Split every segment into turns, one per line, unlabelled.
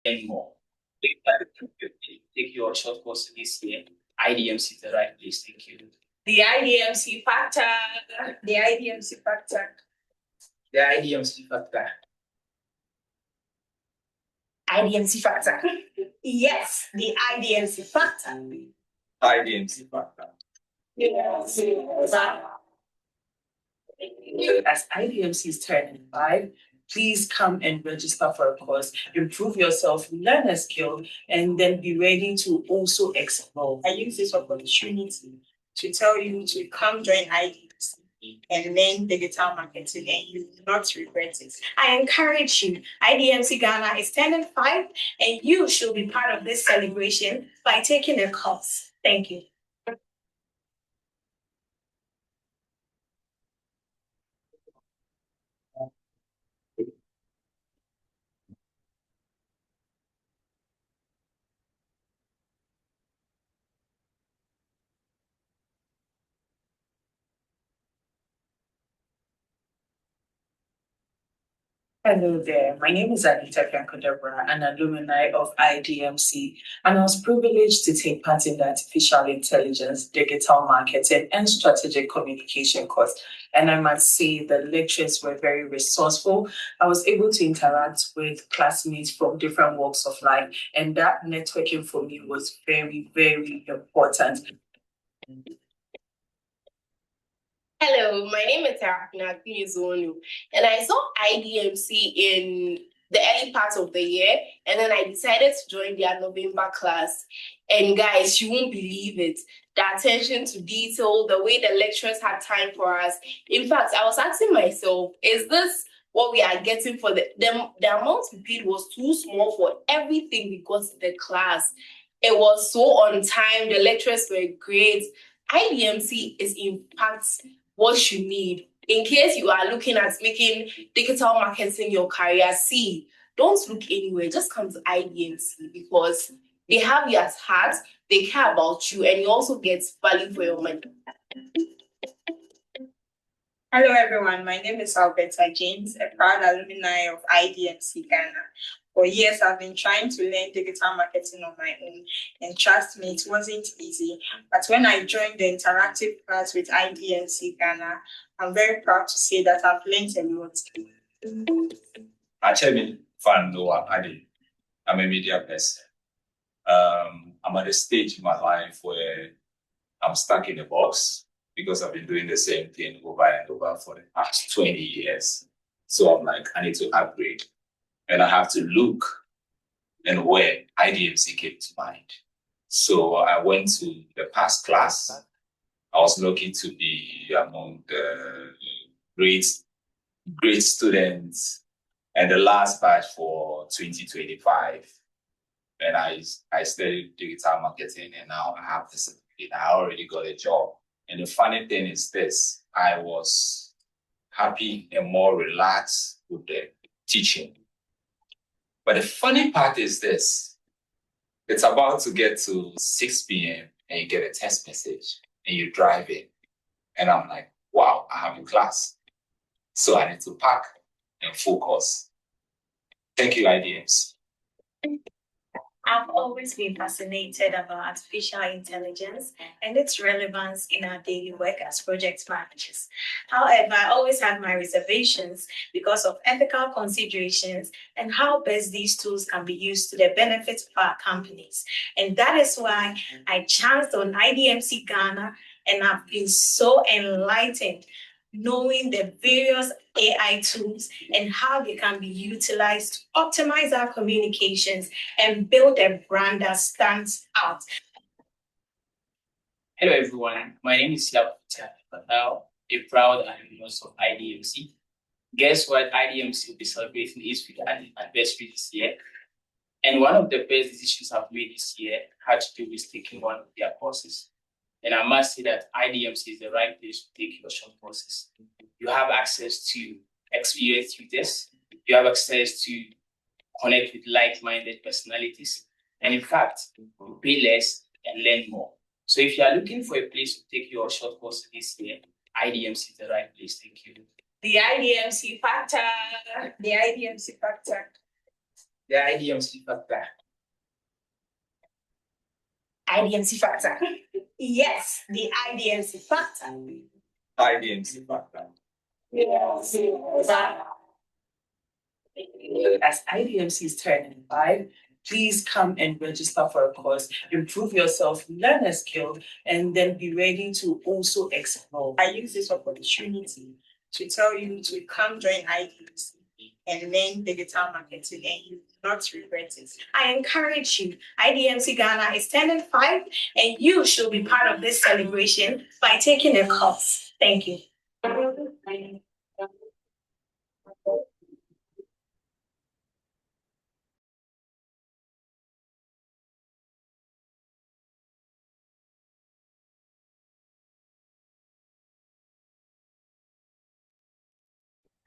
anymore. Take your short course this year. IDMC is the right place. Thank you.
The IDMC factor. The IDMC factor.
The IDMC factor.
IDMC factor. Yes, the IDMC factor.
IDMC factor.
Yes.
As IDMC is turning 5, please come and register for a course, improve yourself, learn a skill, and then be ready to also explore.
I use this opportunity to tell you to come join IDMC and learn digital marketing, and you will not regret it. I encourage you. IDMC Ghana is turning 5, and you should be part of this celebration by taking a course. Thank you.
Hello there, my name is Anita Kankodebra, an alumni of IDMC, and I was privileged to take part in the Artificial Intelligence, Digital Marketing, and Strategic Communication course. And I must say the lectures were very resourceful. I was able to interact with classmates from different walks of life, and that networking for me was very, very important.
Hello, my name is Tarafina Zonu, and I saw IDMC in the early part of the year, and then I decided to join their November class. And guys, you won't believe it. The attention to detail, the way the lecturers had time for us. In fact, I was asking myself, is this what we are getting for the amount we paid was too small for everything we got in the class. It was so on time, the lecturers were great. IDMC is in fact what you need. In case you are looking at making digital marketing your career, don't look anywhere. Just come to IDMC because they have you at heart, they care about you, and you also get value for your money.
Hello everyone, my name is Alberta James, a proud alumni of IDMC Ghana. For years, I've been trying to learn digital marketing on my own, and trust me, it wasn't easy. But when I joined the interactive class with IDMC Ghana, I'm very proud to say that I've learned a lot.
Actually, fan Noah Paddy. I'm a media person. I'm at a stage in my life where I'm stuck in a box because I've been doing the same thing over and over for the past 20 years. So I'm like, I need to upgrade. And I have to look and where IDMC came to mind. So I went to the past class. I was lucky to be among the great students and the last batch for 2025. And I studied digital marketing, and now I have this. I already got a job. And the funny thing is this: I was happy and more relaxed with the teaching. But the funny part is this: it's about to get to 6 p.m. and you get a text message and you drive in. And I'm like, wow, I have a class. So I need to pack and focus. Thank you, IDMC.
I've always been fascinated about artificial intelligence and its relevance in our daily work as project managers. However, I always had my reservations because of ethical considerations and how best these tools can be used to the benefit of our companies. And that is why I chanced on IDMC Ghana, and I've been so enlightened knowing the various AI tools and how they can be utilized to optimize our communications and build a brand that stands out.
Hello everyone, my name is Volatile, a proud alumnus of IDMC. Guess what IDMC will be celebrating its anniversary this year? And one of the best decisions I've made this year had to do with taking one of their courses. And I must say that IDMC is the right place to take your short courses. You have access to experienced tutors. You have access to connect with like-minded personalities. And in fact, you pay less and learn more. So if you are looking for a place to take your short course this year, IDMC is the right place. Thank you.
The IDMC factor. The IDMC factor.
The IDMC factor.
IDMC factor. Yes, the IDMC factor.
IDMC factor.
Yes.
As IDMC is turning 5, please come and register for a course, improve yourself, learn a skill, and then be ready to also explore. I use this opportunity to tell you to come join IDMC and learn digital marketing, and you will not regret it. I encourage you. IDMC Ghana is turning 5, and you should be part of this celebration by taking a course. Thank you.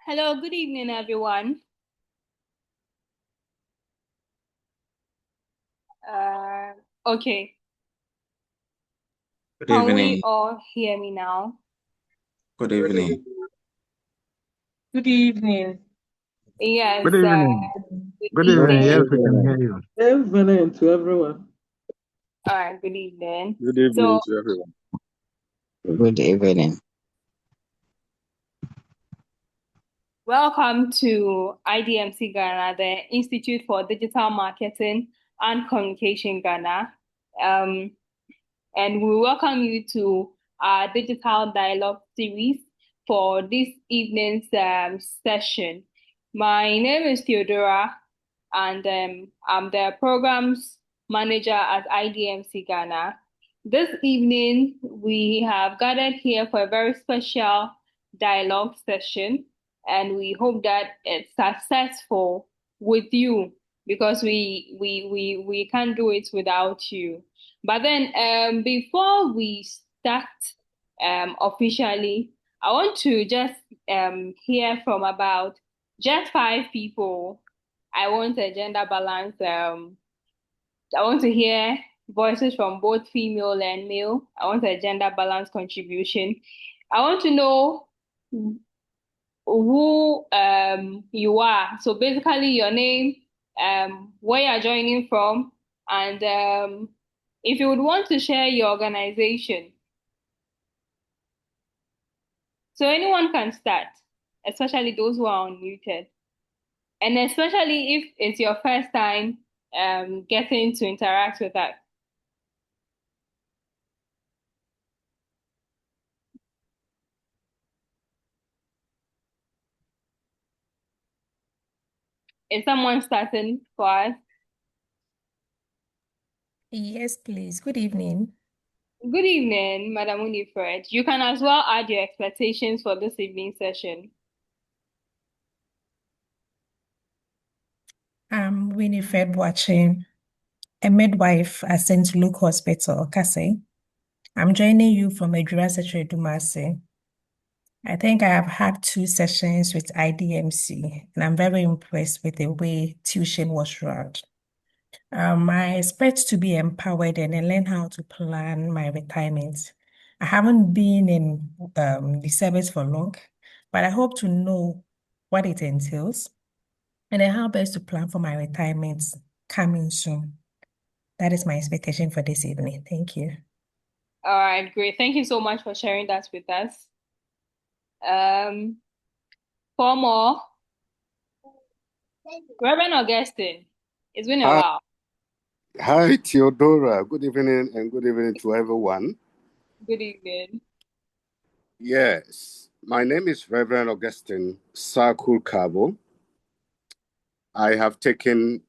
Hello, good evening, everyone. Okay.
Good
Can
evening.
we all hear me now?
Good evening.
Good evening.
Yes.
Good evening. Good evening. Yes, we can hear you.
Good evening to everyone.
All right, good evening.
Good evening
So,
to everyone.
Good evening.
welcome to IDMC Ghana, the Institute for Digital Marketing and Communication Ghana. And we welcome you to our digital dialogue series for this evening's session. My name is Theodora, and I'm the programs manager at IDMC Ghana. This evening, we have gathered here for a very special dialogue session, and we hope that it's successful with you, because we can't do it without you. But then before we start officially, I want to just hear from about just 5 people. I want a gender balance. I want to hear voices from both female and male. I want a gender balance contribution. I want to know who you are. So basically your name, where you're joining from, and if you would want to share your organization. So anyone can start, especially those who are unmuted. And especially if it's your first time getting to interact with us. Is someone starting for us?
Yes, please. Good evening.
Good evening, Madam Winifred. You can as well add your expectations for this evening session.
I'm Winifred watching a midwife at St. Luke Hospital, Kase. I'm joining you from Edurasachre Dumasi. I think I have had 2 sessions with IDMC, and I'm very impressed with the way tuition was run. I expect to be empowered and then learn how to plan my retirement. I haven't been in the service for long, but I hope to know what it entails and then how best to plan for my retirement coming soon. That is my expectation for this evening. Thank you.
All right, great. Thank you so much for sharing that with us. 4 more. Reverend Augustine, it's been a while.
Hi, Theodora. Good evening and good evening to everyone.
Good evening.
Yes, my name is Reverend Augustine Sakul Kabo. I have taken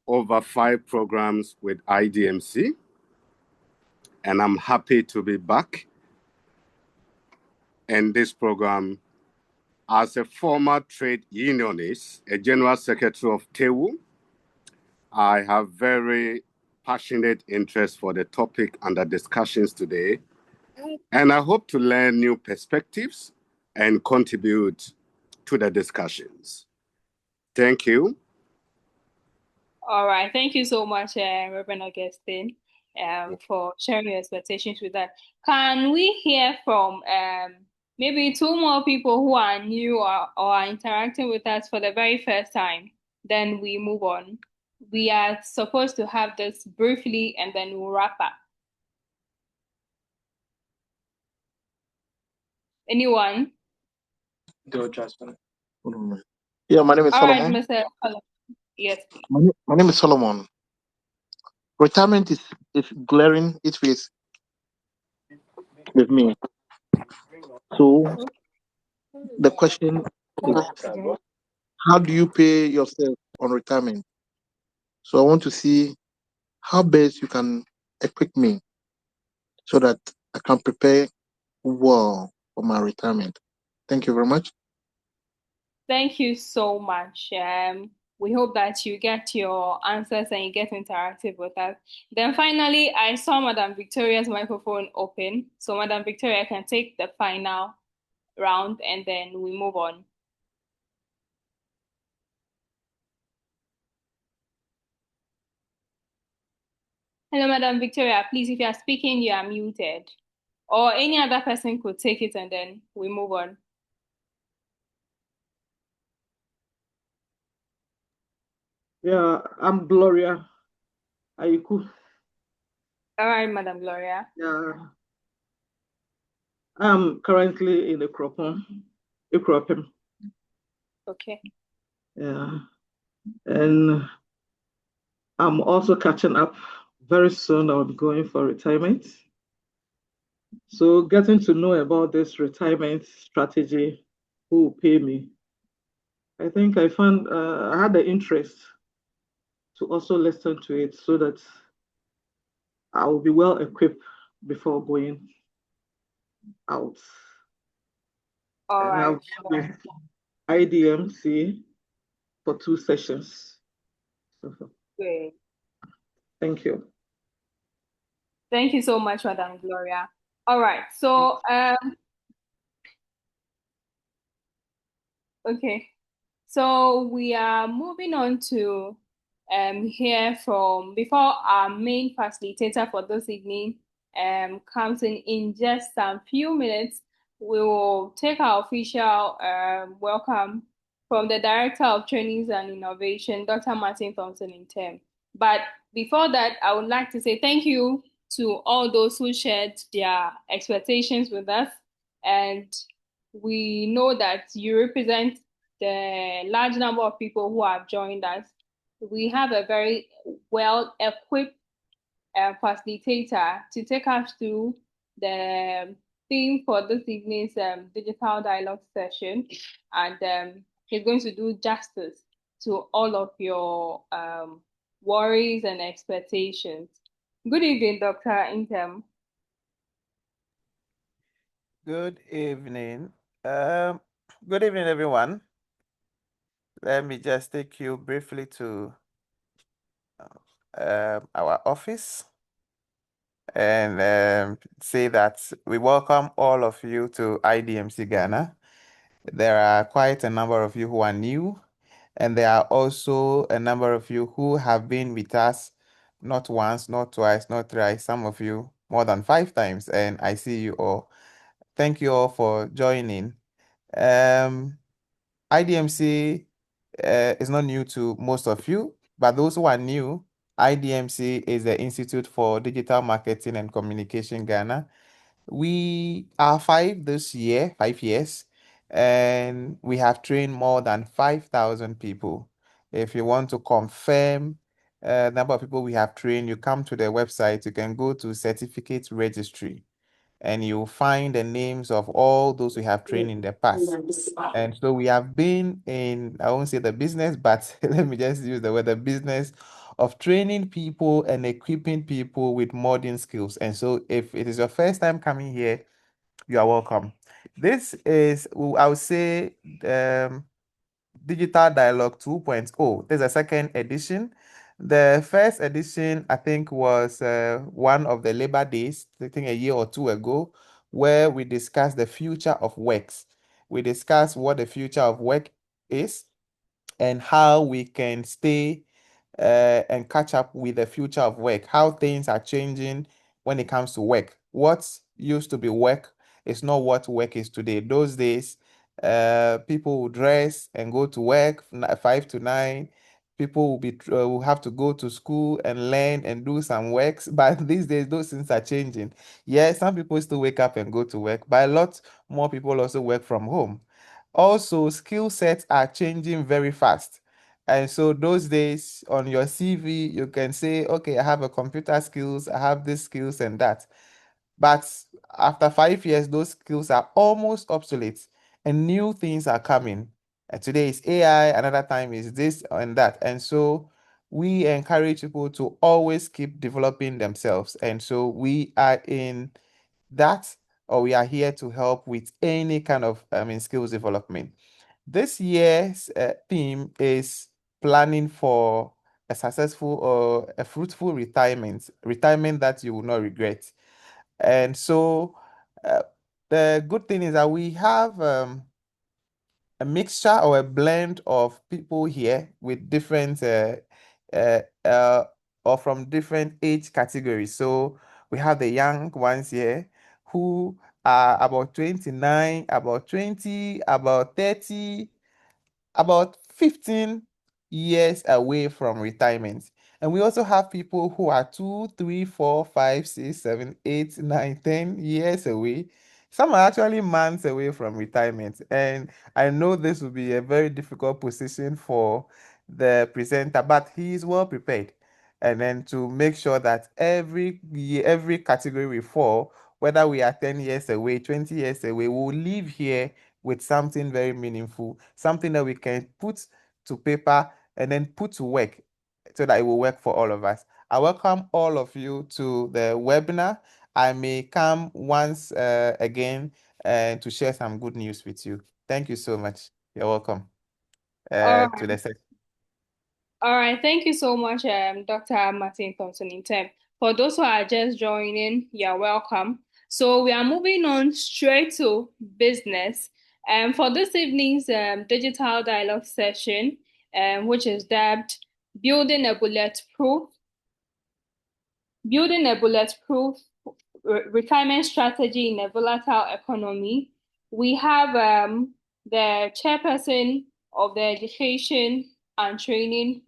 over 5 programs with IDMC, and I'm happy to be back in this program as a former trade unionist, a general secretary of TEWU. I have very passionate interest for the topic under discussions today, and I hope to learn new perspectives and contribute to the discussions. Thank you.
All right. Thank you so much, Reverend Augustine, for sharing your expectations with that. Can we hear from maybe 2 more people who are new or are interacting with us for the very first time then we move on. We are supposed to have this briefly and then we'll wrap up. Anyone?
Yeah, my name is
All right,
Solomon.
Mr. Solomon. Yes, please.
My name is Solomon. Retirement is glaring its face with me. So the question is, how do you pay yourself on retirement? So I want to see how best you can equip me so that I can prepare well for my retirement. Thank you very much.
Thank you so much. We hope that you get your answers and you get interactive with us. Then finally, I saw Madam Victoria's microphone open. So Madam Victoria can take the final round and then we move on. Hello, Madam Victoria. Please, if you are speaking, you are muted. Or any other person could take it and then we move on.
Yeah, I'm Gloria. Ayiku.
All right, Madam Gloria.
Yeah. I'm currently in Ikropim.
Okay.
Yeah. And I'm also catching up. Very soon I'll be going for retirement. So getting to know about this retirement strategy, who will pay me, I think I had the interest to also listen to it so that I will be well equipped before going out.
All
And
right.
I've been with IDMC for 2 sessions.
Great.
Thank you.
Thank you so much, Madam Gloria. All right. So, okay. So we are moving on to hear from, before our main facilitator for this evening comes in just some few minutes, we will take our official welcome from the Director of Trainings and Innovation, Dr. Martin Thompson in term. But before that, I would like to say thank you to all those who shared their expectations with us. And we know that you represent the large number of people who have joined us. We have a very well-equipped facilitator to take us through the theme for this evening's digital dialogue session. And he's going to do justice to all of your worries and expectations. Good evening, Dr. Intem.
Good evening. Good evening, everyone. Let me just take you briefly to our office and say that we welcome all of you to IDMC Ghana. There are quite a number of you who are new, and there are also a number of you who have been with us not once, not twice, not thrice, some of you more than 5 times, and I see you all. Thank you all for joining. IDMC is not new to most of you, but those who are new, IDMC is the Institute for Digital Marketing and Communication Ghana. We are 5 years, and we have trained more than 5,000 people. If you want to confirm the number of people we have trained, you come to the website, you can go to certificate registry and you'll find the names of all those we have trained in the past. And so we have been in, I won't say the business, but let me just use the word, the business of training people and equipping people with modern skills. And so if it is your first time coming here, you are welcome. This is, I would say, Digital Dialogue 2.0. There's a second edition. The first edition, I think, was one of the Labor Days, I think a year or two ago, where we discussed the future of works. We discussed what the future of work is and how we can stay and catch up with the future of work, how things are changing when it comes to work. What used to be work is not what work is today. Those days, people would dress and go to work 5 to 9, People will have to go to school and learn and do some works. But these days, those things are changing. Yeah, some people still wake up and go to work, but a lot more people also work from home. Also, skill sets are changing very fast. And so those days on your CV, you can say, okay, I have a computer skills, I have these skills and that. But after 5 years, those skills are almost obsolete and new things are coming. Today is AI, another time is this and that. And so we encourage people to always keep developing themselves. And so we are in that, or we are here to help with any kind of skills development. This year's theme is planning for a successful or a fruitful retirement that you will not regret. And so the good thing is that we have a mixture or a blend of people here with different uh, uh, or from different age categories. So we have the young ones here who are about 29, about 20, about 30, about 15 years away from retirement. And we also have people who are 2, 3, 4, 5, 6, 7, 8, 9, 10 years away. Some are actually months away from retirement. And I know this will be a very difficult position for the presenter, but he is well prepared. And then to make sure that every year, every category we fall, whether we are 10 years away, 20 years away, we'll leave here with something very meaningful, something that we can put to paper and then put to work so that it will work for all of us. I welcome all of you to the webinar. I may come once again to share some good news with you. Thank you so much. You're welcome
All
to the session.
All right, thank you so much, Dr. Martin Thompson in Tem. For those who are just joining, you're welcome. So we are moving on straight to business. For this evening's digital dialogue session, which is dubbed Building a Bulletproof Retirement Strategy in a Volatile Economy, we have the chairperson of the Education and Training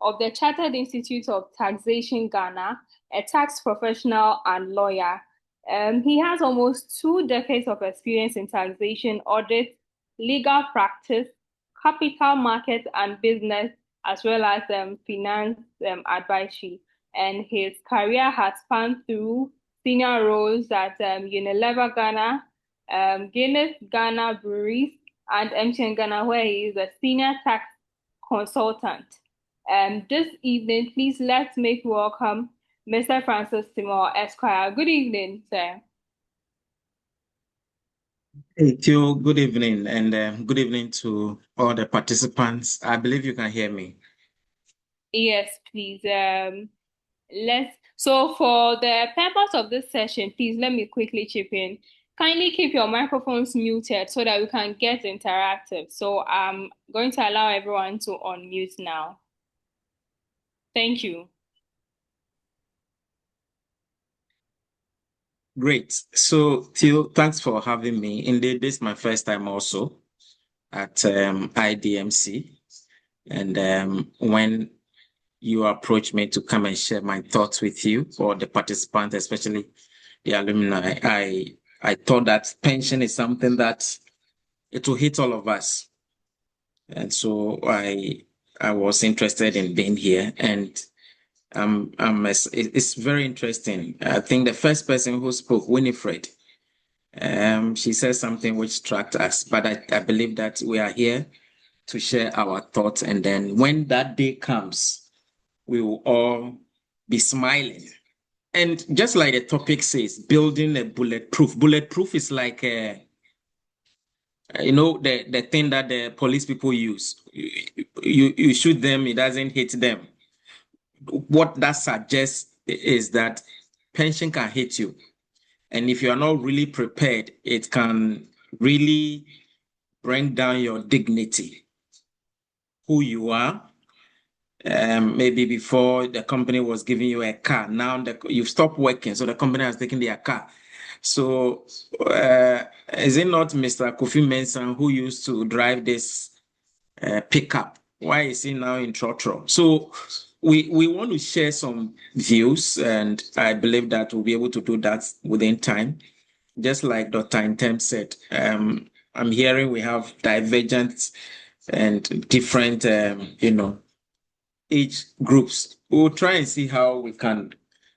of the Chartered Institute of Taxation Ghana, a tax professional and lawyer. He has almost 2 decades of experience in taxation audit, legal practice, capital market and business, as well as finance advisory. And his career has spanned through senior roles at Unilever Ghana, Guinness Ghana Breweries, and MTN Ghana, where he is a senior tax consultant. This evening, please let's make welcome Mr. Francis Timore, Esquire. Good evening, sir.
Hey, Theo, good evening, and good evening to all the participants. I believe you can hear me.
Yes, please. So for the purpose of this session, please let me quickly chip in. Kindly keep your microphones muted so that we can get interactive. So I'm going to allow everyone to unmute now. Thank you.
Great. So, Theo, thanks for having me. Indeed, this is my first time also at IDMC. And when you approached me to come and share my thoughts with you or the participants, especially the alumni, I thought that pension is something that it will hit all of us. And so I was interested in being here, and it's very interesting. I think the first person who spoke, Winifred, she said something which struck us, but I believe that we are here to share our thoughts, and then when that day comes, we will all be smiling. And just like the topic says, building a bulletproof. Bulletproof is like the thing that the police people use. You shoot them, it doesn't hit them. What that suggests is that pension can hit you. And if you are not really prepared, it can really bring down your dignity, who you are. Maybe before the company was giving you a car, now you've stopped working, so the company has taken their car. So is it not Mr. Kofi Mensah who used to drive this pickup Why is he now in Trotro? So we want to share some views, and I believe that we'll be able to do that within time. Just like Dr. Intem said, I'm hearing we have divergent and different, age groups. We'll try and see how we can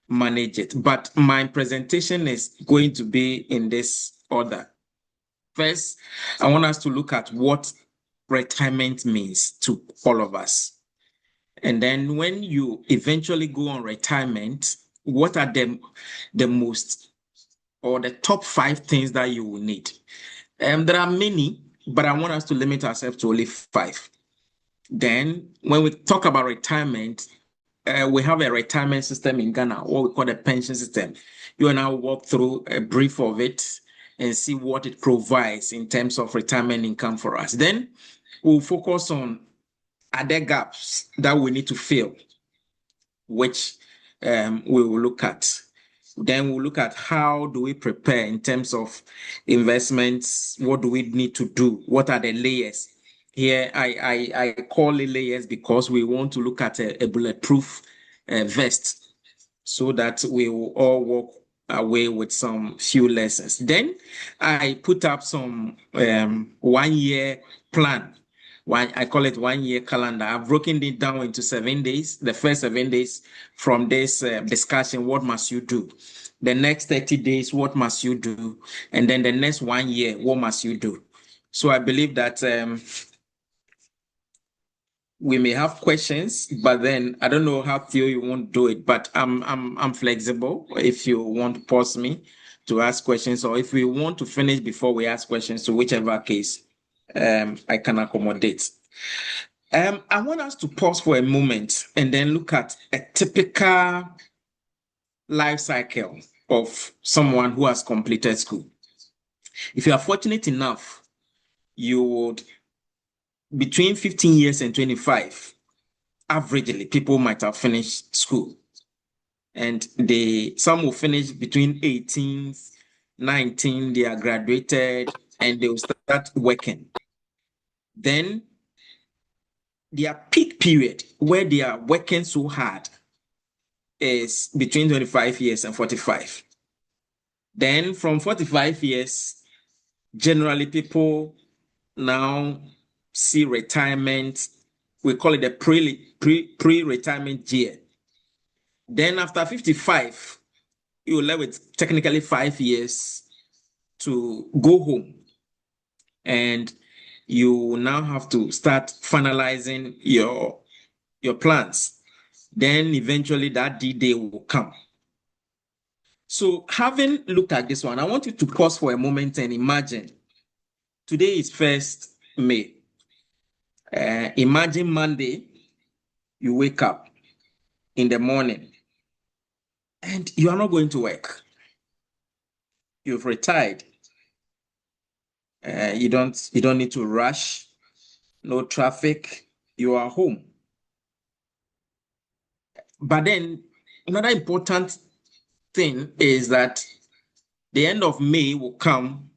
manage it. But my presentation is going to be in this order. First, I want us to look at what retirement means to all of us. And then when you eventually go on retirement, what are the most or the top 5 things that you will need? There are many, but I want us to limit ourselves to only 5. Then when we talk about retirement, we have a retirement system in Ghana, what we call the pension system. You and I will walk through a brief of it and see what it provides in terms of retirement income for us. Then we'll focus on other gaps that we need to fill, which we will look at. Then we'll look at how do we prepare in terms of investments, what do we need to do, what are the layers. Here, I call it layers because we want to look at a bulletproof vest so that we will all walk away with some few lessons. Then I put up some 1-year plan. I call it 1-year calendar. I've broken it down into 7 days. The first 7 days from this discussion, what must you do? The next 30 days, what must you do? And then the next 1 year, what must you do? So I believe that we may have questions, but then I don't know how Theo you want to do it, but I'm flexible. If you want to pause me to ask questions, or if we want to finish before we ask questions, so whichever case, I can accommodate. I want us to pause for a moment and then look at a typical life cycle of someone who has completed school. If you are fortunate enough, you would, between 15 years and 25, averagely, people might have finished school. And some will finish between 18, 19, they are graduated, and they will start working. Then their peak period where they are working so hard is between 25 years and 45. Then from 45 years, generally people now see retirement. We call it the pre-retirement year. Then after 55, you're left with technically 5 years to go home. And you now have to start finalizing your plans. Then eventually that D-Day will come. So having looked at this one, I want you to pause for a moment and imagine today is 1st May. Imagine Monday, you wake up in the morning and you are not going to work. You've retired. You don't need to rush, no traffic, you are home. But then another important thing is that the end of May will come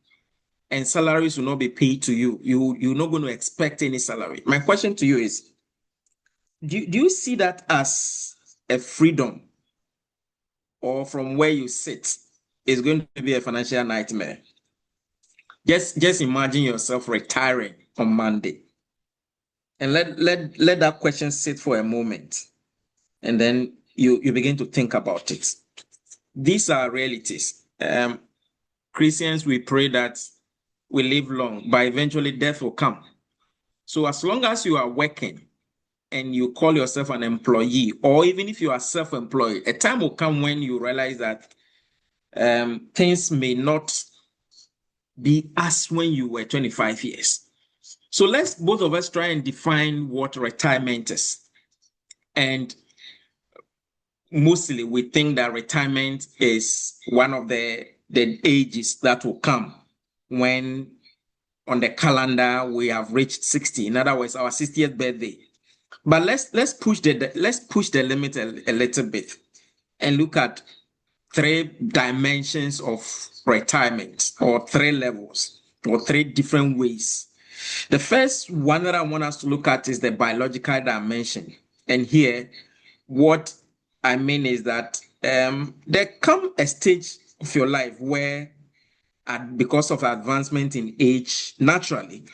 and salaries will not be paid to you. You're not going to expect any salary. My question to you is, do you see that as a freedom, or from where you sit is going to be a financial nightmare? Just imagine yourself retiring on Monday. And let that question sit for a moment. And then you begin to think about it. These are realities. Christians, we pray that we live long, but eventually death will come. So as long as you are working and you call yourself an employee, or even if you are self-employed, a time will come when you realize that things may not be as when you were 25 years. So let's both of us try and define what retirement is. And mostly we think that retirement is one of the ages that will come when on the calendar we have reached 60. In other words, our 60th birthday. But let's push the limit a little bit and look at 3 dimensions of retirement, or 3 levels, or 3 different ways The first one that I want us to look at is the biological dimension. And here, what I mean is that there come a stage of your life where, because of advancement in age, naturally,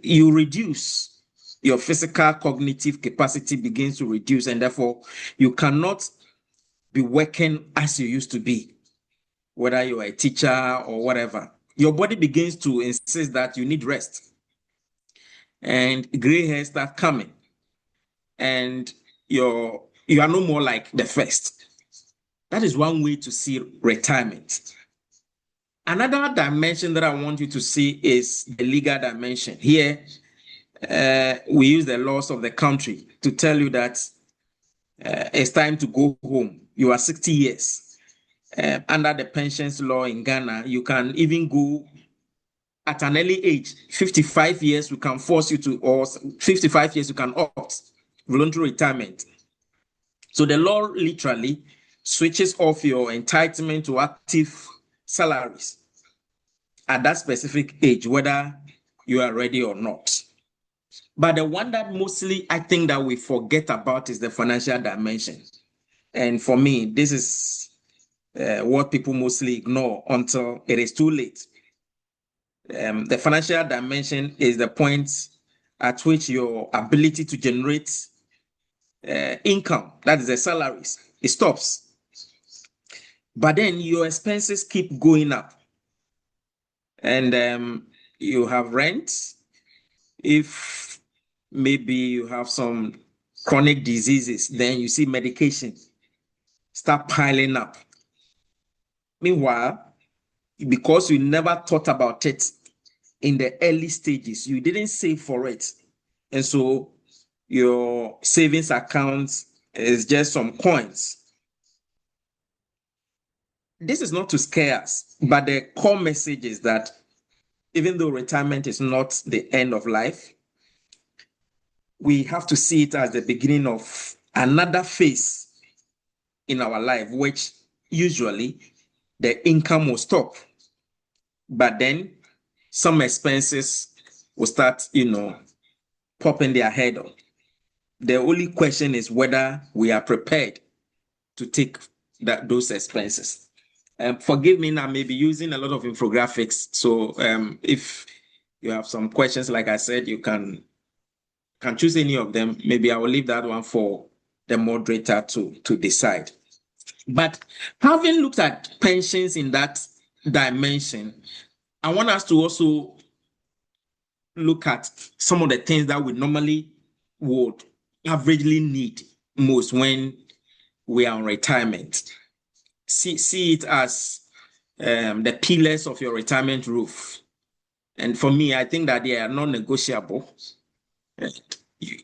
you reduce. Your physical cognitive capacity begins to reduce, and therefore you cannot be working as you used to be, whether you're a teacher or whatever. Your body begins to insist that you need rest, and gray hairs start coming, and you are no more like the first. That is one way to see retirement. Another dimension that I want you to see is the legal dimension. Here, we use the laws of the country to tell you that it's time to go home. You are 60 years. Under the pensions law in Ghana, you can even go at an early age. 55 years, we can force you to, or 55 years, you can opt voluntary retirement. So the law literally switches off your entitlement to active salaries at that specific age, whether you are ready or not. But the one that mostly I think that we forget about is the financial dimension. And for me, this is what people mostly ignore until it is too late. The financial dimension is the point at which your ability to generate income, that is the salaries, it stops. But then your expenses keep going up. And you have rent. If maybe you have some chronic diseases, then you see medication start piling up. Meanwhile, because you never thought about it in the early stages, you didn't save for it. And so your savings account is just some coins. This is not to scare us, but the core message is that even though retirement is not the end of life, we have to see it as the beginning of another phase in our life, which usually the income will stop. But then some expenses will start, popping their head up. The only question is whether we are prepared to take those expenses. Forgive me, now maybe using a lot of infographics. So if you have some questions, like I said, you can choose any of them. Maybe I will leave that one for the moderator to decide. But having looked at pensions in that dimension, I want us to also look at some of the things that we normally would averagely need most when we are on retirement. See it as the pillars of your retirement roof. And for me, I think that they are non-negotiable.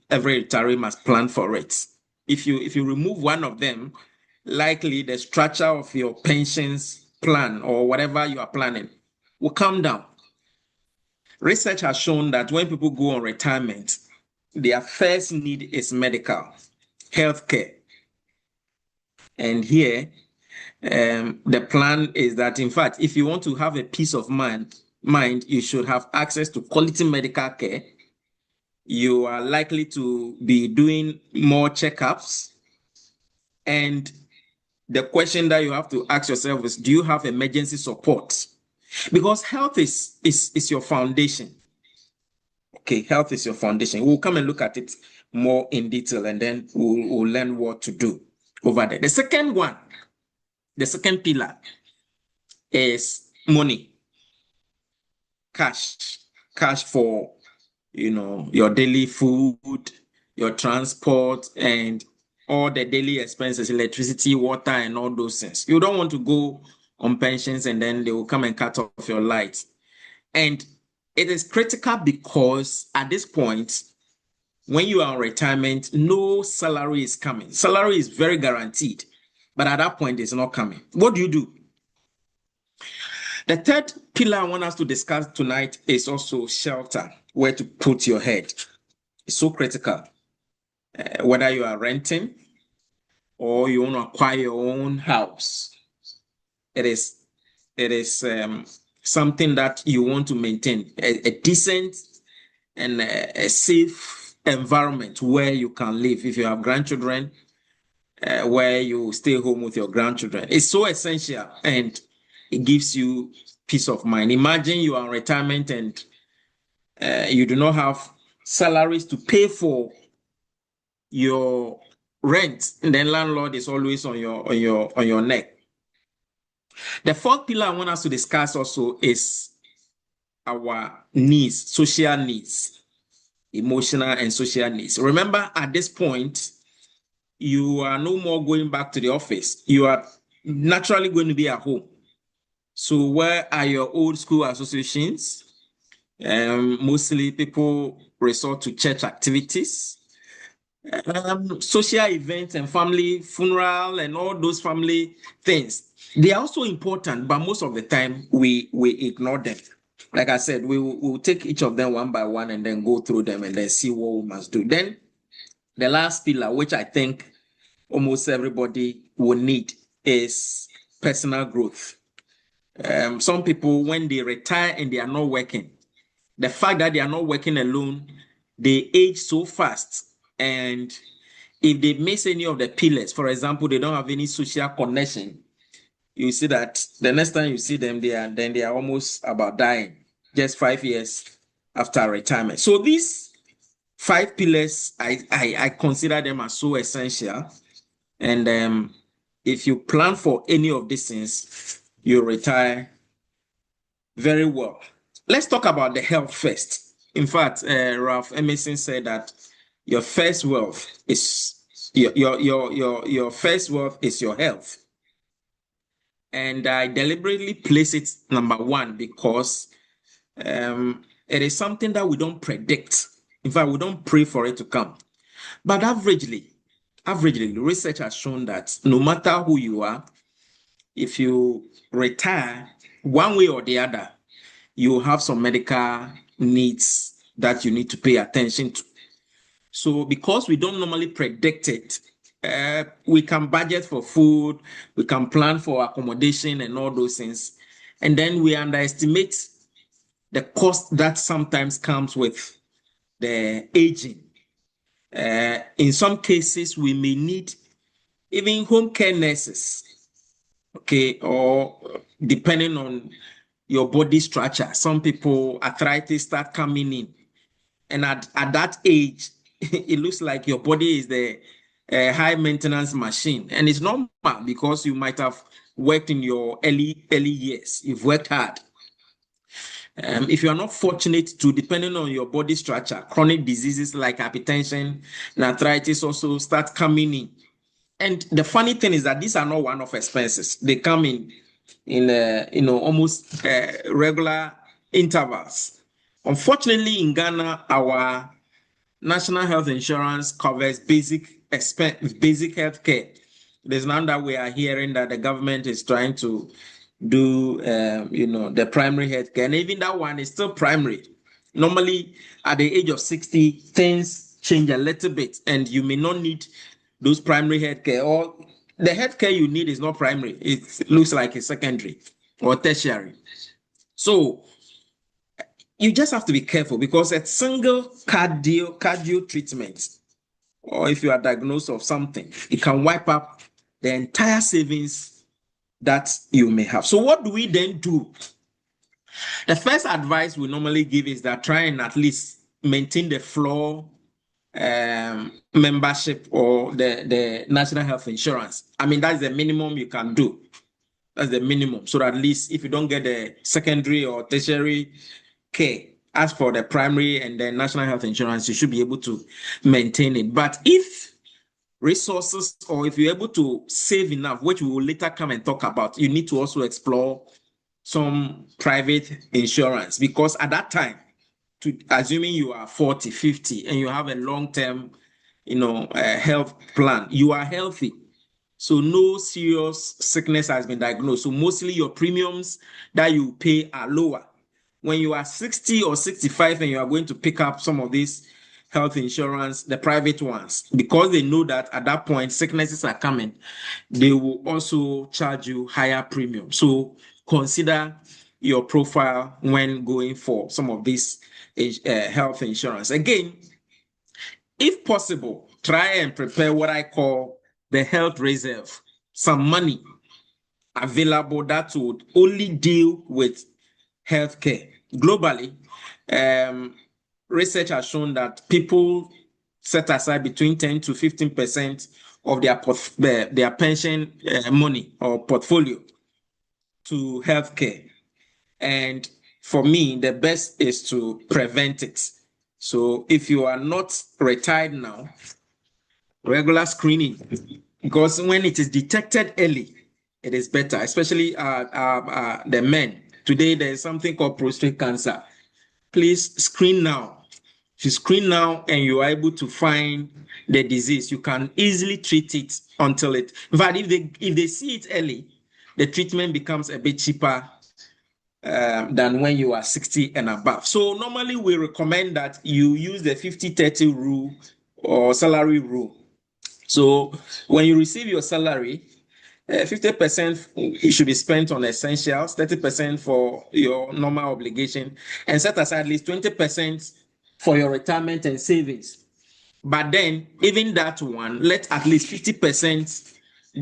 Every retiree must plan for it. If you remove one of them, likely the structure of your pensions plan or whatever you are planning will come down. Research has shown that when people go on retirement, their first need is medical, healthcare. And here, the plan is that, in fact, if you want to have a peace of mind, you should have access to quality medical care. You are likely to be doing more checkups. And the question that you have to ask yourself is, do you have emergency support? Because health is your foundation. Okay, health is your foundation. We'll come and look at it more in detail, and then we'll learn what to do over there. The second pillar is money, cash for, your daily food, your transport, and all the daily expenses, electricity, water, and all those things. You don't want to go on pensions and then they will come and cut off your lights. And it is critical because at this point, when you are on retirement, no salary is coming. Salary is very guaranteed, but at that point, it's not coming. What do you do? The third pillar I want us to discuss tonight is also shelter, where to put your head. It's so critical. Whether you are renting or you want to acquire your own house, it is something that you want to maintain, a decent and a safe environment where you can live. If you have grandchildren, where you stay home with your grandchildren. It's so essential, and it gives you peace of mind. Imagine you are in retirement and you do not have salaries to pay for your rent, and then landlord is always on your neck. The fourth pillar I want us to discuss also is our needs, social needs, emotional and social needs. Remember, at this point, you are no more going back to the office. You are naturally going to be at home. So where are your old school associations? Mostly people resort to church activities, social events and family funeral and all those family things. They are also important, but most of the time we ignore them. Like I said, we'll take each of them one by one and then go through them and then see what we must do. Then the last pillar, which I think almost everybody will need, is personal growth. Some people, when they retire and they are not working, the fact that they are not working alone, they age so fast. And if they miss any of the pillars, for example, they don't have any social connection, you see that the next time you see them, they are almost about dying just 5 years after retirement. So these 5 pillars, I consider them as so essential. And if you plan for any of these things, you retire very well. Let's talk about the health first. In fact, Ralph Emerson said that your first wealth is your first wealth is your health. And I deliberately place it number 1 because it is something that we don't predict. In fact, we don't pray for it to come. But averagely, research has shown that no matter who you are, if you retire one way or the other, you have some medical needs that you need to pay attention to. So because we don't normally predict it, we can budget for food, we can plan for accommodation and all those things. And then we underestimate the cost that sometimes comes with the aging. In some cases, we may need even home care nurses, okay, or depending on your body structure. Some people, arthritis start coming in. And at that age, it looks like your body is the high maintenance machine. And it's normal because you might have worked in your early years. You've worked hard. If you are not fortunate to, depending on your body structure, chronic diseases like hypertension and arthritis also start coming in. And the funny thing is that these are not one-off expenses. They come in almost regular intervals. Unfortunately, in Ghana, our national health insurance covers basic health care. There's now that we are hearing that the government is trying to do, the primary health care, and even that one is still primary. Normally, at the age of 60, things change a little bit, and you may not need those primary health care, or the health care you need is not primary. It looks like it's secondary or tertiary. So you just have to be careful because a single cardio treatment, or if you are diagnosed of something, it can wipe up the entire savings that you may have. So what do we then do? The first advice we normally give is that try and at least maintain the floor membership or the national health insurance. I mean, that's the minimum you can do. That's the minimum. So at least if you don't get the secondary or tertiary care, as for the primary and the national health insurance, you should be able to maintain it. But if resources, or if you're able to save enough, which we will later come and talk about, you need to also explore some private insurance, because at that time, assuming you are 40, 50, and you have a long-term, health plan, you are healthy. So no serious sickness has been diagnosed. So mostly your premiums that you pay are lower. When you are 60 or 65 and you are going to pick up some of these health insurance, the private ones, because they know that at that point sicknesses are coming, they will also charge you higher premium. So consider your profile when going for some of these health insurance. Again, if possible, try and prepare what I call the health reserve, some money available that would only deal with healthcare. Globally, research has shown that people set aside between 10 to 15% of their pension money or portfolio to healthcare. And for me, the best is to prevent it. So if you are not retired now, regular screening, because when it is detected early, it is better, especially the men. Today, there is something called prostate cancer. Please screen now. If you screen now and you are able to find the disease, you can easily treat it until it. In fact, if they see it early, the treatment becomes a bit cheaper than when you are 60 and above. So normally we recommend that you use the 50-30 rule or salary rule. So when you receive your salary, 50% should be spent on essentials, 30% for your normal obligation, and set aside at least 20% for your retirement and savings. But then, even that one, let at least 50%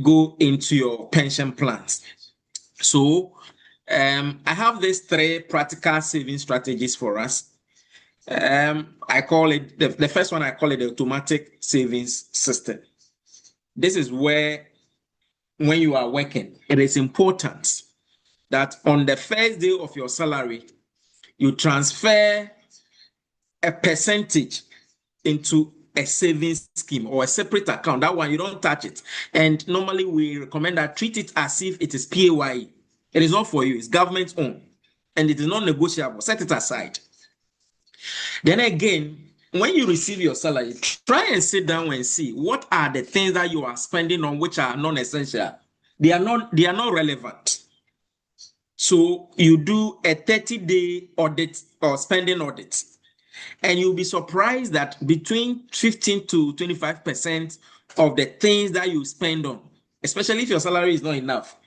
go into your pension plans. So I have these 3 practical saving strategies for us. I call it, the first one, I call it the automatic savings system. This is where, when you are working, it is important that on the first day of your salary, you transfer a percentage into a savings scheme or a separate account. That one, you don't touch it. And normally we recommend that treat it as if it is PAYE. It is not for you, it's government owned. And it is not negotiable. Set it aside. Then again, when you receive your salary, try and sit down and see what are the things that you are spending on which are non-essential. They are not relevant. So you do a 30-day audit or spending audit, and you'll be surprised that between 15 to 25% of the things that you spend on, especially if your salary is not enough,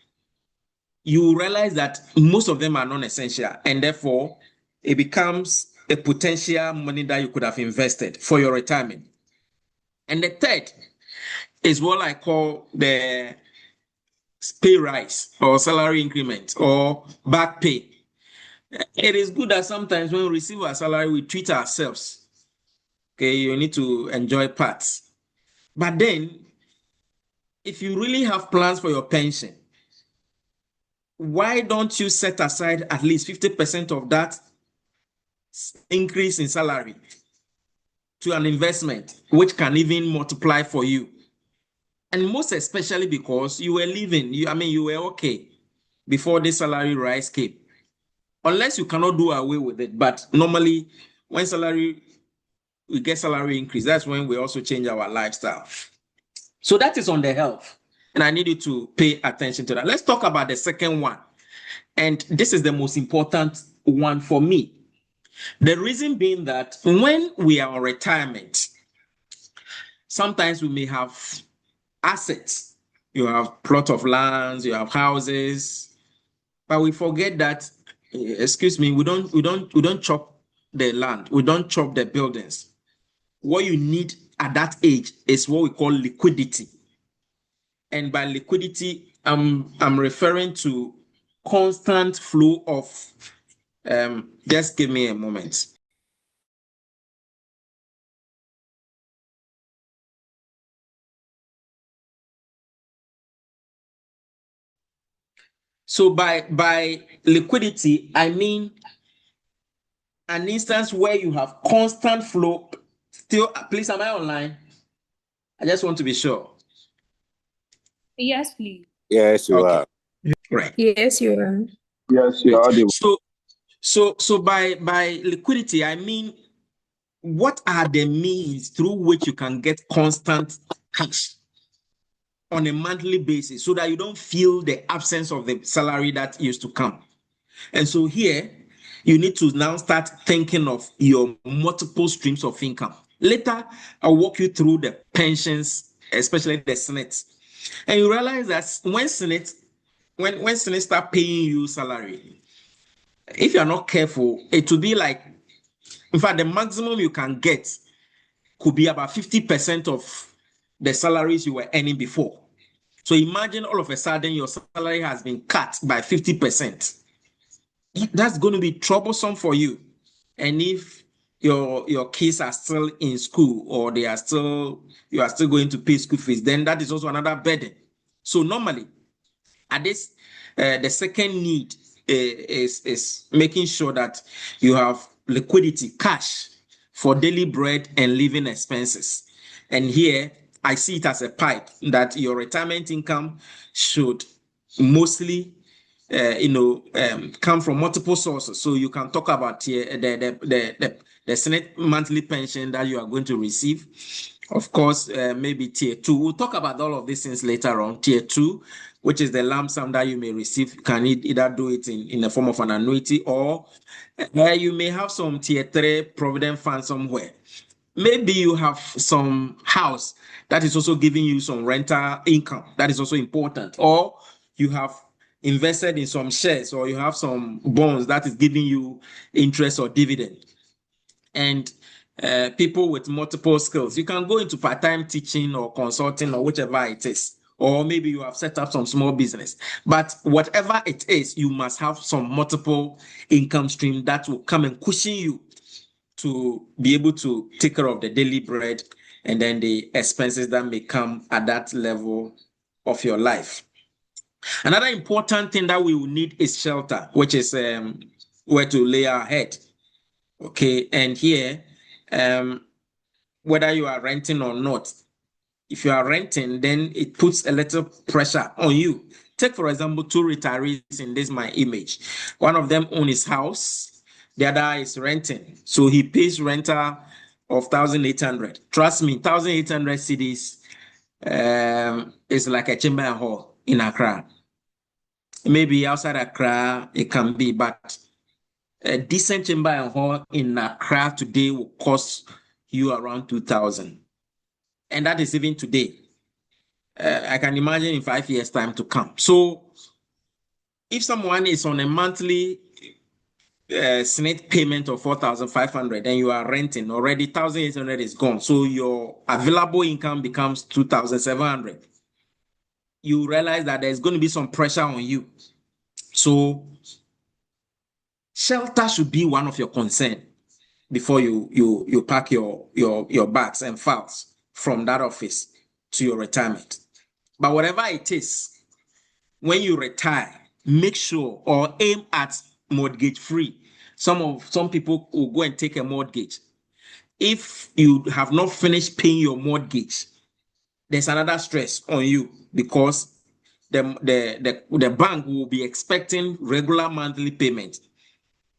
you realize that most of them are non-essential, and therefore it becomes a potential money that you could have invested for your retirement. And the third is what I call the pay rise or salary increment or back pay. It is good that sometimes when we receive our salary, we treat ourselves. Okay, you need to enjoy parts. But then, if you really have plans for your pension, why don't you set aside at least 50% of that increase in salary to an investment, which can even multiply for you? And most especially because you were living, you were okay before the salary rise came. Unless you cannot do away with it. But normally, when we get salary increase, that's when we also change our lifestyle. So that is on the health. And I need you to pay attention to that. Let's talk about the second one. And this is the most important one for me. The reason being that when we are on retirement, sometimes we may have assets. You have plot of lands, you have houses, but we forget that, we don't chop the land, we don't chop the buildings. What you need at that age is what we call liquidity. And by liquidity, I'm referring to constant flow of, just give me a moment. So by liquidity, I mean an instance where you have constant flow. Still, please, am I online? I just want to be sure.
Yes, please.
Yes, you
Okay.
are.
Right.
Yes, you are.
Yes, you are audible.
So by liquidity, I mean, what are the means through which you can get constant cash on a monthly basis so that you don't feel the absence of the salary that used to come? And so here, you need to now start thinking of your multiple streams of income. Later, I'll walk you through the pensions, especially the Senate. And you realize that when Senate start paying you salary, If you're not careful, it will be like, in fact, the maximum you can get could be about 50% of the salaries you were earning before. So imagine all of a sudden your salary has been cut by 50%. That's going to be troublesome for you. And if your kids are still in school or you are still going to pay school fees, then that is also another burden. So normally, at this, the second need is making sure that you have liquidity, cash for daily bread and living expenses. And here, I see it as a pipe that your retirement income should mostly come from multiple sources. So you can talk about the Senate monthly pension that you are going to receive. Of course, maybe tier 2. We'll talk about all of these things later on. Tier 2, which is the lump sum that you may receive, can either do it in the form of an annuity, or you may have some tier 3 provident fund somewhere. Maybe you have some house that is also giving you some rental income. That is also important. Or you have invested in some shares, or you have some bonds that is giving you interest or dividend. And people with multiple skills, you can go into part-time teaching or consulting or whichever it is. Or maybe you have set up some small business. But whatever it is, you must have some multiple income stream that will come and cushion you to be able to take care of the daily bread and then the expenses that may come at that level of your life. Another important thing that we will need is shelter, which is where to lay our head. Okay, and here, whether you are renting or not, if you are renting, then it puts a little pressure on you. Take, for example, 2 retirees in this my image. One of them owns his house, the other is renting. So he pays rental of 1,800. Trust me, 1,800 cedis is like a chamber and hall in Accra. Maybe outside Accra, it can be, but a decent chamber and hall in Accra today will cost you around 2,000. And that is even today. I can imagine in 5 years' time to come. So if someone is on a monthly SNET payment of 4,500 and you are renting, already 1,800 is gone. So your available income becomes 2,700. You realize that there's going to be some pressure on you. So shelter should be one of your concern before you pack your bags and files from that office to your retirement. But whatever it is, when you retire, make sure or aim at mortgage free. Some people will go and take a mortgage. If you have not finished paying your mortgage, there's another stress on you because the bank will be expecting regular monthly payment.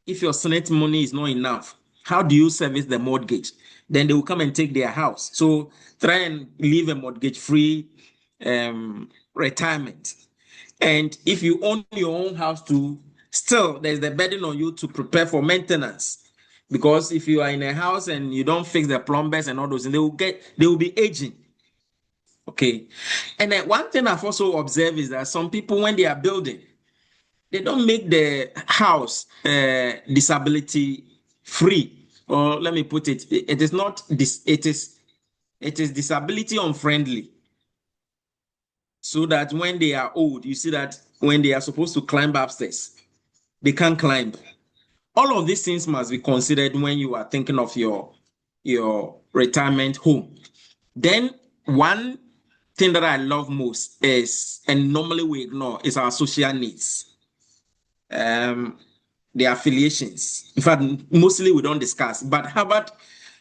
If your Senate money is not enough, how do you service the mortgage? Then they will come and take their house. So try and live a mortgage-free retirement. And if you own your own house too, still there's the burden on you to prepare for maintenance. Because if you are in a house and you don't fix the plumbers and all those, they will be aging. Okay. And then one thing I've also observed is that some people, when they are building, they don't make the house disability free. Or let me put it, it is not this, it is disability unfriendly. So that when they are old, you see that when they are supposed to climb upstairs, they can't climb. All of these things must be considered when you are thinking of your retirement home. Then one thing that I love most is, and normally we ignore, is our social needs. The affiliations. In fact, mostly we don't discuss, but Harvard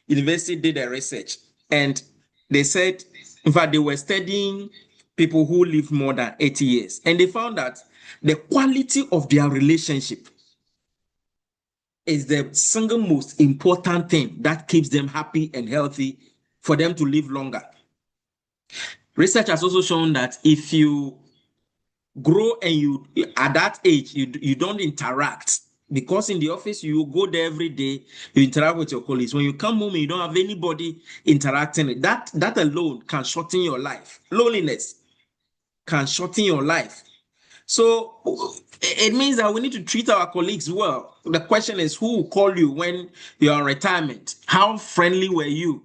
University did a research and they said, in fact, they were studying people who live more than 80 years. And they found that the quality of their relationship is the single most important thing that keeps them happy and healthy for them to live longer. Research has also shown that if you grow and you at that age you don't interact, because in the office you go there every day, you interact with your colleagues. When you come home and you don't have anybody interacting, that alone can shorten your life. Loneliness can shorten your life. So it means that we need to treat our colleagues well. The question is, who will call you when you're on retirement? How friendly were you?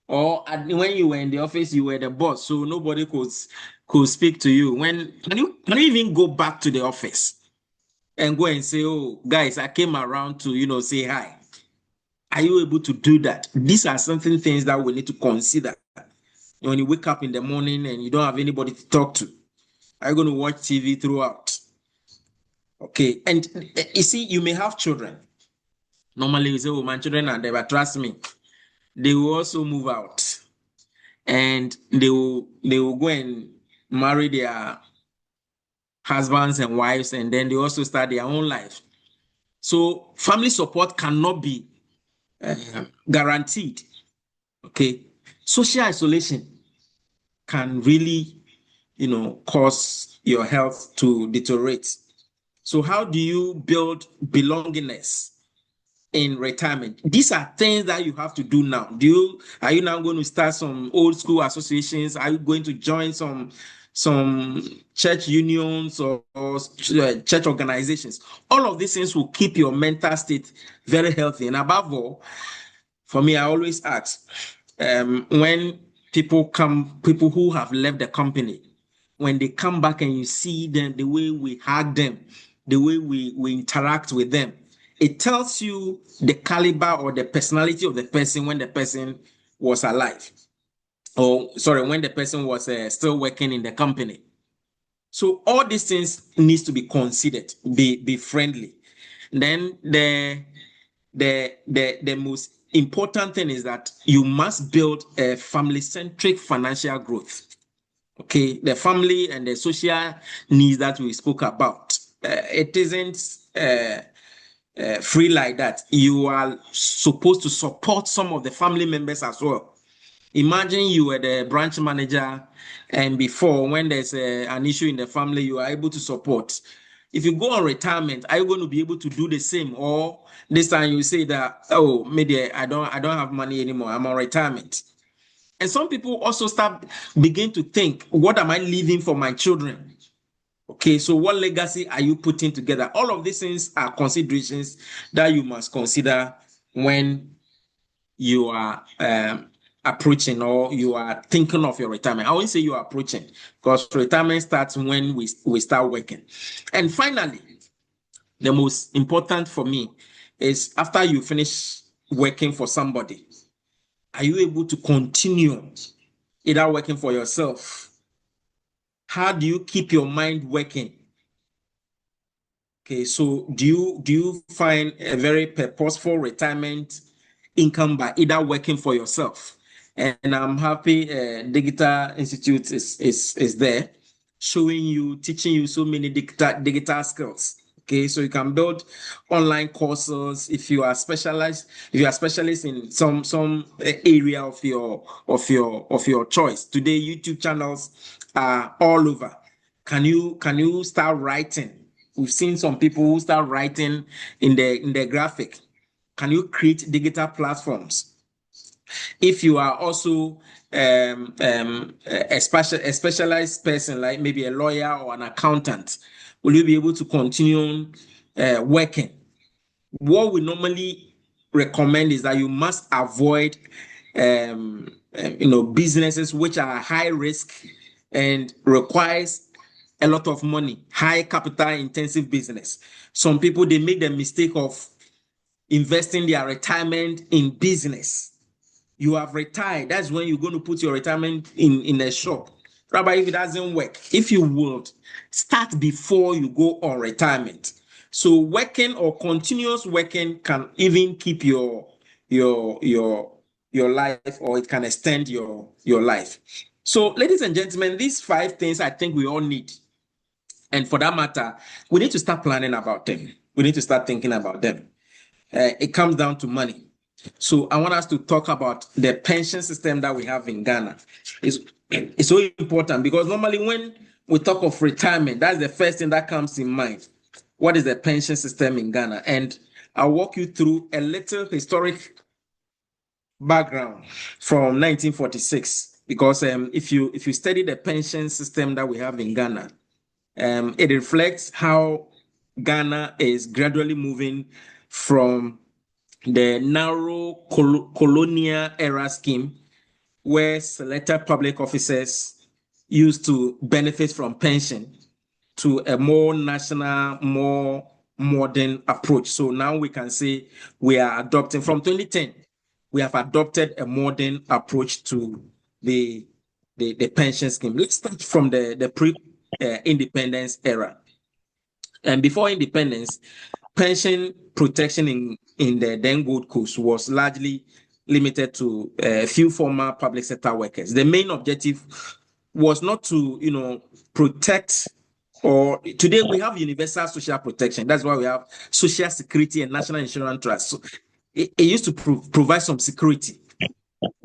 Or when you were in the office, you were the boss, so nobody could speak to you. Can you even go back to the office and go and say, "Oh, guys, I came around to say hi"? Are you able to do that? These are things that we need to consider when you wake up in the morning and you don't have anybody to talk to. Are you going to watch TV throughout? Okay, and you see, you may have children. Normally, you say, "Oh, my children are there," but trust me, they will also move out. And they will go and marry their husbands and wives, and then they also start their own life. So family support cannot be guaranteed. Okay, social isolation can really, cause your health to deteriorate. So how do you build belongingness in retirement? These are things that you have to do now. Are you now going to start some old school associations? Are you going to join some church unions or church organizations? All of these things will keep your mental state very healthy. And above all, for me, I always ask, when people who have left the company, when they come back and you see them, the way we hug them, the way we interact with them, it tells you the caliber or the personality of the person when the person was alive. Or, sorry, when the person was still working in the company. So all these things needs to be considered, be friendly. Then the most important thing is that you must build a family-centric financial growth. Okay, the family and the social needs that we spoke about. It isn't free like that. You are supposed to support some of the family members as well. Imagine you were the branch manager, and before, when there's an issue in the family, you are able to support. If you go on retirement, are you going to be able to do the same? Or this time you say that, "Oh, maybe I don't have money anymore. I'm on retirement." And some people also begin to think, what am I leaving for my children? Okay, so what legacy are you putting together? All of these things are considerations that you must consider when you are approaching or you are thinking of your retirement. I won't say you are approaching, because retirement starts when we start working. And finally, the most important for me is after you finish working for somebody, are you able to continue either working for yourself? How do you keep your mind working? Okay, so do you find a very purposeful retirement income by either working for yourself? And I'm happy Digital Institute is there, teaching you so many digital skills. Okay, so you can build online courses if you are specialized, if you are specialist in some area of your choice. Today, YouTube channels are all over. Can you start writing? We've seen some people who start writing in the graphic. Can you create digital platforms? If you are also a specialized person, like maybe a lawyer or an accountant, will you be able to continue working? What we normally recommend is that you must avoid businesses which are high risk and requires a lot of money, high capital intensive business. Some people, they make the mistake of investing their retirement in business. You have retired. That's when you're going to put your retirement in a shop. Rabbi, if it doesn't work, if you would, start before you go on retirement. So working or continuous working can even keep your life, or it can extend your life. So, ladies and gentlemen, these 5 things I think we all need. And for that matter, we need to start planning about them. We need to start thinking about them. It comes down to money. So I want us to talk about the pension system that we have in Ghana. It's so important because normally when we talk of retirement, that's the first thing that comes in mind. What is the pension system in Ghana? And I'll walk you through a little historic background from 1946. Because if you study the pension system that we have in Ghana, It reflects how Ghana is gradually moving from the narrow colonial era scheme where selected public officers used to benefit from pension to a more national, more modern approach. So now we can say we are adopting from 2010, we have adopted a modern approach to the pension scheme. Let's start from the pre-independence era. And before independence, pension protection in the then Gold Coast was largely limited to a few former public sector workers. The main objective was not to, protect, or today we have universal social protection. That's why we have social security and national insurance trust. So it used to provide some security.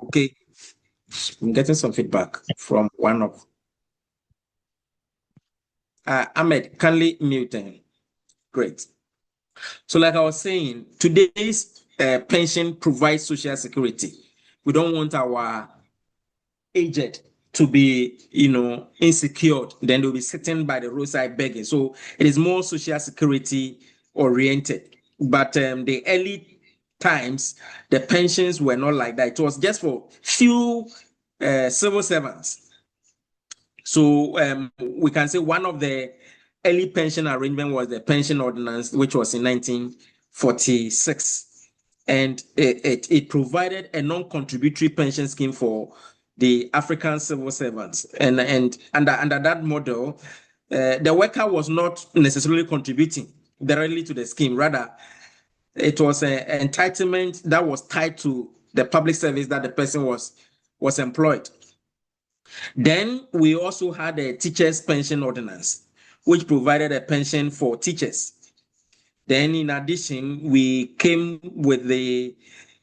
Okay. I'm getting some feedback from one of Ahmed, kindly mute him. Great. So like I was saying, today's pension provides social security. We don't want our aged to be, insecure. Then they'll be sitting by the roadside begging. So it is more social security oriented. But the early times, the pensions were not like that. It was just for few civil servants. So we can say one of the early pension arrangement was the pension ordinance, which was in 1946. And it provided a non-contributory pension scheme for the African civil servants. And under that model, the worker was not necessarily contributing directly to the scheme. Rather, it was an entitlement that was tied to the public service that the person was employed. Then we also had a teachers' pension ordinance, which provided a pension for teachers. Then, in addition, we came with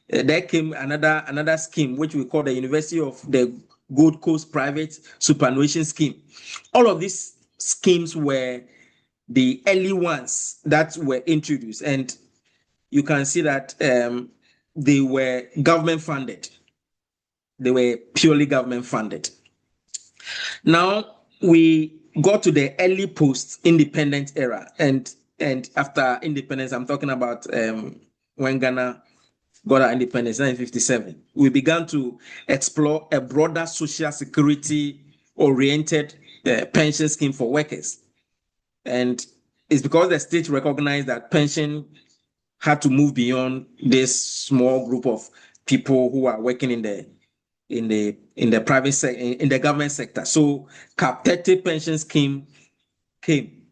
there came another scheme, which we call the University of the Gold Coast Private Superannuation Scheme. All of these schemes were the early ones that were introduced, and you can see that they were government funded. They were purely government funded. Now we got to the early post-independent era, and after independence, I'm talking about when Ghana got our independence, 1957. We began to explore a broader social security-oriented pension scheme for workers, and it's because the state recognized that pension had to move beyond this small group of people who are working in the private sector, in the government sector. So Cap 30 pension scheme came,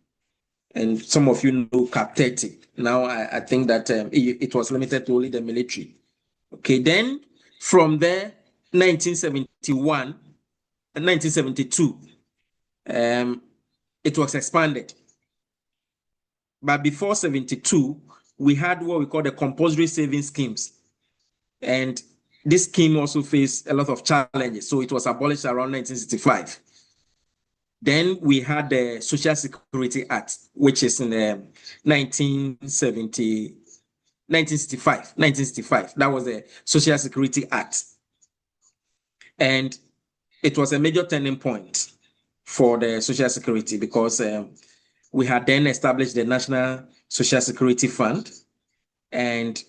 and some of you know Cap 30. Now I think that it was limited to only the military. Okay, then from there, 1971 and 1972, it was expanded. But before 72, we had what we call the compulsory savings schemes. And this scheme also faced a lot of challenges. So it was abolished around 1965. Then we had the Social Security Act, which is in 1965. That was the Social Security Act. And it was a major turning point for the Social Security because we had then established the National Social Security Fund, and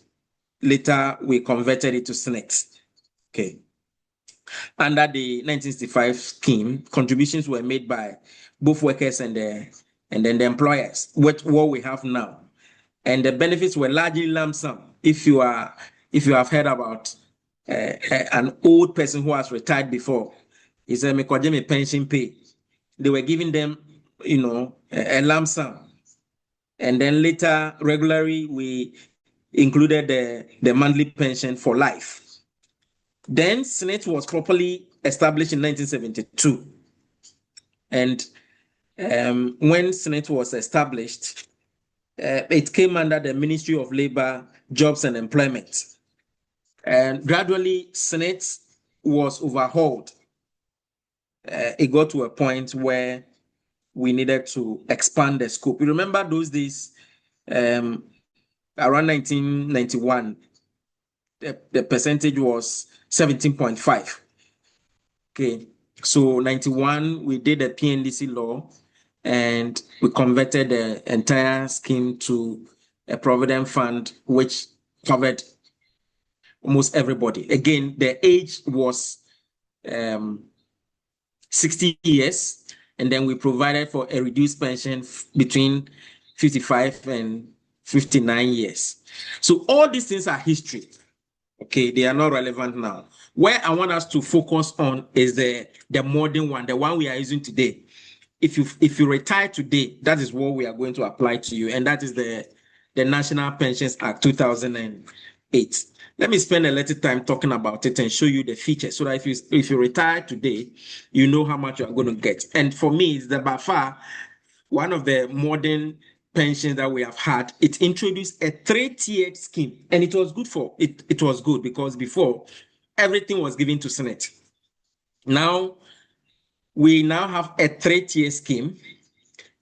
later we converted it to SNET. Okay. Under the 1965 scheme, contributions were made by both workers and then the employers, what we have now. And the benefits were largely lump sum. If you have heard about an old person who has retired before, he said, "Me pension pay." They were giving them, a lump sum. And then later, regularly, we included the monthly pension for life. Then SNET was properly established in 1972. And when SNET was established, it came under the Ministry of Labor, Jobs and Employment. And gradually, SNET was overhauled. It got to a point where we needed to expand the scope. You remember those days, around 1991, the percentage was 17.5. Okay, so 91, we did a PNDC law, and we converted the entire scheme to a provident fund, which covered almost everybody. Again, the age was 60 years, and then we provided for a reduced pension between 55 and 59 years. So all these things are history. Okay, they are not relevant now. Where I want us to focus on is the modern one, the one we are using today. If you retire today, that is what we are going to apply to you, and that is the National Pensions Act 2008. Let me spend a little time talking about it and show you the features, so that if you retire today, you know how much you are going to get. And for me, it's by far one of the modern pensions that we have had. It introduced a 3-tiered scheme, and it was good for it. It was good because before everything was given to Senate. Now we have a 3-tier scheme,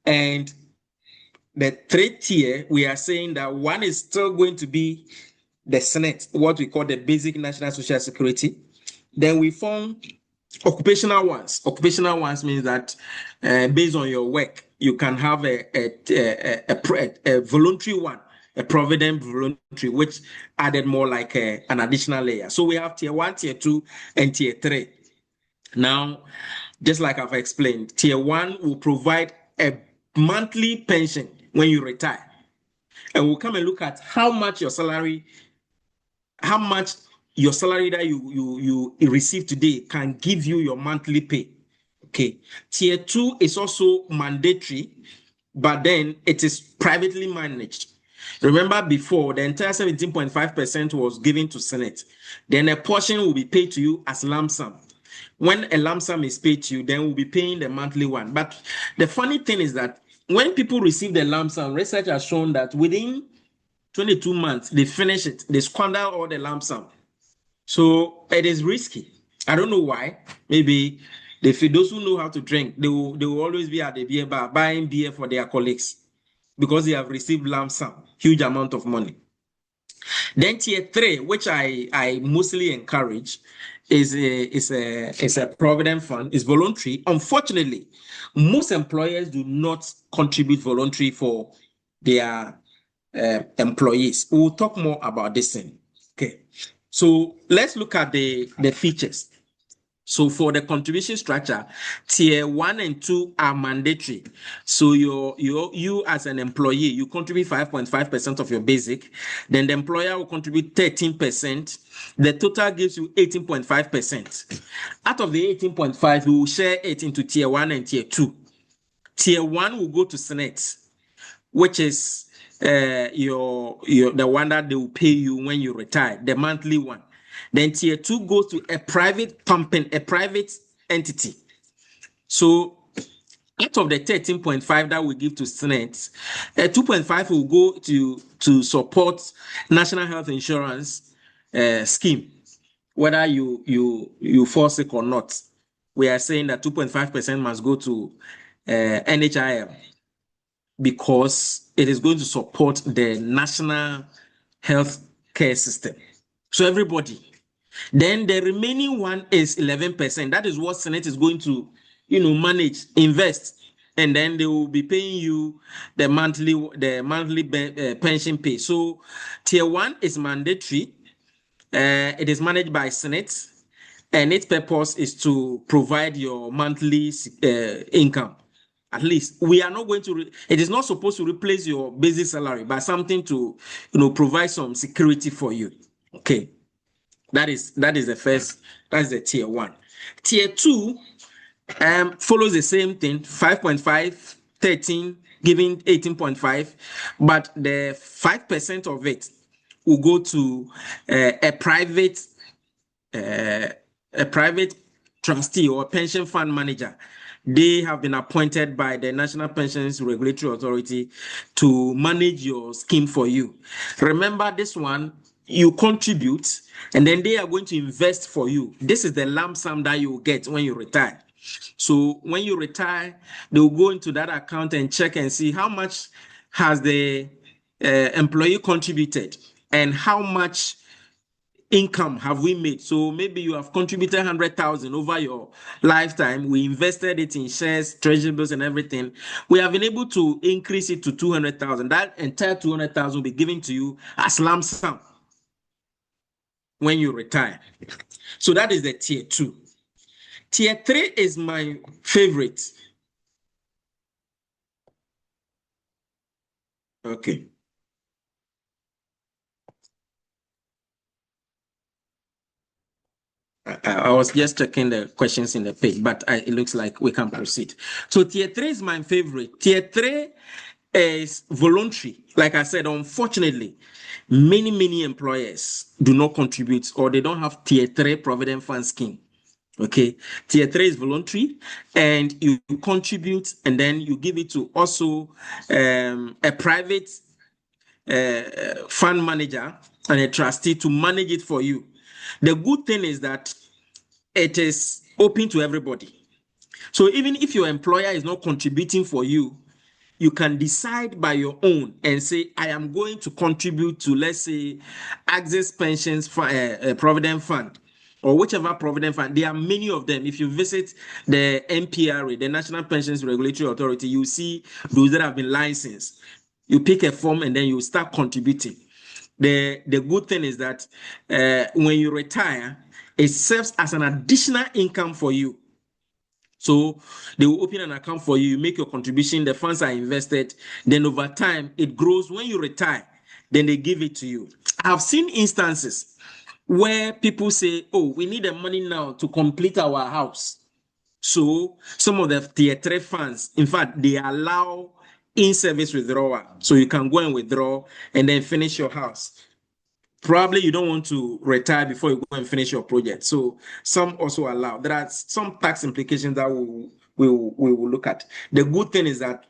and the 3-tier, we are saying that one is still going to be the Senate, what we call the basic national social security. Then we form occupational ones. Occupational ones means that based on your work, you can have a voluntary one, a provident voluntary, which added more like an additional layer. So we have tier 1, tier 2, and tier 3. Now, just like I've explained, tier 1 will provide a monthly pension when you retire. And we'll come and look at how much your salary that you receive today can give you your monthly pay. Okay. Tier 2 is also mandatory, but then it is privately managed. Remember before, the entire 17.5% was given to Senate. Then a portion will be paid to you as lump sum. When a lump sum is paid to you, then we'll be paying the monthly one. But the funny thing is that when people receive the lump sum, research has shown that within 22 months, they finish it. They squander all the lump sum. So it is risky. I don't know why. Maybe those who know how to drink, they will always be at the beer bar buying beer for their colleagues because they have received lump sum, huge amount of money. Then tier 3, which I mostly encourage, is a provident fund, is voluntary. Unfortunately, most employers do not contribute voluntary for their employees. We'll talk more about this thing. Okay, so let's look at the features. So for the contribution structure, tier 1 and 2 are mandatory. So you as an employee, you contribute 5.5% of your basic. Then the employer will contribute 13%. The total gives you 18.5%. Out of the 18.5, we will share it into tier 1 and tier 2. Tier 1 will go to Senate, which is the one that they will pay you when you retire, the monthly one. Then tier 2 goes to a private company, a private entity. So out of the 13.5 that we give to Senate, 2.5 will go to support national health insurance scheme, whether you fall sick or not. We are saying that 2.5% must go to NHIL because it is going to support the national health care system. So everybody. Then the remaining one is 11%. That is what Senate is going to, manage, invest, and then they will be paying you the monthly pension pay. So tier 1 is mandatory. It is managed by Senate, and its purpose is to provide your monthly income. At least we are not going to. It is not supposed to replace your basic salary, but something to, provide some security for you. Okay. That is the first, that's the tier 1. Tier 2 follows the same thing, 5.5, 13, giving 18.5, but the 5% of it will go to a private trustee or a pension fund manager. They have been appointed by the National Pensions Regulatory Authority to manage your scheme for you. Remember this one, you contribute, and then they are going to invest for you. This is the lump sum that you get when you retire. So when you retire, they will go into that account and check and see how much has the employee contributed and how much income have we made? So maybe you have contributed 100,000 over your lifetime. We invested it in shares, treasury bills, and everything. We have been able to increase it to 200,000. That entire 200,000 will be given to you as lump sum when you retire. So that is the tier 2. Tier 3 is my favorite. Okay. I was just checking the questions in the page, but it looks like we can proceed. So tier 3 is my favorite. Tier 3 is voluntary. Like I said, unfortunately, many employers do not contribute or they don't have tier 3 provident fund scheme. Okay, tier 3 is voluntary, and you contribute, and then you give it to also a private fund manager and a trustee to manage it for you. The good thing is that it is open to everybody. So even if your employer is not contributing for you, you can decide by your own and say, I am going to contribute to, let's say, Access Pensions Provident Fund, or whichever provident fund. There are many of them. If you visit the NPRA, the National Pensions Regulatory Authority, you see those that have been licensed. You pick a form and then you start contributing. The good thing is that when you retire, it serves as an additional income for you. So they will open an account for you, you make your contribution, the funds are invested, then over time it grows. When you retire, then they give it to you. I've seen instances where people say, oh, we need the money now to complete our house. So some of the tier 3 funds, in fact, they allow in-service withdrawal. So you can go and withdraw and then finish your house. Probably you don't want to retire before you go and finish your project. So some also allow. There are some tax implications that we will look at. The good thing is that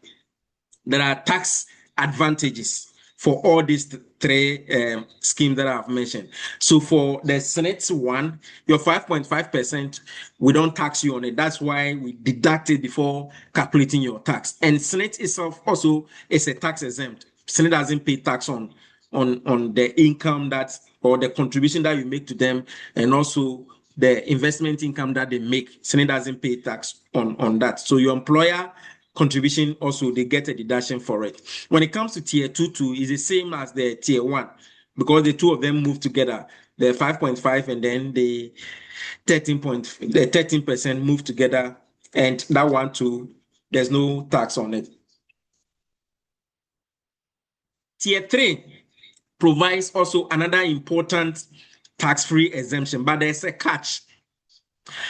there are tax advantages for all these 3 schemes that I have mentioned. So for the Senate one, your 5.5%, we don't tax you on it. That's why we deduct it before calculating your tax. And Senate itself also is a tax exempt. Senate doesn't pay tax on the income that or the contribution that you make to them, and also the investment income that they make. Senate doesn't pay tax on that. So your employer contribution also, they get a deduction for it. When it comes to tier 2, is the same as the tier 1, because the two of them move together. The 5.5 and then the 13% move together, and that one too, there's no tax on it. Tier 3 provides also another important tax-free exemption, but there's a catch.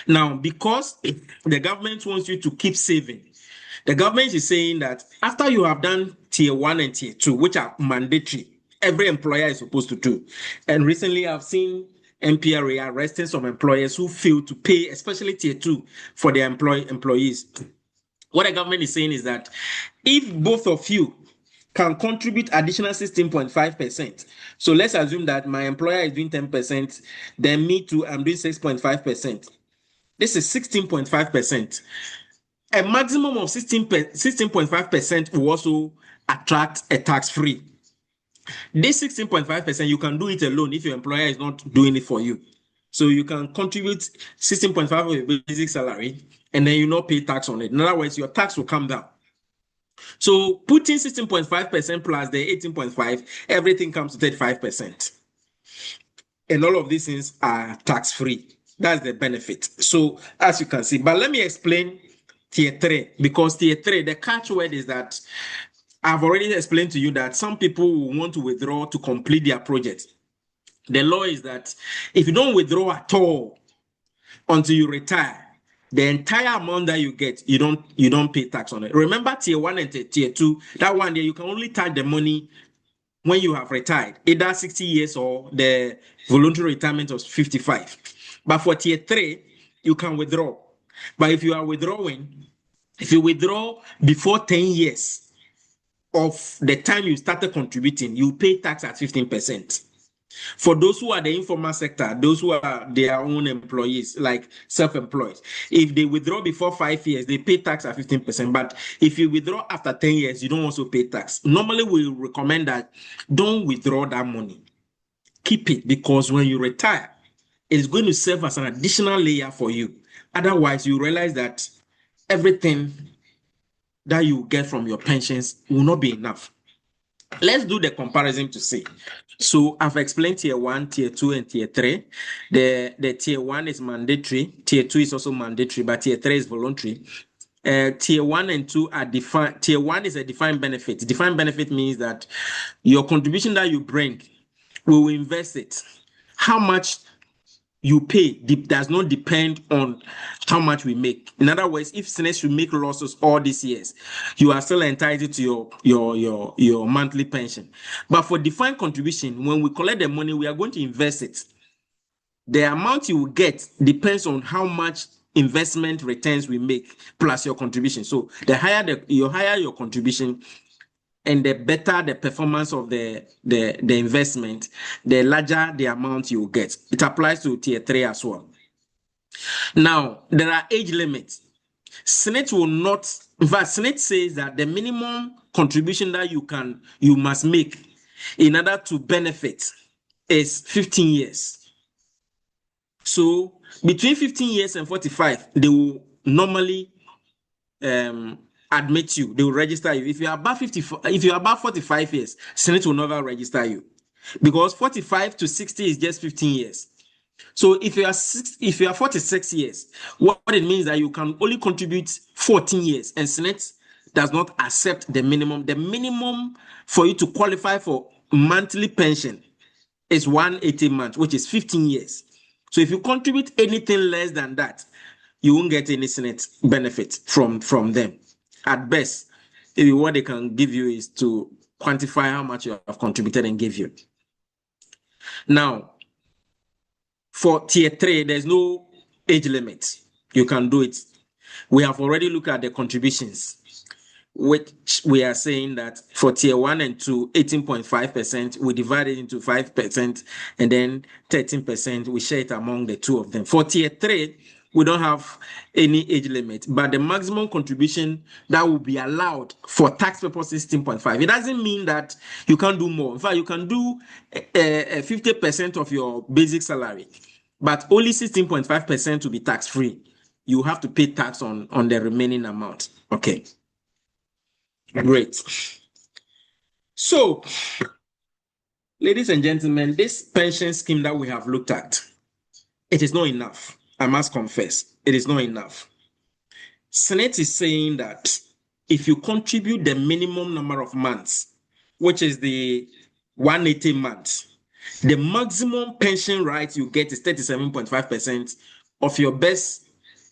Now, because the government wants you to keep saving, the government is saying that after you have done tier 1 and tier 2, which are mandatory, every employer is supposed to do. And recently I've seen NPRA arresting some employers who fail to pay, especially tier 2, for their employees. What the government is saying is that if both of you can contribute additional 16.5%. So let's assume that my employer is doing 10%, then me too, I'm doing 6.5%. This is 16.5%. A maximum of 16.5% will also attract a tax-free. This 16.5%, you can do it alone if your employer is not doing it for you. So you can contribute 16.5% of your basic salary, and then you not pay tax on it. In other words, your tax will come down. So putting 16.5% plus the 18.5%, everything comes to 35%. And all of these things are tax-free. That's the benefit. So as you can see, but let me explain tier 3, because tier 3, the catchword is that I've already explained to you that some people will want to withdraw to complete their project. The law is that if you don't withdraw at all until you retire, the entire amount that you get, you don't pay tax on it. Remember tier 1 and tier 2, that one there, you can only tax the money when you have retired, either 60 years or the voluntary retirement of 55. But for tier 3, you can withdraw. But if you are withdrawing, if you withdraw before 10 years of the time you started contributing, you pay tax at 15%. For those who are the informal sector, those who are their own employees, like self-employed, if they withdraw before 5 years, they pay tax at 15%. But if you withdraw after 10 years, you don't also pay tax. Normally, we recommend that don't withdraw that money. keep it, because when you retire, it's going to serve as an additional layer for you. Otherwise, you realize that everything that you get from your pensions will not be enough. Let's do the comparison to see. So I've explained tier 1, tier 2, and tier 3. The tier 1 is mandatory. Tier 2 is also mandatory, but tier 3 is voluntary. Tier 1 and 2 are defined. Tier 1 is a defined benefit. Defined benefit means that your contribution that you bring, we will invest it. How much you pay does not depend on how much we make. In other words, if Senate should make losses all these years, you are still entitled to your monthly pension. But for defined contribution, when we collect the money, we are going to invest it. The amount you will get depends on how much investment returns we make plus your contribution. So the higher your contribution, and the better the performance of the investment, the larger the amount you will get. It applies to tier 3 as well. Now, there are age limits. Senate will not, in fact, Senate says that the minimum contribution that you must make in order to benefit is 15 years. So between 15 years and 45, they will normally admit you. They will register you. If you are above 45 years, Senate will never register you, because 45 to 60 is just 15 years. So if you are 46 years, what it means that you can only contribute 14 years, and Senate does not accept the minimum. The minimum for you to qualify for monthly pension is 180 months, which is 15 years. So if you contribute anything less than that, you won't get any Senate benefit from them. At best, maybe what they can give you is to quantify how much you have contributed and give you. Now, for tier 3, there's no age limit. You can do it. We have already looked at the contributions, which we are saying that for tier 1 and 2, 18.5%, we divide it into 5%, and then 13%, we share it among the two of them. For tier 3, we don't have any age limit, but the maximum contribution that will be allowed for tax purposes is 16.5. It doesn't mean that you can't do more. In fact, you can do 50% of your basic salary, but only 16.5% to be tax-free. You have to pay tax on the remaining amount. Okay. Great. So, ladies and gentlemen, this pension scheme that we have looked at, it is not enough. I must confess, it is not enough. Senate is saying that if you contribute the minimum number of months, which is the 180 months, the maximum pension right you get is 37.5% of your best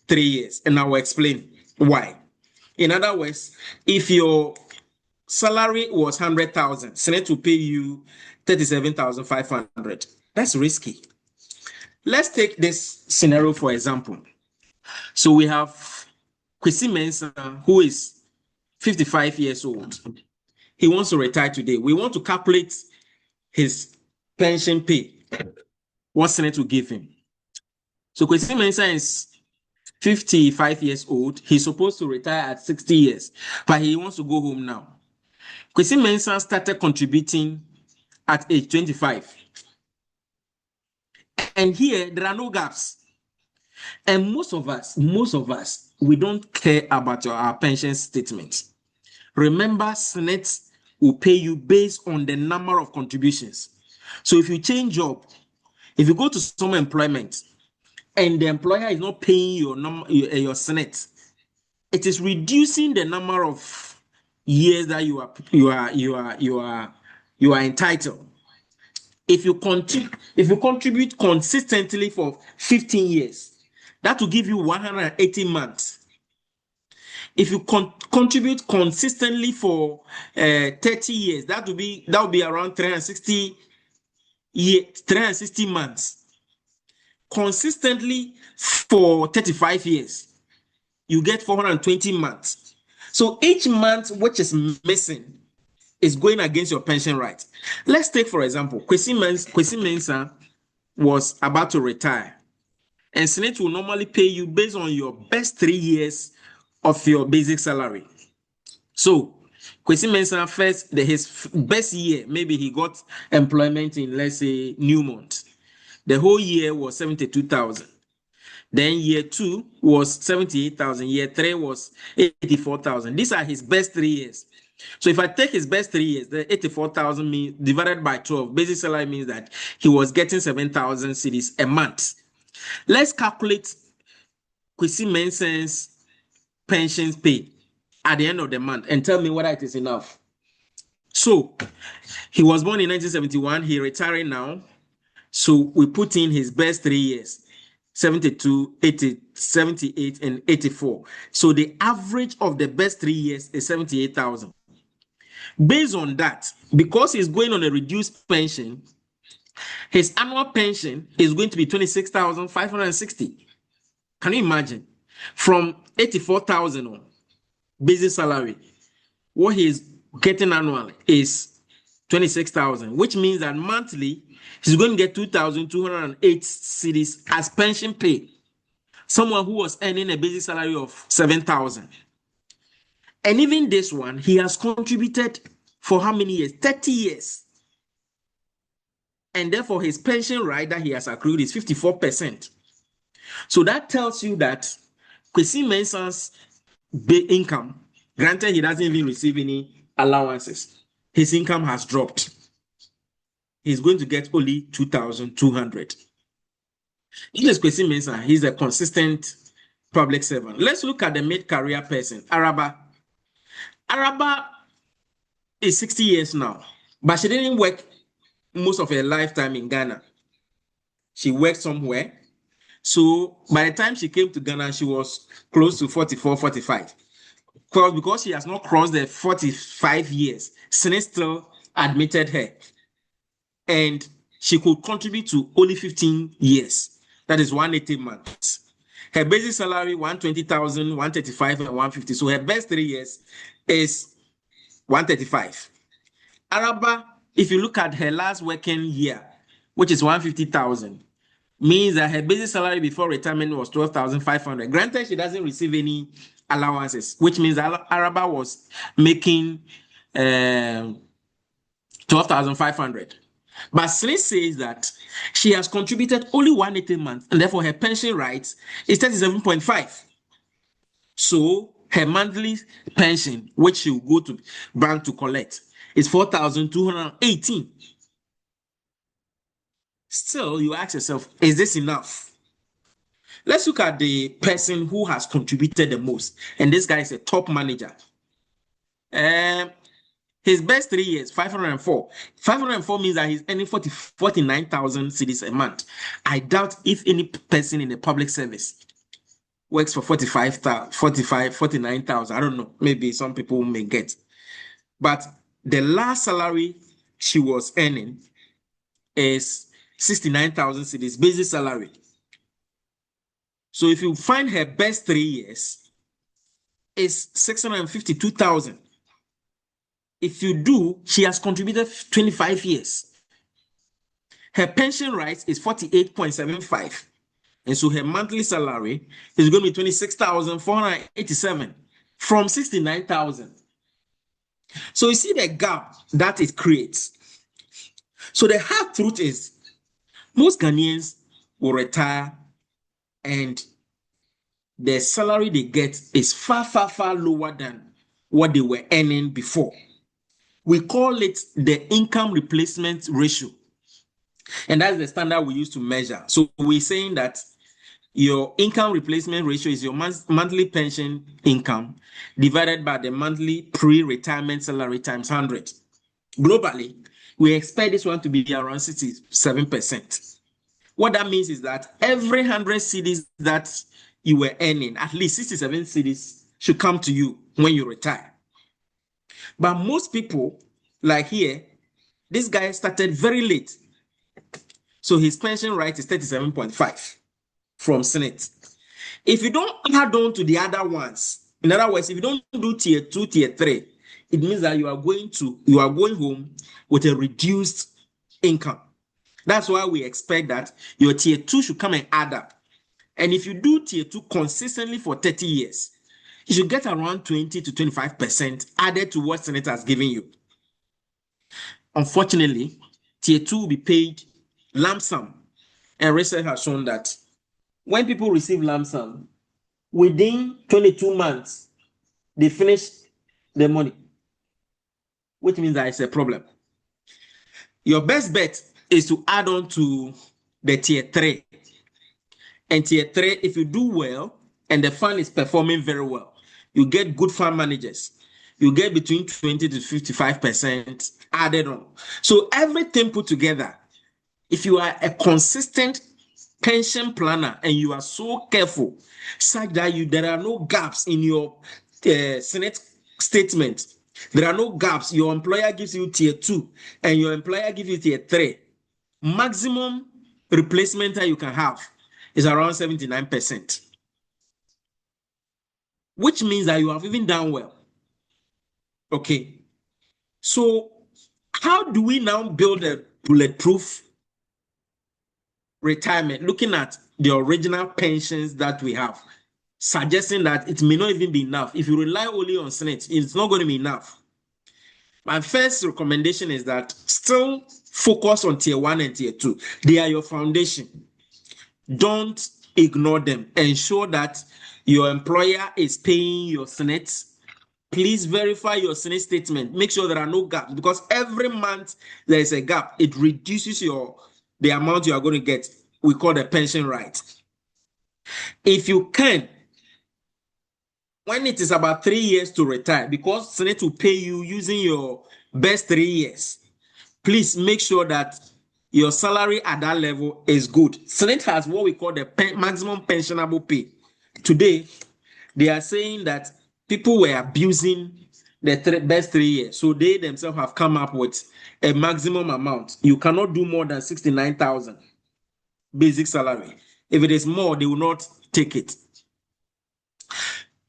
3 years. And I will explain why. In other words, if your salary was 100,000, Senate will pay you 37,500. That's risky. Let's take this scenario for example. So we have Kwesi Mensah, who is 55 years old. He wants to retire today. We want to calculate his pension pay, what Senate will give him. So Kwesi Mensah is 55 years old. He's supposed to retire at 60 years, but he wants to go home now. Kwesi Mensah started contributing at age 25. And here, there are no gaps. And most of us, we don't care about our pension statement. Remember, Senate will pay you based on the number of contributions. So if you change job, if you go to some employment, and the employer is not paying your Senate, it is reducing the number of years that you are entitled. If you contribute consistently for 15 years, that will give you 180 months. If you contribute consistently for 30 years, that will be around 360 months. Consistently for 35 years, you get 420 months. So each month which is missing is going against your pension right. Let's take, for example, Kwesi Mensah was about to retire, and Senate will normally pay you based on your best 3 years of your basic salary. So Kwesi Mensah his best year, maybe he got employment in, let's say, Newmont. The whole year was 72,000. Then year 2 was 78,000. Year 3 was 84,000. These are his best 3 years. So if I take his best 3 years, the 84,000 divided by 12, basic salary means that he was getting 7,000 cedis a month. Let's calculate Kwesi Mensah's pensions pay at the end of the month and tell me whether it is enough. So he was born in 1971. He retiring now. So we put in his best 3 years. 72, 80, 78, and 84. So the average of the best 3 years is 78,000. Based on that, because he's going on a reduced pension, his annual pension is going to be 26,560. Can you imagine? From 84,000 on basic salary, what he's getting annually is 26,000, which means that monthly he's going to get 2,208 cedis as pension pay. Someone who was earning a basic salary of 7,000. And even this one, he has contributed for how many years? 30 years. And therefore, his pension right that he has accrued is 54%. So that tells you that Kwesi Mensah's income, granted he doesn't even receive any allowances, his income has dropped. He's going to get only 2,200. This is Kwesi Mensah. He's a consistent public servant. Let's look at the mid-career person, Araba. Araba is 60 years now, but she didn't work most of her lifetime in Ghana. She worked somewhere. So by the time she came to Ghana, she was close to 44, 45. Because she has not crossed the 45 years, Senate still admitted her. And she could contribute to only 15 years. That is 180 months. Her basic salary, 120,000, 135, and 150. So her best 3 years is 135. Araba, if you look at her last working year, which is 150,000, means that her basic salary before retirement was 12,500. Granted, she doesn't receive any allowances, which means Araba was making 12,500. But Smith says that she has contributed only 180 months, and therefore her pension rights is 37.5. So her monthly pension, which she will go to bank to collect, is 4,218. Still, you ask yourself, is this enough? Let's look at the person who has contributed the most, and this guy is a top manager. His best 3 years, 504. 504 means that he's earning 49,000 cedis a month. I doubt if any person in the public service works for 49,000. I don't know. Maybe some people may get. But the last salary she was earning is 69,000 cedis, basic salary. So if you find her best 3 years, it's 652,000. If you do, she has contributed 25 years. Her pension rights is 48.75. And so her monthly salary is going to be 26,487 from 69,000. So you see the gap that it creates. So the hard truth is most Ghanaians will retire and the salary they get is far, far, far lower than what they were earning before. We call it the income replacement ratio. And that's the standard we use to measure. So we're saying that your income replacement ratio is your monthly pension income divided by the monthly pre-retirement salary times 100. Globally, we expect this one to be around 67%. What that means is that every 100 cedis that you were earning, at least 67 cedis should come to you when you retire. But most people, like here, this guy started very late. So his pension right is 37.5 from Senate. If you don't add on to the other ones, in other words, if you don't do tier 2, tier 3, it means that you are going home with a reduced income. That's why we expect that your tier 2 should come and add up. And if you do tier 2 consistently for 30 years, you should get around 20 to 25% added to what Senate has given you. Unfortunately, tier 2 will be paid lump sum. And research has shown that when people receive lump sum, within 22 months, they finish the money, which means that it's a problem. Your best bet is to add on to the tier 3. And tier 3, if you do well and the fund is performing very well, you get good fund managers. You get between 20 to 55% added on. So everything put together, if you are a consistent pension planner and you are so careful such that there are no gaps in your Senate statement, there are no gaps, your employer gives you tier 2 and your employer gives you tier 3, maximum replacement that you can have is around 79%, which means that you have even done well. Okay, so how do we now build a bulletproof retirement, looking at the original pensions that we have, suggesting that it may not even be enough? If you rely only on Senate, it's not going to be enough. My first recommendation is that still focus on tier 1 and tier 2. They are your foundation. Don't ignore them. Ensure that your employer is paying your Senate. Please verify your Senate statement. Make sure there are no gaps, because every month there is a gap. It reduces the amount you are going to get. We call the pension right. If you can, when it is about 3 years to retire, because Senate will pay you using your best 3 years, please make sure that your salary at that level is good. Senate has what we call the maximum pensionable pay. Today, they are saying that people were abusing the best 3 years. So they themselves have come up with a maximum amount. You cannot do more than 69,000 basic salary. If it is more, they will not take it.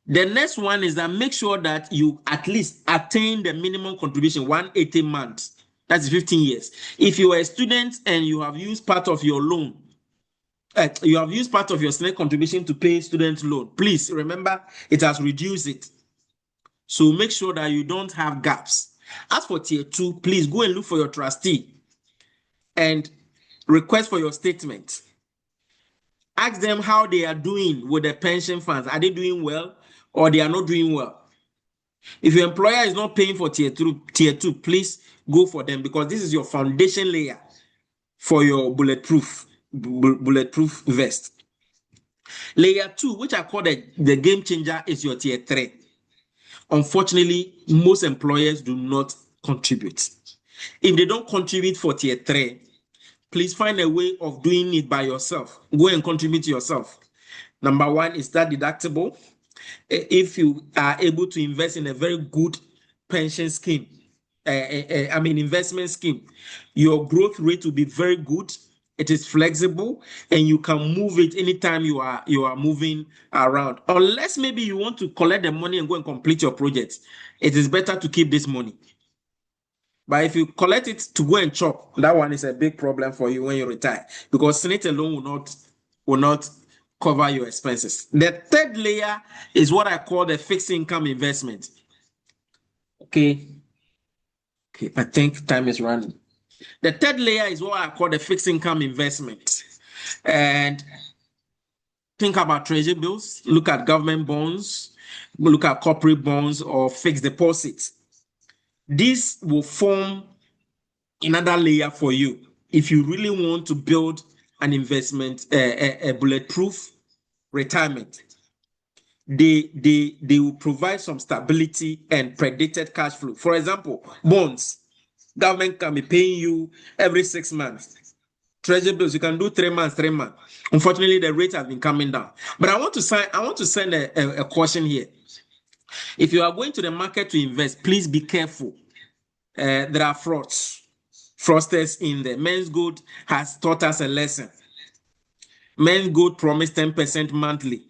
The next one is that make sure that you at least attain the minimum contribution, 180 months. That's 15 years. If you are a student and you have used part of your loan, you have used part of your Senate contribution to pay student loan, please remember it has reduced it. So make sure that you don't have gaps. As for tier 2, please go and look for your trustee and request for your statement. Ask them how they are doing with the pension funds. Are they doing well or they are not doing well? If your employer is not paying for tier 2, please go for them, because this is your foundation layer for your bulletproof vest. Layer 2, which I call the game changer, is your tier 3. Unfortunately, most employers do not contribute. If they don't contribute for tier 3, please find a way of doing it by yourself. Go and contribute yourself. Number 1 is that deductible. If you are able to invest in a very good pension scheme, investment scheme, your growth rate will be very good. It is flexible and you can move it anytime you are moving around. Unless maybe you want to collect the money and go and complete your project, it is better to keep this money. But if you collect it to go and chop, that one is a big problem for you when you retire, because Senate alone will not cover your expenses. The third layer is what I call the fixed income investment. Okay, I think time is running. The third layer is what I call the fixed income investment. And think about treasury bills, look at government bonds, look at corporate bonds or fixed deposits. This will form another layer for you if you really want to build an investment, a bulletproof retirement. They will provide some stability and predicted cash flow. For example, bonds. Government can be paying you every 6 months. Treasury bills, you can do 3 months. Unfortunately, the rate has been coming down. But I want to send a caution here. If you are going to the market to invest, please be careful. There are fraudsters in there. Men's Gold has taught us a lesson. Men's Gold promised 10% monthly.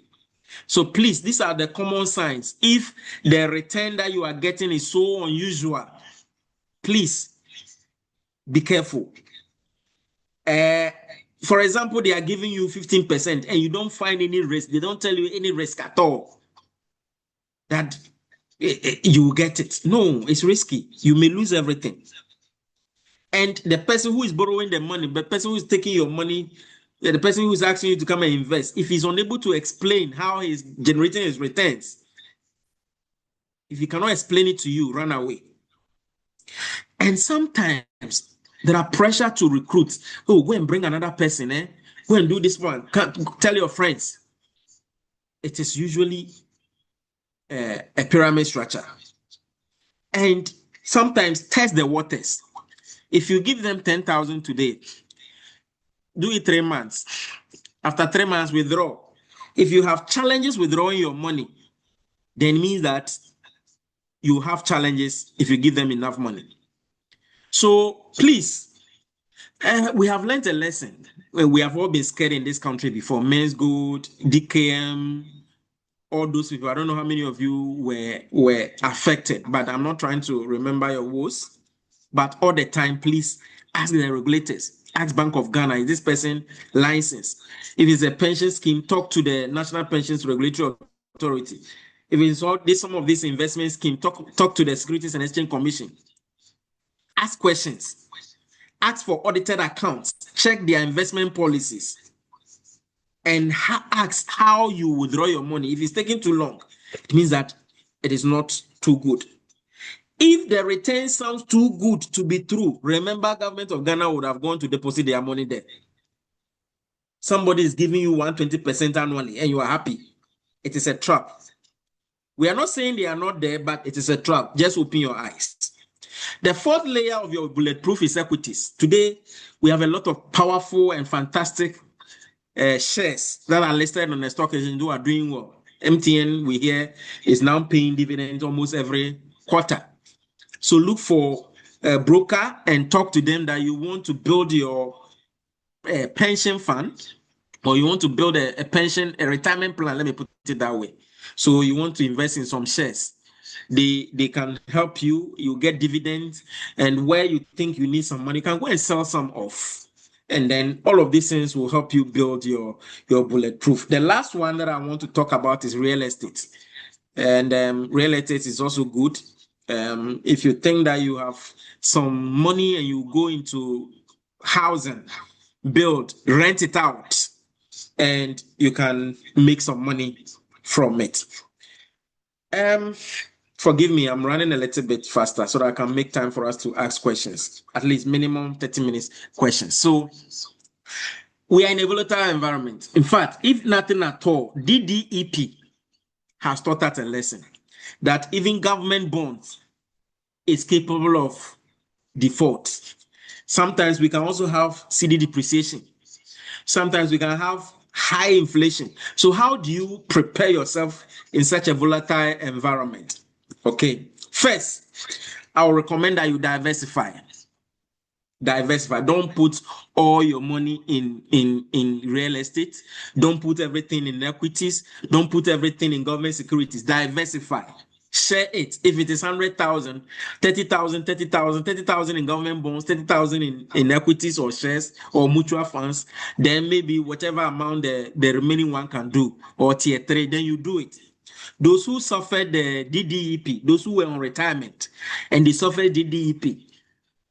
So please, these are the common signs. If the return that you are getting is so unusual, please be careful. For example, they are giving you 15% and you don't find any risk. They don't tell you any risk at all. that you get it. No, it's risky. You may lose everything. And the person who is borrowing the money, the person who is taking your money, the person who is asking you to come and invest, if he's unable to explain how he's generating his returns, if he cannot explain it to you, run away. And sometimes there are pressure to recruit. Oh, go and bring another person, Go and do this one. Tell your friends. It is usually a pyramid structure. And sometimes test the waters. If you give them 10,000 today, do it 3 months. After 3 months, withdraw. If you have challenges withdrawing your money, then it means that you have challenges if you give them enough money. So please, we have learned a lesson. We have all been scared in this country before. Men's Good, DKM, all those people. I don't know how many of you were affected, but I'm not trying to remember your woes. But all the time, please ask the regulators. Ask Bank of Ghana, is this person licensed? If it's a pension scheme, talk to the National Pensions Regulatory Authority. If it's some of this investment scheme, talk to the Securities and Exchange Commission. Ask questions. Ask for audited accounts. Check their investment policies. And ask how you withdraw your money. If it's taking too long, it means that it is not too good. If the return sounds too good to be true, remember, government of Ghana would have gone to deposit their money there. Somebody is giving you 120% annually and you are happy. It is a trap. We are not saying they are not there, but it is a trap. Just open your eyes. The fourth layer of your bulletproof is equities. Today, we have a lot of powerful and fantastic shares that are listed on the stock exchange who are doing well. MTN, we hear, is now paying dividends almost every quarter. So look for a broker and talk to them that you want to build your pension fund, or you want to build a retirement plan, let me put it that way. So you want to invest in some shares. They can help you. You get dividends, and where you think you need some money, you can go and sell some off. And then all of these things will help you build your bulletproof. The last one that I want to talk about is real estate. And real estate is also good. If you think that you have some money and you go into housing, build, rent it out, and you can make some money from it. Forgive me, I'm running a little bit faster so that I can make time for us to ask questions, at least minimum 30 minutes questions. So we are in a volatile environment. In fact, if nothing at all, DDEP has taught us a lesson that even government bonds is capable of default. Sometimes we can also have CD depreciation. Sometimes we can have high inflation. So how do you prepare yourself in such a volatile environment? Okay, first, I will recommend that you diversify. Diversify. Don't put all your money in real estate. Don't put everything in equities. Don't put everything in government securities. Diversify. Share it. If it is 100,000, 30,000, 30,000, 30,000 in government bonds, 30,000 in equities or shares or mutual funds, then maybe whatever amount the remaining one can do, or tier 3, then you do it. Those who suffered the DDEP, those who were on retirement and they suffered DDEP,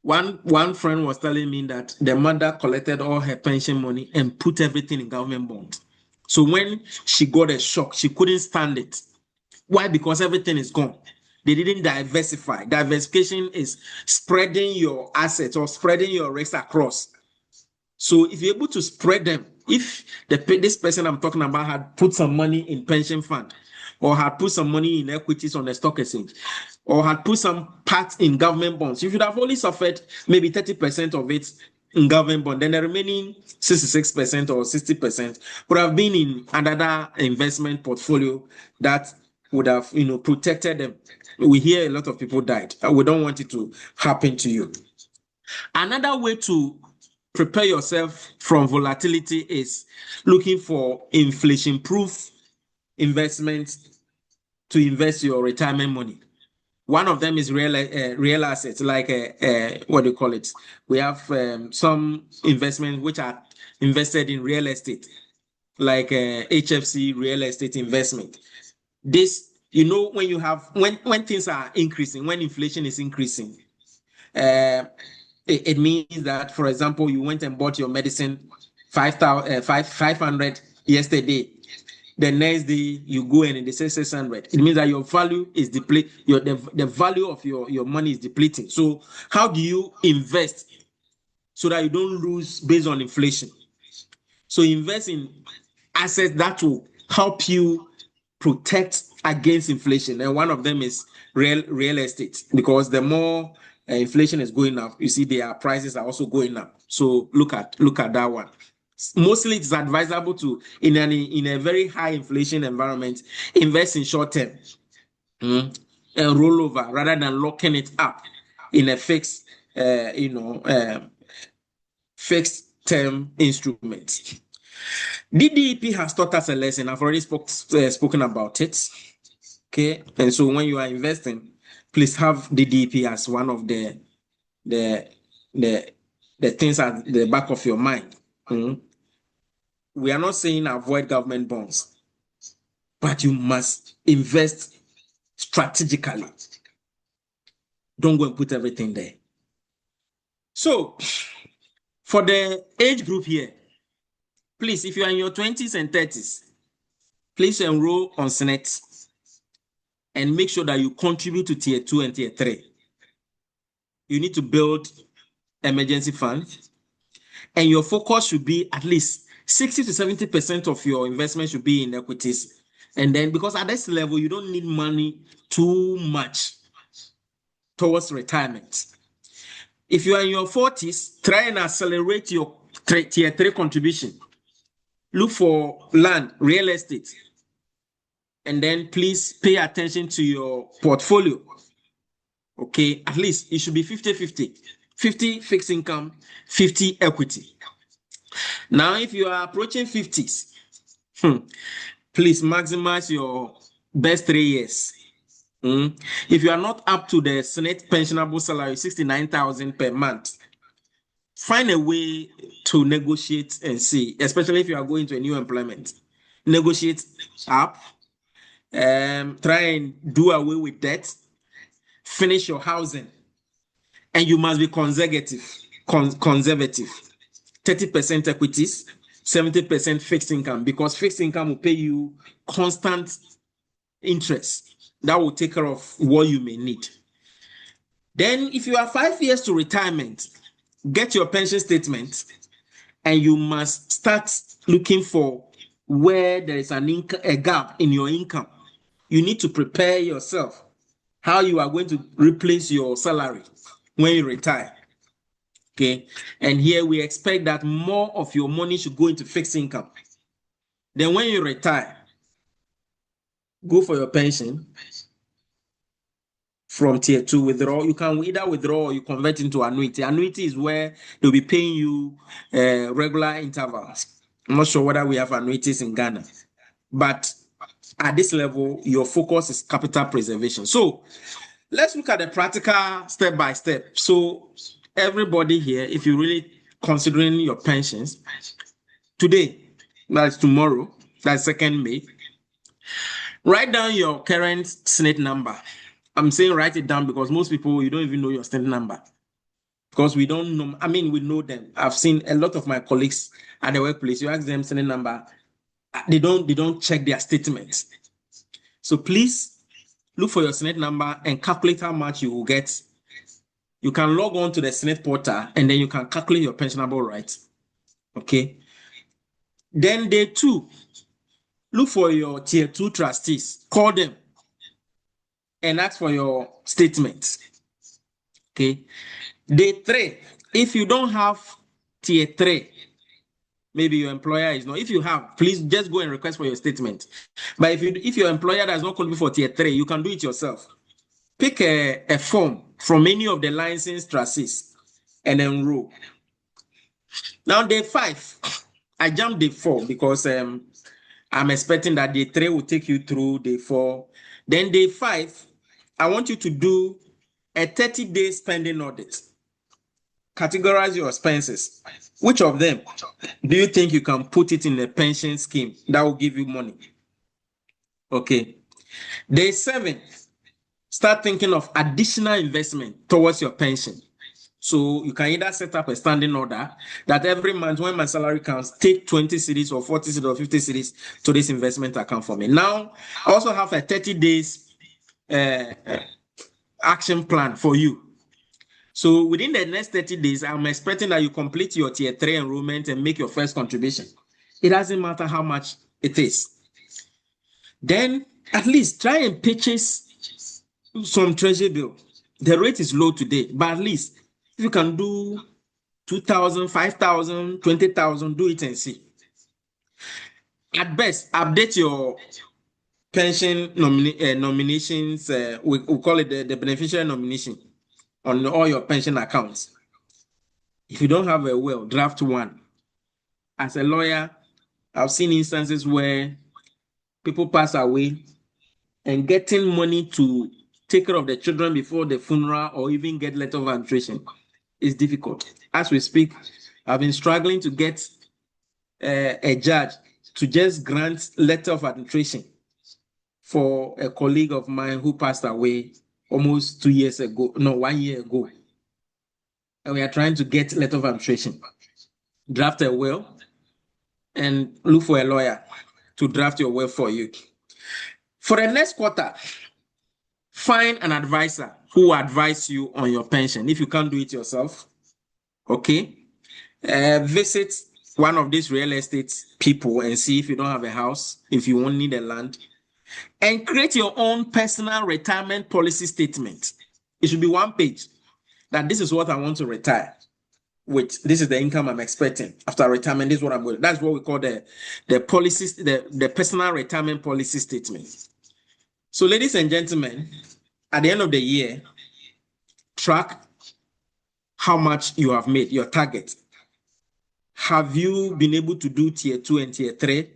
one friend was telling me that the mother collected all her pension money and put everything in government bonds. So when she got a shock, she couldn't stand it. Why? Because everything is gone. They didn't diversify. Diversification is spreading your assets or spreading your risks across. So if you're able to spread them, if this person I'm talking about had put some money in pension fund, or had put some money in equities on the stock exchange, or had put some part in government bonds, you should have only suffered maybe 30% of it in government bond. Then the remaining 66% or 60% would have been in another investment portfolio that would have, protected them. We hear a lot of people died. We don't want it to happen to you. Another way to prepare yourself from volatility is looking for inflation-proof investments to invest your retirement money. One of them is real assets, like what do you call it? We have some investments which are invested in real estate, like HFC real estate investment. This You know, when you have when things are increasing, when inflation is increasing, it means that, for example, you went and bought your medicine 500 yesterday. The next day you go and they say 600. It means that your value is depleted. The value of your money is depleting. So how do you invest so that you don't lose based on inflation? So invest in assets that will help you protect against inflation, and one of them is real estate, because the more inflation is going up, you see their prices are also going up. So look at that one. Mostly it's advisable to, in a very high inflation environment, invest in short term and rollover rather than locking it up in a fixed fixed term instrument. DDEP has taught us a lesson. I've already spoken about it. Okay, and so when you are investing, please have DDEP as one of the things at the back of your mind. We are not saying avoid government bonds, but you must invest strategically. Don't go and put everything there. So, for the age group here, please, if you are in your 20s and 30s, please enroll on Senate and make sure that you contribute to Tier 2 and Tier 3. You need to build emergency funds, and your focus should be at least 60 to 70% of your investment should be in equities. And then, because at this level, you don't need money too much towards retirement. If you are in your 40s, try and accelerate your Tier 3 contribution. Look for land, real estate, and then please pay attention to your portfolio. Okay, at least it should be 50-50. 50 fixed income, 50 equity. Now, if you are approaching 50s, please maximize your best 3 years. If you are not up to the Senate pensionable salary, 69,000 per month, find a way to negotiate and see, especially if you are going to a new employment. Negotiate up, try and do away with debt, finish your housing, and you must be conservative. 30% equities, 70% fixed income, because fixed income will pay you constant interest. That will take care of what you may need. Then, if you are 5 years to retirement, get your pension statement, and you must start looking for where there is a gap in your income. You need to prepare yourself how you are going to replace your salary when you retire. Okay, and here we expect that more of your money should go into fixed income. Then when you retire, go for your pension from Tier 2, withdraw. You can either withdraw or you convert into annuity. Annuity is where they'll be paying you regular intervals. I'm not sure whether we have annuities in Ghana, but at this level, your focus is capital preservation. So let's look at the practical step by step. So everybody here, if you're really considering your pensions, today, that's tomorrow, that's 2nd May, write down your current SNIT number. I'm saying write it down because most people, you don't even know your SNIT number. Because we don't know, we know them. I've seen a lot of my colleagues at the workplace, you ask them SNIT number, they don't check their statements. So please look for your SNIT number and calculate how much you will get. You can log on to the SNIT portal and then you can calculate your pensionable rights. Okay. Then day 2, look for your Tier 2 trustees. Call them and ask for your statements. Okay. Day 3, if you don't have Tier 3, maybe your employer is not. If you have, please just go and request for your statement. But if your employer does not qualify for Tier 3, you can do it yourself. Pick a form from any of the licensed trustees and enroll. Now, day 5, I jumped day 4 because I'm expecting that day 3 will take you through day 4. Then day 5, I want you to do a 30-day spending audit. Categorize your expenses. Which of them do you think you can put it in a pension scheme that will give you money? Okay. Day 7, start thinking of additional investment towards your pension. So you can either set up a standing order that every month when my salary comes, take 20 cedis or 40 cedis or 50 cedis to this investment account for me. Now, I also have a 30 days action plan for you. So within the next 30 days, I'm expecting that you complete your tier 3 enrollment and make your first contribution. It doesn't matter how much it is. Then at least try and purchase some treasury bill. The rate is low today, but at least if you can do 2,000, 5,000, 20,000, do it and see. At best, update your pension nominations. We call it the beneficiary nomination on all your pension accounts. If you don't have a will, draft one. As a lawyer, I've seen instances where people pass away and getting money to take care of the children before the funeral or even get letter of administration is difficult. As we speak, I've been struggling to get a judge to just grant letter of administration for a colleague of mine who passed away almost 1 year ago. And we are trying to get letter of administration, draft a will, and look for a lawyer to draft your will for you. For the next quarter, find an advisor who will advise you on your pension. If you can't do it yourself, okay, visit one of these real estate people and see if you don't have a house, if you won't need a land, and create your own personal retirement policy statement. It should be 1 page that this is what I want to retire with. This is the income I'm expecting after retirement. This is what I'm going. That's what we call the policy, the personal retirement policy statement. So, ladies and gentlemen, at the end of the year, track how much you have made, your target. Have you been able to do tier 2 and tier 3?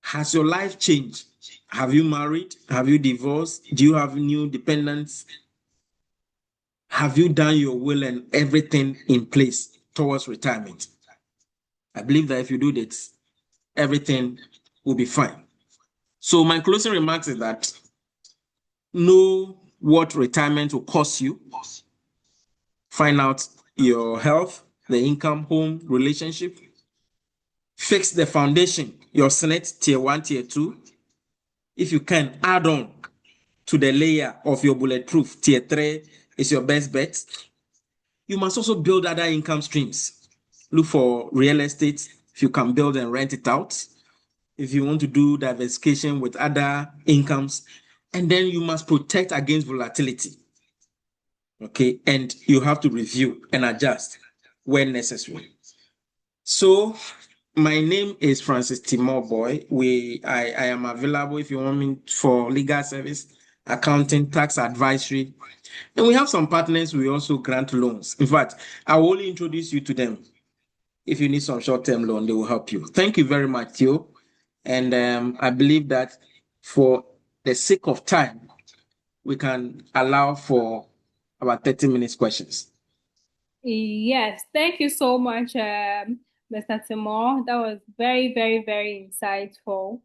Has your life changed? Have you married? Have you divorced? Do you have new dependents? Have you done your will and everything in place towards retirement? I believe that if you do this, everything will be fine. So my closing remarks is that know what retirement will cost you. Find out your health, the income, home, relationship. Fix the foundation, your Senate tier 1, tier 2. If you can, add on to the layer of your Bulletproof. Tier 3 is your best bet. You must also build other income streams. Look for real estate if you can build and rent it out. If you want to do diversification with other incomes, and then you must protect against volatility. Okay, and you have to review and adjust when necessary. So my name is Francis Timore Boy. I am available if you want me for legal service, accounting, tax advisory. And we have some partners we also grant loans. In fact, I will only introduce you to them. If you need some short-term loan, they will help you. Thank you very much, Theo. And I believe that for the sake of time, we can allow for about 30 minutes questions.
Yes, thank you so much, Mr. Timore. That was very, very, very insightful.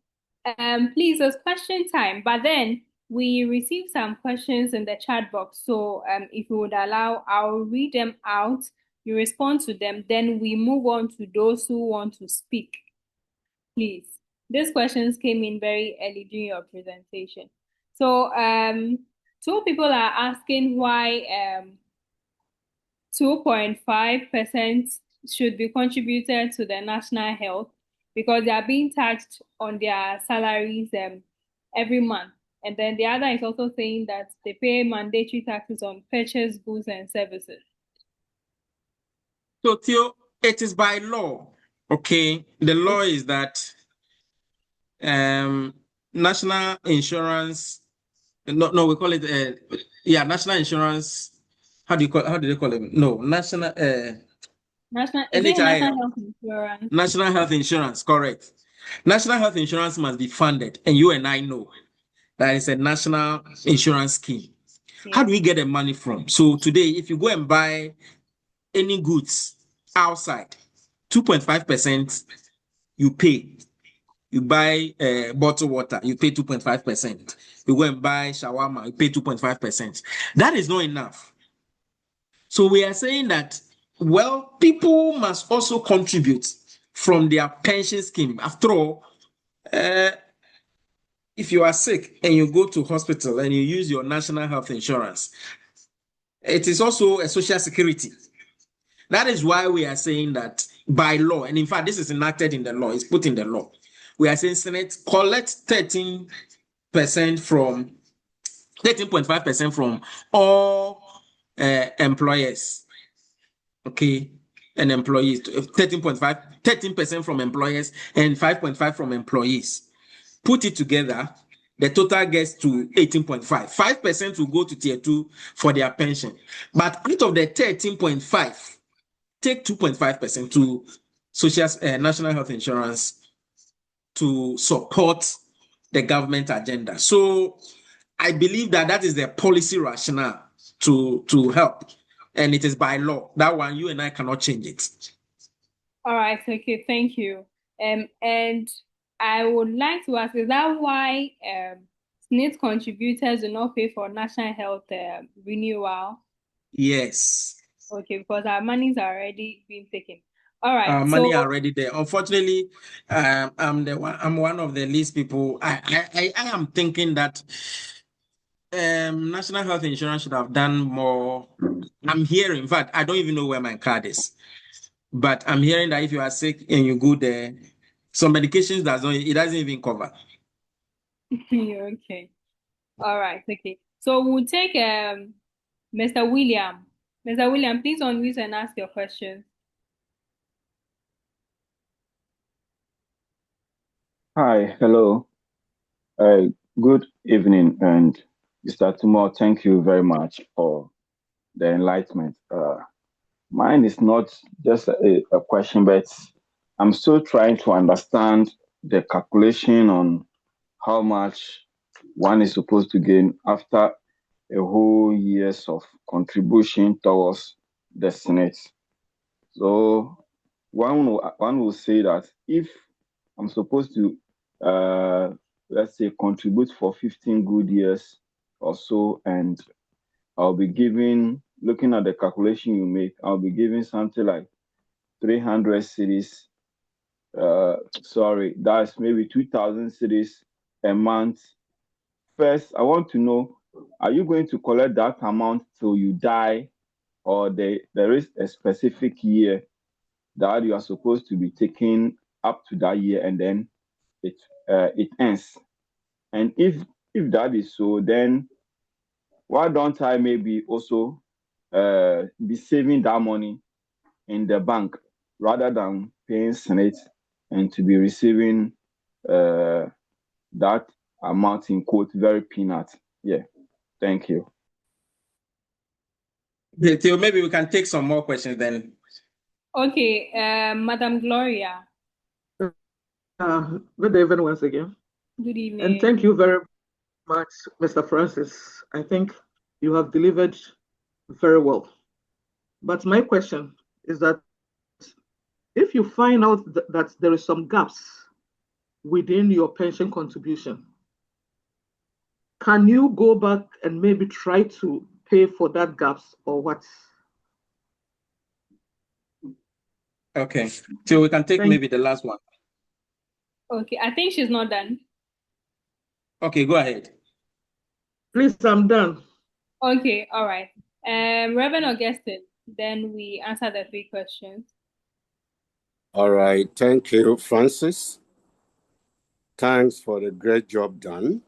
Please, it's question time. But then we received some questions in the chat box. So if you would allow, I'll read them out. You respond to them. Then we move on to those who want to speak. Please. These questions came in very early during your presentation. So 2 people are asking why 2.5% should be contributed to the national health because they are being taxed on their salaries every month. And then the other is also saying that they pay mandatory taxes on purchased goods and services.
So, Theo, it is by law. Okay. The law is that national insurance, no, we call it, national insurance. How do they call it? No, national
National
NHIL.
health insurance.
National health insurance, correct. National health insurance must be funded, and you and I know that it's a national insurance scheme.
Yeah.
How do we get the money from? So today, if you go and buy any goods outside, 2.5% you pay. You buy bottled water, you pay 2.5%. You go and buy shawarma, you pay 2.5%. That is not enough. So we are saying that, well, people must also contribute from their pension scheme. After all, if you are sick and you go to hospital and you use your national health insurance, it is also a social security. That is why we are saying that by law, and in fact, this is enacted in the law, it's put in the law. We are saying Senate collect 13% from 13.5% from all employers. Okay. And employees, 13% from employers and 5.5 from employees. Put it together, the total gets to 18.5. 5% will go to tier 2 for their pension. But out of the 13.5, take 2.5% to social national health insurance to support the government agenda. So I believe that that is the policy rationale to help. And it is by law. That one, you and I cannot change it.
All right, okay, thank you. And I would like to ask, is that why SNIT contributors do not pay for national health renewal?
Yes.
Okay, because our money's already been taken. All right.
Our money already there. Unfortunately, I'm one of the least people. I am thinking that national health insurance should have done more. I'm hearing, in fact, I don't even know where my card is, but I'm hearing that if you are sick and you go there, some medications it doesn't even cover.
Okay. All right. Okay. So we'll take Mr. William. Mr. William, please unmute and ask your question.
Hi, hello. Good evening, and Mr. Timore, thank you very much for the enlightenment. Mine is not just a question, but I'm still trying to understand the calculation on how much one is supposed to gain after a whole years of contribution towards the Senate. So one will say that if I'm supposed to let's say contribute for 15 good years or so, and I'll be giving, looking at the calculation you make, I'll be giving something like 300 cedis. Sorry, that's maybe 2,000 cedis a month. First, I want to know, are you going to collect that amount till you die, or there is a specific year that you are supposed to be taking up to that year, and then it ends? And if that is so, then why don't I maybe also be saving that money in the bank rather than paying Senate and to be receiving that amount in quote very peanut? Yeah, thank you.
Theo, maybe we can take some more questions then.
Okay, Madam Gloria.
Good evening once again.
Good evening.
And thank you very much, Mr. Francis. I think you have delivered very well. But my question is that if you find out that there is some gaps within your pension contribution, can you go back and maybe try to pay for that gaps, or what?
Okay, so we can take maybe the last one.
Okay, I think she's not done.
Okay, go ahead.
Please, I'm done.
Okay, all right. Reverend Augustine, then we answer the 3 questions.
All right, thank you, Francis. Thanks for the great job done.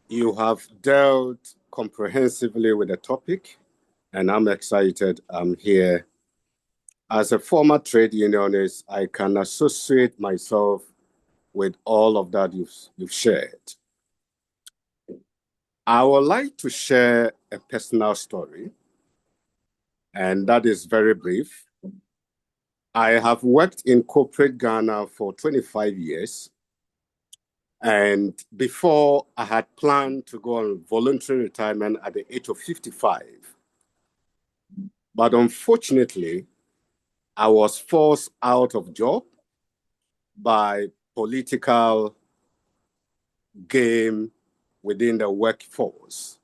You have dealt comprehensively with the topic, and I'm excited I'm here. As a former trade unionist, I can associate myself with all of that you've shared. I would like to share a personal story, and that is very brief. I have worked in corporate Ghana for 25 years, and before I had planned to go on voluntary retirement at the age of 55. But unfortunately, I was forced out of job by political game within the workforce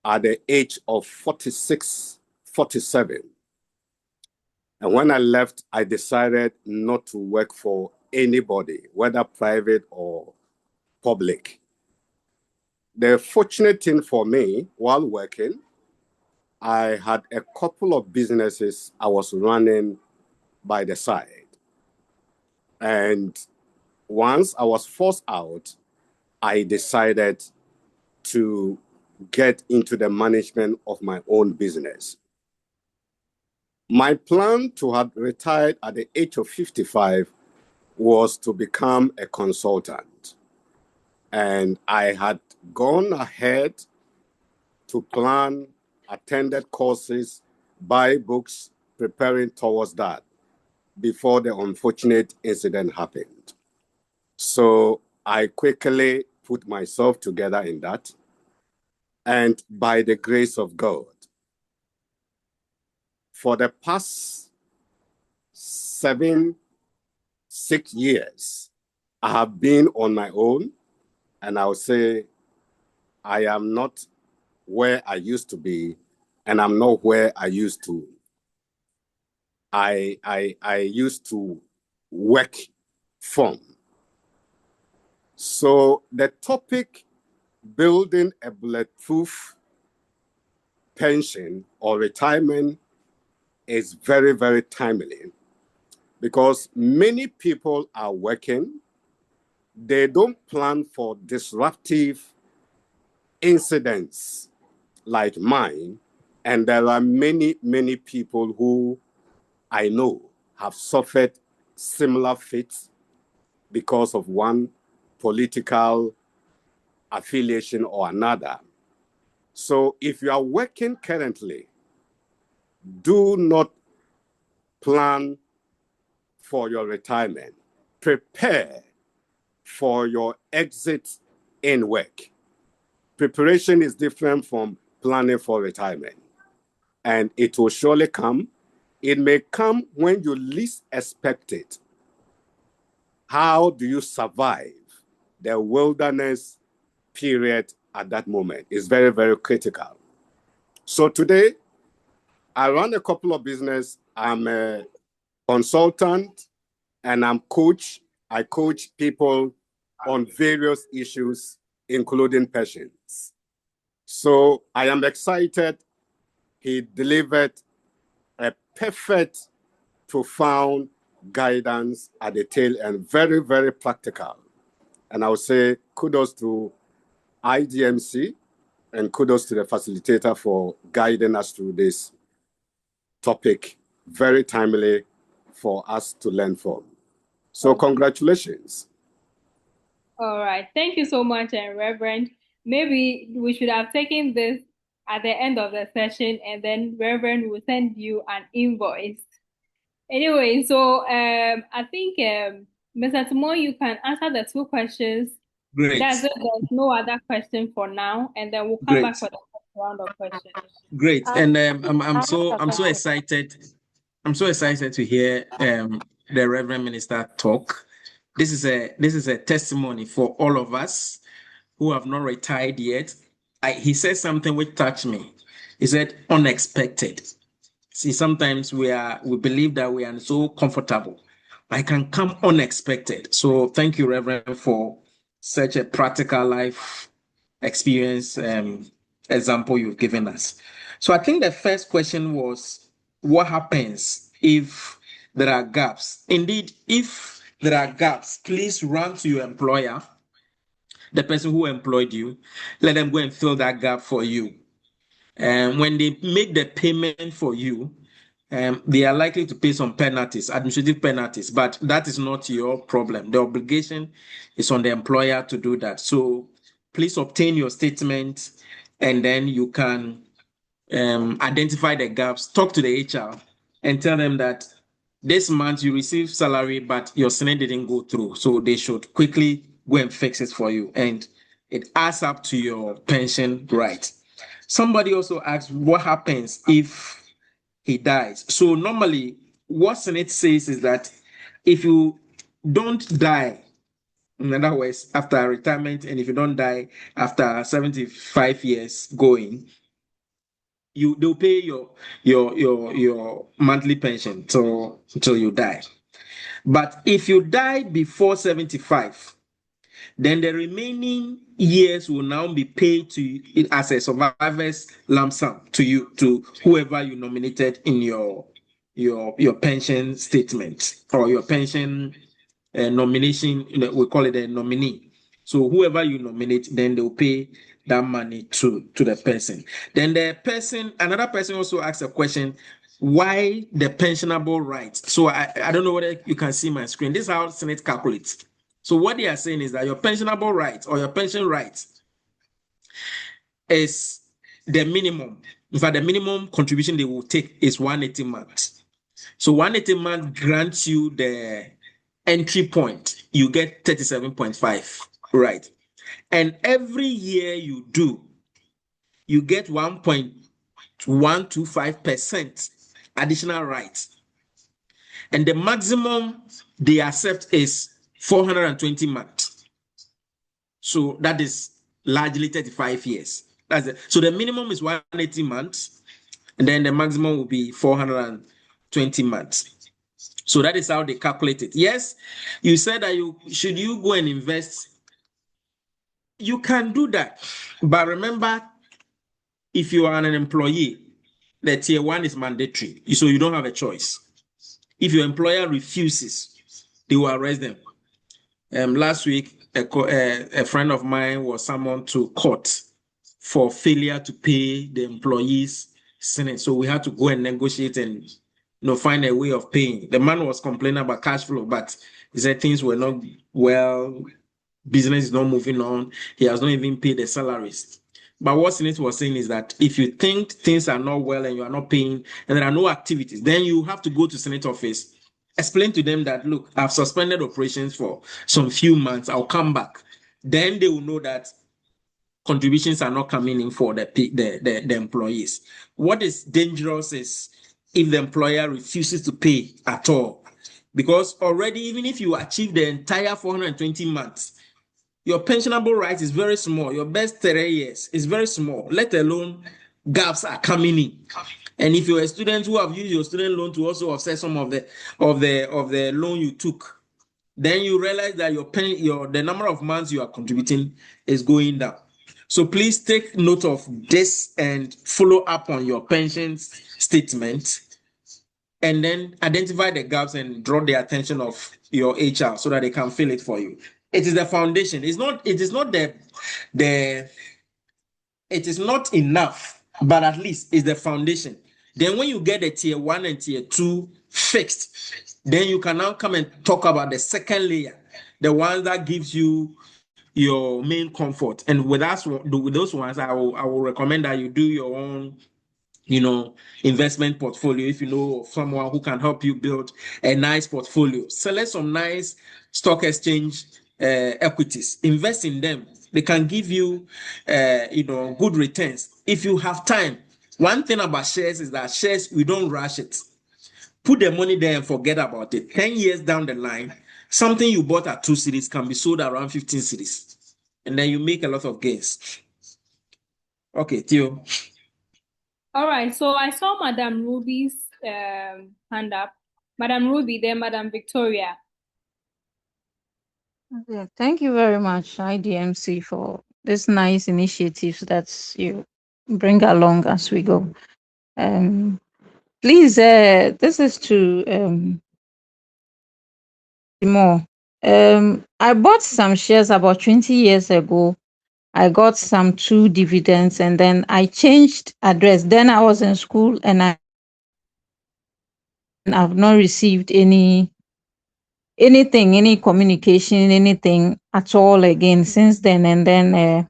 at the age of 46, 47. And when I left, I decided not to work for anybody, whether private or public. The fortunate thing for me while working, I had a couple of businesses I was running by the side. And once I was forced out, I decided to get into the management of my own business. My plan to have retired at the age of 55 was to become a consultant. And I had gone ahead to plan, attended courses, buy books, preparing towards that before the unfortunate incident happened. So I quickly put myself together in that. And by the grace of God, for the past 6 years, I have been on my own, and I would say I am not where I used to be, and I'm not where I used to. I used to work from. So the topic, building a bulletproof pension or retirement, is very, very timely because many people are working. They don't plan for disruptive incidents like mine. And there are many, many people who I know have suffered similar fates because of one political affiliation or another. So if you are working currently, do not plan for your retirement. Prepare for your exit in work. Preparation is different from planning for retirement, and it will surely come. It may come when you least expect it. How do you survive the wilderness period at that moment is very, very critical. So today, I run a couple of business. I'm a consultant and I'm coach. I coach people on various issues, including patients. So I am excited. He delivered a perfect, profound guidance at the tail end, very, very practical. And I would say kudos to IDMC and kudos to the facilitator for guiding us through this topic, very timely for us to learn from. So congratulations.
All right. Thank you so much, Reverend. Maybe we should have taken this at the end of the session, and then Reverend will send you an invoice. Anyway, so I think Mr. Timore, you can answer the 2 questions.
Great.
That's it. There's no other question for now, and then we'll come back for the next round of questions.
Great. And I'm so excited. I'm so excited to hear the Reverend Minister talk. This is a testimony for all of us who have not retired yet. He said something which touched me. He said unexpected. See, sometimes we believe that we are so comfortable, but it can come unexpected. So thank you, Reverend, for such a practical life experience example you've given us. So I think the first question was, what happens if there are gaps? Indeed, if there are gaps, please run to your employer, the person who employed you, let them go and fill that gap for you. And when they make the payment for you, they are likely to pay some penalties, administrative penalties, but that is not your problem. The obligation is on the employer to do that. So please obtain your statement, and then you can identify the gaps, talk to the HR, and tell them that this month you received salary, but your SNE didn't go through. So they should quickly go and fix it for you. And it adds up to your pension right. Somebody also asked, what happens if he dies? So normally, what SNE says is that if you don't die In other words, after retirement, and if you don't die after 75 years going, they'll pay your monthly pension till you die. But if you die before 75, then the remaining years will now be paid to you as a survivor's lump sum to you, to whoever you nominated in your pension statement or your pension nomination. We call it a nominee. So whoever you nominate, then they'll pay that money to the person. Then another person also asks a question: why the pensionable right? So I don't know whether you can see my screen. This is how Senate calculates. So what they are saying is that your pensionable right or your pension right is the minimum. In fact, the minimum contribution they will take is 180 months. So 180 months grants you the entry point. You get 37.5, right? And every year you do, you get 1.125% additional right. And the maximum they accept is 420 months. So that is largely 35 years. That's it. So the minimum is 180 months, and then the maximum will be 420 months. So that is how they calculate it. Yes, you said that you go and invest. You can do that. But remember, if you are an employee, the tier 1 is mandatory. So you don't have a choice. If your employer refuses, they will arrest them. Last week, a friend of mine was summoned to court for failure to pay the employees' Senate. So we had to go and negotiate and find a way of paying. The man was complaining about cash flow, but he said things were not well, business is not moving on. He has not even paid the salaries. But what Senate was saying is that if you think things are not well and you are not paying and there are no activities, then you have to go to Senate office, explain to them that, look, I've suspended operations for some few months. I'll come back. Then they will know that contributions are not coming in for the employees. What is dangerous is if the employer refuses to pay at all. Because already, even if you achieve the entire 420 months, your pensionable right is very small. Your best 3 years is very small, let alone gaps are coming in. And if you're a student who have used your student loan to also offset some of the loan you took, then you realize that the number of months you are contributing is going down. So please take note of this and follow up on your pension statement, and then identify the gaps and draw the attention of your HR so that they can fill it for you. It is the foundation. It is not enough, but at least it's the foundation. Then when you get the tier 1 and tier 2 fixed, then you can now come and talk about the second layer, the one that gives you your main comfort. And with those ones, I will recommend that you do your own investment portfolio. If you know of someone who can help you build a nice portfolio, select some nice stock exchange equities, invest in them. They can give you good returns if you have time. One thing about shares is that shares, we don't rush it. Put the money there and forget about it. 10 years down the line, something you bought at 2 cedis can be sold around 15 cedis, and then you make a lot of gains. Okay, Theo.
All right, so I saw Madam Ruby's hand up. Madam Ruby, then Madam Victoria.
Okay, thank you very much, IDMC, for this nice initiatives that you bring along as we go. Please, this is to Timore. I bought some shares about 20 years ago. I got some 2 dividends, and then I changed address. Then I was in school, and I've not received anything, any communication, anything at all again since then. And then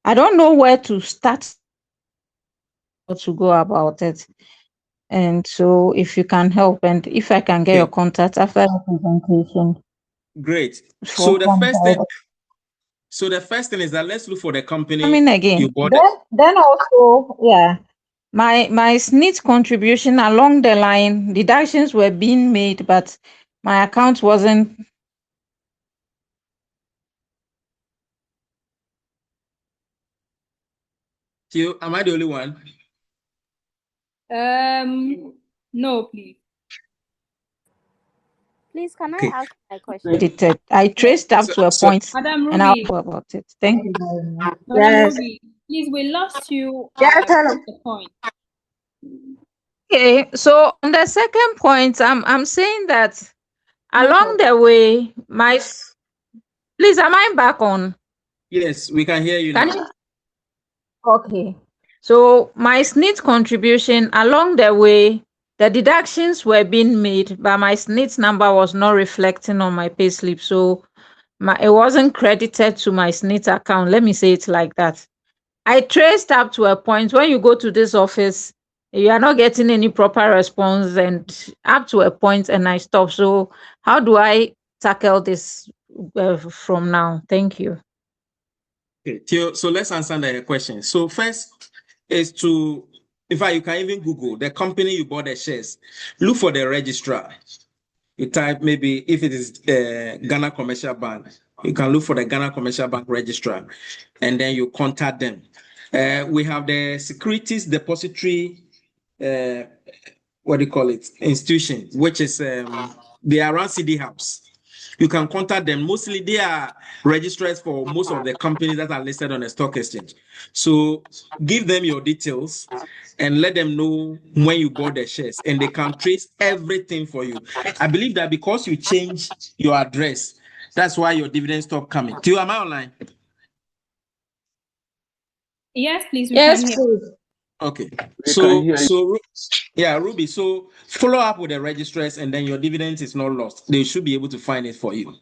I don't know where to start or to go about it. And so if you can help, and if I can get your contact after the presentation.
Great. So the first thing is that let's look for the company.
I mean, again, then also, yeah, my SNIT contribution along the line, deductions were being made, but my account wasn't
Theo, am I the only one?
No, please.
Please, can
Okay.
I ask my question?
I traced up to a
So
point
Madam
and I'll
Ruby,
talk about it. Thank you very much.
Madam
Yes.
Ruby, please, we lost you
Yes,
at
hello.
the point.
Okay, so on the second point, I'm saying that
No
along
problem.
the way, please, am I back on?
yes, we can hear you
Can
now.
you? Okay. So my SNIT contribution along the way, the deductions were being made, but my SNIT number was not reflecting on my payslip. So it wasn't credited to my SNIT account. Let me say it like that. I traced up to a point when you go to this office, you are not getting any proper response, and up to a point, and I stop. So how do I tackle this from now? Thank you.
Okay, Theo, so let's answer the question. So first is to, in fact, you can even Google the company you bought the shares. Look for the registrar. You type maybe if it is Ghana Commercial Bank, you can look for the Ghana Commercial Bank registrar, and then you contact them. We have the Securities Depository, what do you call it, institution, which is they are around CD House. You can contact them. Mostly they are registrars for most of the companies that are listed on the stock exchange. So give them your details and let them know when you bought the shares, and they can trace everything for you. I believe that because you change your address, that's why your dividends stop coming. Do you am I online?
Yes, please, we
Yes,
can hear.
please.
Okay.
We can hear you.
Yeah, Ruby. So follow up with the registrars, and then your dividends is not lost. They should be able to find it for you.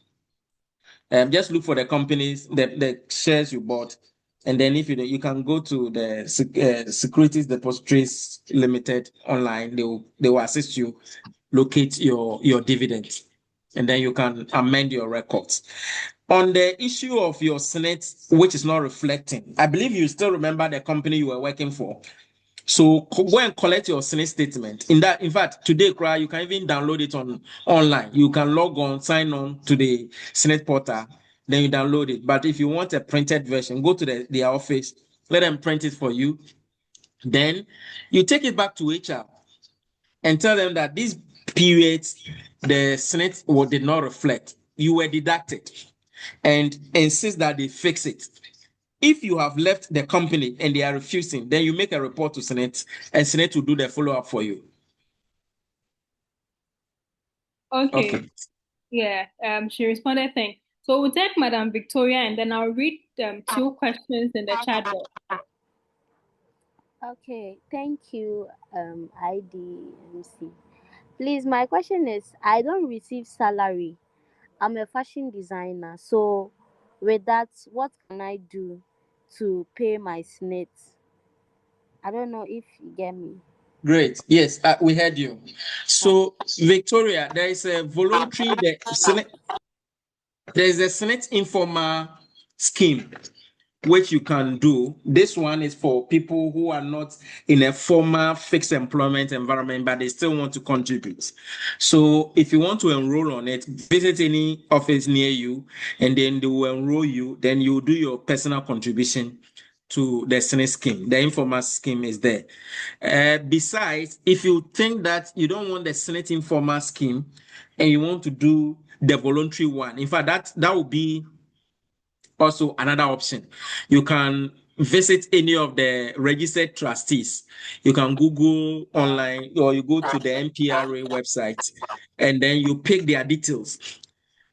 Just look for the companies, the shares you bought, and then if you can go to the Securities Depositories Limited online. They will assist you locate your dividends, and then you can amend your records. On the issue of your Senate, which is not reflecting, I believe you still remember the company you were working for. So go and collect your Senate statement. In fact, today, you can even download it online. You can log on, sign on to the Senate portal, then you download it. But if you want a printed version, go to their office, let them print it for you. Then you take it back to HR and tell them that these periods the Senate did not reflect. You were deducted, and insist that they fix it. If you have left the company and they are refusing, then you make a report to Senate, and Senate will do the follow-up for you.
Okay. Yeah. She responded. Thanks. So we'll take Madam Victoria, and then I'll read 2 questions in the chat box.
Okay, thank you, IDMC. Please, my question is, I don't receive salary. I'm a fashion designer. So with that, what can I do to pay my SNIT? I don't know if you get me.
Great. Yes, we heard you. So, Victoria, there is a voluntary, there is a Senate informal scheme which you can do. This one is for people who are not in a formal fixed employment environment, but they still want to contribute. So if you want to enroll on it, visit any office near you, and then they will enroll you. Then you do your personal contribution to the Senate scheme. The informal scheme is there. Besides, if you think that you don't want the Senate informal scheme and you want to do the voluntary one, in fact, that would be also another option. You can visit any of the registered trustees. You can Google online, or you go to the MPRA website, and then you pick their details.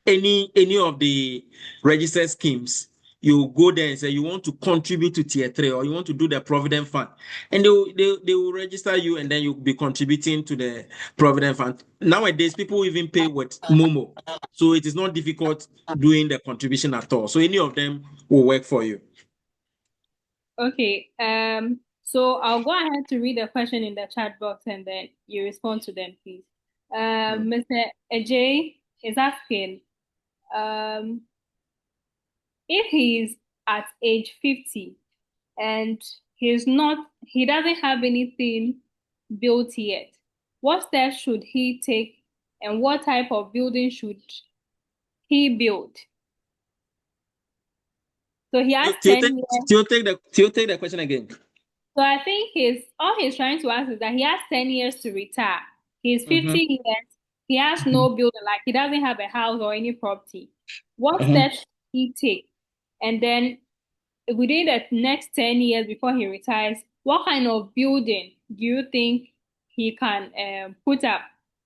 Any of the registered schemes, you go there and say you want to contribute to tier 3, or you want to do the provident fund, and they will register you, and then you'll be contributing to the provident fund. Nowadays, people even pay with Momo, so it is not difficult doing the contribution at all. So any of them will work for you.
Okay. So I'll go ahead to read the question in the chat box, and then you respond to them, please. Mr. Ajay is asking, if he's at age 50 and he doesn't have anything built yet, what steps should he take, and what type of building should he build? So he has 10 years.
Still take the question again.
So I think all he's trying to ask is that he has 10 years to retire. He's 50
Mhm.
years. He has no building, like he doesn't have a house or any property. What
Mhm.
steps should he take? And then within the next 10 years before he retires, what kind of building do you think he can put up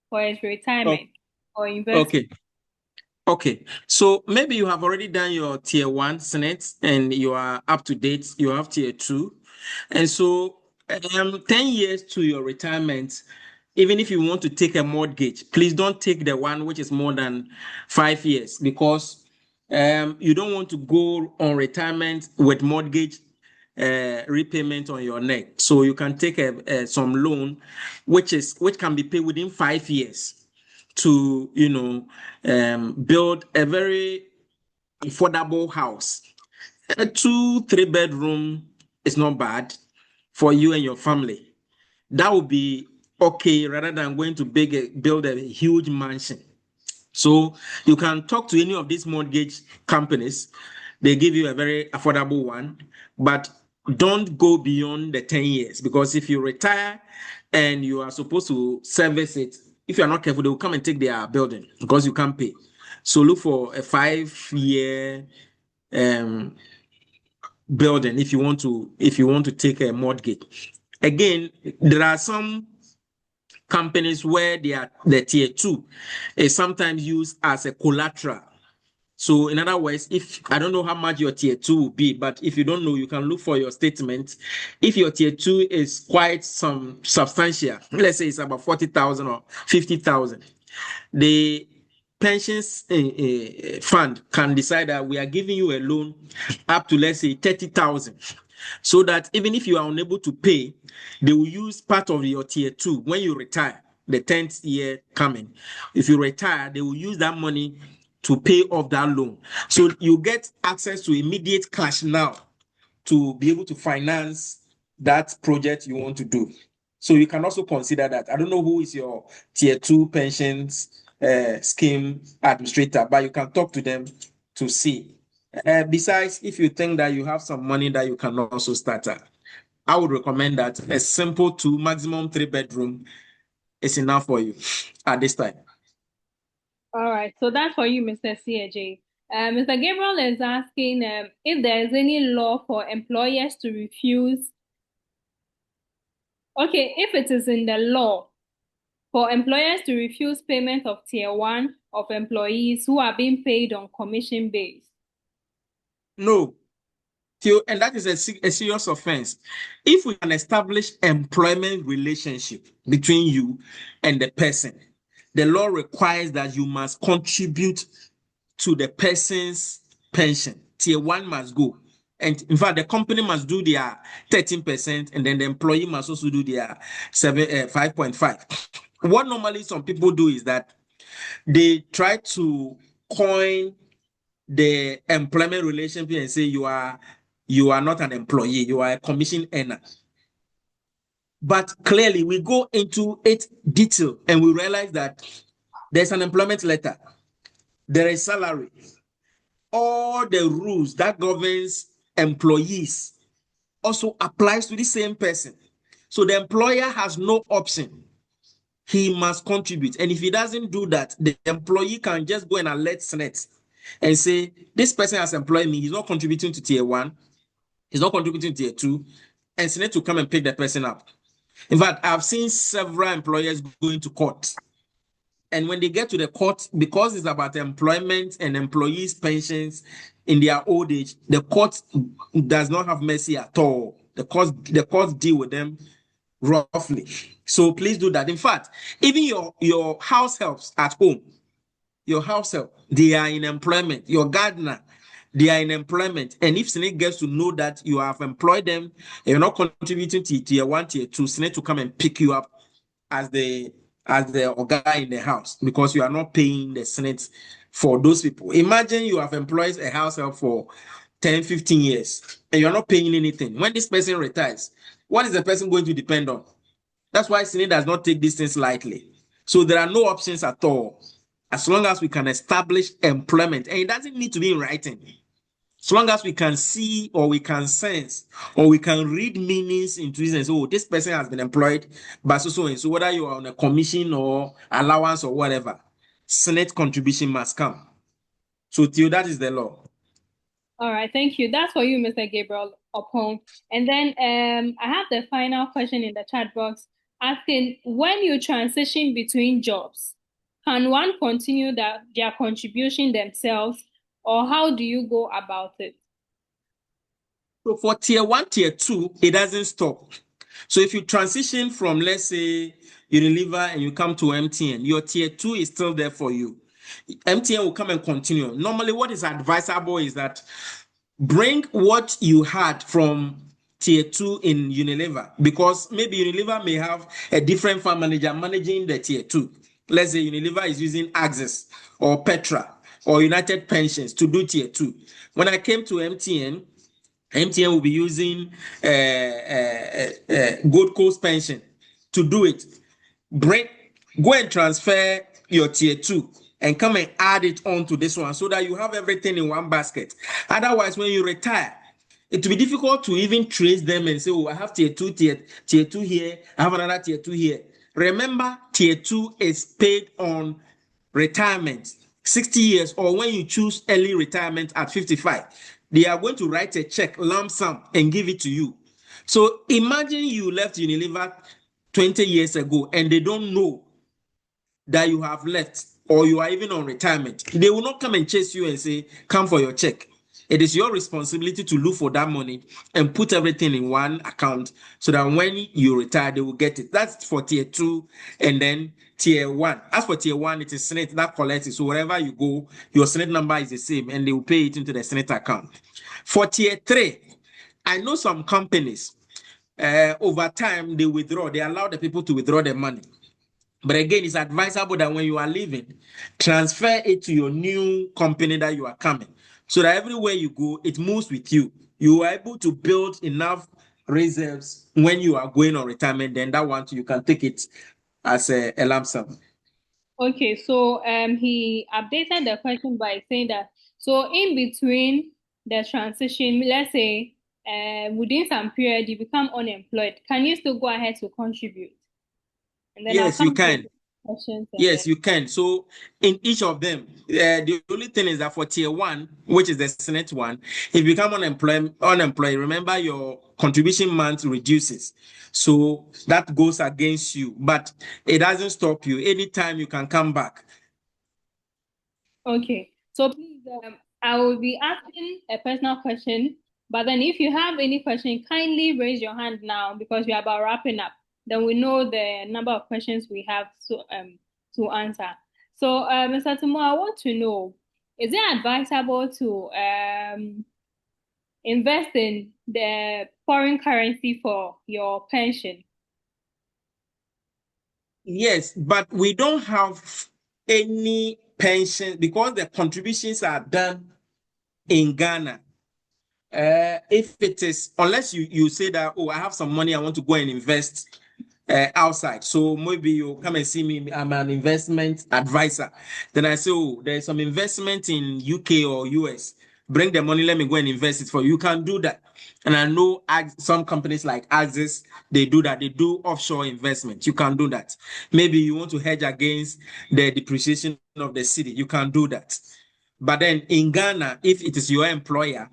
for his retirement or invest?
Okay. Okay, so maybe you have already done your tier one Senate and you are up to date. You have tier two. And so 10 years to your retirement, even if you want to take a mortgage, please don't take the one which is more than 5 years because you don't want to go on retirement with mortgage repayment on your neck. So you can take some loan which can be paid within 5 years to build a very affordable house. A 2-3 bedroom is not bad for you and your family. That would be okay rather than going to build a huge mansion. So you can talk to any of these mortgage companies. They give you a very affordable one, but don't go beyond the 10 years because if you retire and you are supposed to service it, if you are not careful, they will come and take their building because you can't pay. So look for a 5-year building if you want to take a mortgage. Again, there are some companies where the tier two is sometimes used as a collateral. So in other words, if I don't know how much your tier two will be, but if you don't know, you can look for your statement. If your tier two is quite some substantial, let's say it's about 40,000 or 50,000, the pensions fund can decide that we are giving you a loan up to, let's say, 30,000, so that even if you are unable to pay, they will use part of your tier two when you retire, the 10th year coming. If you retire, they will use that money to pay off that loan. So you get access to immediate cash now to be able to finance that project you want to do. So you can also consider that. I don't know who is your tier two pensions scheme administrator, but you can talk to them to see. Besides, if you think that you have some money that you can also start at, I would recommend that a simple 2, maximum 3 bedroom is enough for you at this time.
All right, so that's for you, Mr. CAJ. Mr. Gabriel is asking if there is any law for employers to refuse. Okay, if it is in the law for employers to refuse payment of tier one of employees who are being paid on commission base.
No, and that is a serious offense. If we can establish employment relationship between you and the person, the law requires that you must contribute to the person's pension. Tier one must go. And in fact, the company must do their 13%, and then the employee must also do their 5.5. What normally some people do is that they try to coin the employment relationship and say you are not an employee, you are a commission earner. But clearly we go into it detail and we realize that there's an employment letter, there is salary, all the rules that governs employees also applies to the same person. So the employer has no option. He must contribute. And if he doesn't do that, the employee can just go and alert SNET and say, this person has employed me. He's not contributing to tier one. He's not contributing to tier two. And SNET will come and pick the person up. In fact, I've seen several employers going to court. And when they get to the court, because it's about employment and employees' pensions in their old age, the court does not have mercy at all. The courts deal with them roughly. So please do that. In fact, even your house helps at home, your house help, they are in employment. Your gardener, they are in employment. And if SNET gets to know that you have employed them and you're not contributing to tier one, tier two, SNET to come and pick you up as the guy in the house because you are not paying the SNET for those people. Imagine you have employed a house help for 10, 15 years and you're not paying anything. When this person retires, what is the person going to depend on? That's why SNET does not take these things lightly. So there are no options at all as long as we can establish employment, and it doesn't need to be in writing. So long as we can see or we can sense or we can read meanings into it and say, oh, this person has been employed by so and so, whether you are on a commission or allowance or whatever, Senate contribution must come. So Theo, that is the law.
All right, thank you. That's for you, Mr. Gabriel Opon. And then I have the final question in the chat box asking, when you transition between jobs, can one continue their contribution themselves, or how do you go about it?
So for tier 1, tier 2, it doesn't stop. So if you transition from, let's say, Unilever and you come to MTN, your tier 2 is still there for you. MTN will come and continue. Normally, what is advisable is that bring what you had from tier 2 in Unilever, because maybe Unilever may have a different fund manager managing the tier 2. Let's say Unilever is using Axis or Petra or United Pensions to do tier 2. When I came to MTN will be using Gold Coast Pension to do it. Go and transfer your tier 2 and come and add it on to this one so that you have everything in one basket. Otherwise, when you retire, it will be difficult to even trace them and say, oh, I have tier 2 here, I have another tier 2 here. Remember, tier 2 is paid on retirement, 60 years, or when you choose early retirement at 55. They are going to write a check, lump sum, and give it to you. So imagine you left Unilever 20 years ago and they don't know that you have left or you are even on retirement. They will not come and chase you and say, come for your check. It is your responsibility to look for that money and put everything in one account so that when you retire, they will get it. That's for tier 2 and then tier 1. As for tier 1, it is Senate that collects it. So wherever you go, your Senate number is the same and they will pay it into the Senate account. For tier 3, I know some companies, over time, they allow the people to withdraw their money. But again, it's advisable that when you are leaving, transfer it to your new company that you are coming, so that everywhere you go, it moves with you. You are able to build enough reserves when you are going on retirement. Then that one you can take it as a lump sum.
Okay, so he updated the question by saying that, so in between the transition, let's say within some period you become unemployed, can you still go ahead to contribute? And then
Yes, you can. Yes,
then...
you can. So in each of them, the only thing is that for tier 1, which is the Senate one, if you become unemployed, remember your contribution month reduces. So that goes against you, but it doesn't stop you. Anytime you can come back.
Okay, so please, I will be asking a personal question, but then if you have any question, kindly raise your hand now because we are about wrapping up. Then we know the number of questions we have to answer. So, Mr. Timore, I want to know, is it advisable to invest in the foreign currency for your pension?
Yes, but we don't have any pension because the contributions are done in Ghana. If it is, unless you say that, oh, I have some money, I want to go and invest outside. So maybe you come and see me, I'm an investment advisor. Then I say, oh, there's some investment in UK or US. Bring the money, let me go and invest it for you. You can do that. And I know some companies like Axis, they do that. They do offshore investment. You can do that. Maybe you want to hedge against the depreciation of the city. You can do that. But then in Ghana, if it is your employer,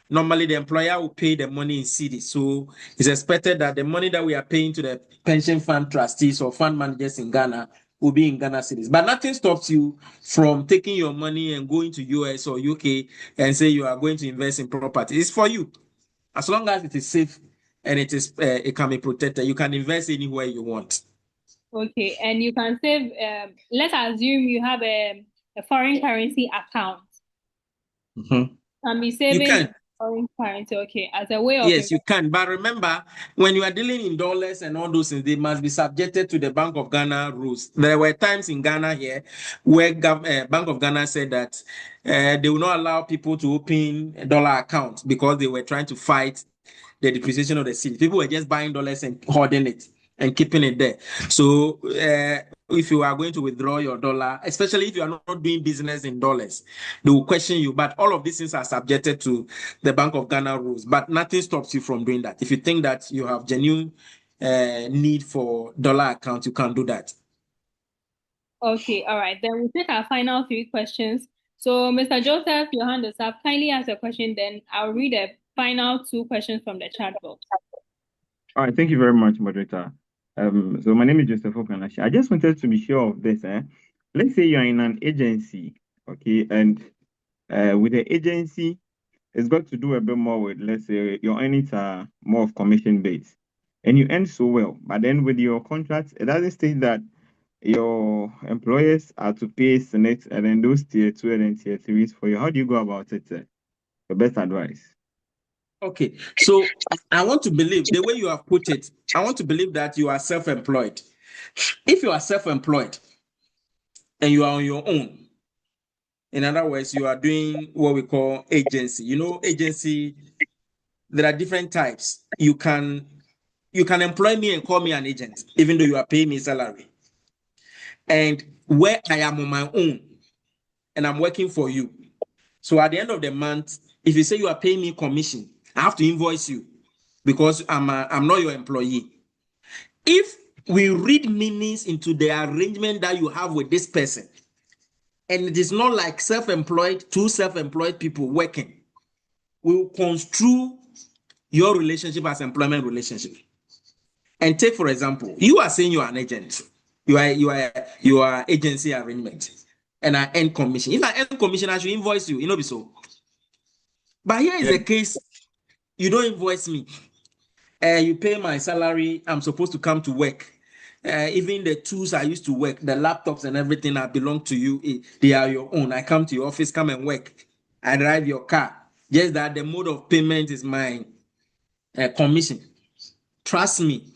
normally the employer will pay the money in cedis. So it's expected that the money that we are paying to the pension fund trustees or fund managers in Ghana will be in Ghana cedis. But nothing stops you from taking your money and going to US or UK and say you are going to invest in property. It's for you. As long as it is safe and it can be protected, you can invest anywhere you want.
Okay, and you can save, let's assume you have a foreign currency account.
Mm-hmm.
Can be saving
you can.
Foreign currency, okay, as a way of...
Yes, you can. But remember, when you are dealing in dollars and all those things, they must be subjected to the Bank of Ghana rules. There were times in Ghana here where Bank of Ghana said that they will not allow people to open a dollar account because they were trying to fight the depreciation of the city. People were just buying dollars and hoarding it. and keeping it there. So if you are going to withdraw your dollar, especially if you are not doing business in dollars, they will question you. But all of these things are subjected to the Bank of Ghana rules. But nothing stops you from doing that. If you think that you have genuine need for dollar account, you can do that.
Okay, all right. Then we'll take our final 3 questions. So, Mr. Joseph, your hand is up. Kindly ask your question, then I'll read the final 2 questions from the chat box.
All right, thank you very much, moderator. So my name is Joseph Okanashi. I just wanted to be sure of this. Let's say you're in an agency, okay, and with the agency, it's got to do a bit more with, let's say, your earnings are more of commission based, and you earn so well, but then with your contract, it doesn't state that your employers are to pay Senate and then those tier 2 and then tier 3s for you. How do you go about it? The best advice.
Okay, so I want to believe the way you have put it, I want to believe that you are self-employed. If you are self-employed and you are on your own, in other words, you are doing what we call agency. You know, agency, there are different types. You can employ me and call me an agent, even though you are paying me salary. And where I am on my own and I'm working for you. So at the end of the month, if you say you are paying me commission, I have to invoice you because I'm not your employee. If we read meanings into the arrangement that you have with this person, and it is not like two self-employed people working, we will construe your relationship as employment relationship. And take, for example, you are saying you are an agent. You are agency arrangement. And I earn commission. If I earn commission, I should invoice you. You know, so. But here is the case, you don't invoice me. You pay my salary, I'm supposed to come to work. Even the tools I used to work, the laptops and everything that belong to you, they are your own. I come to your office, come and work. I drive your car. Just that the mode of payment is my commission. Trust me,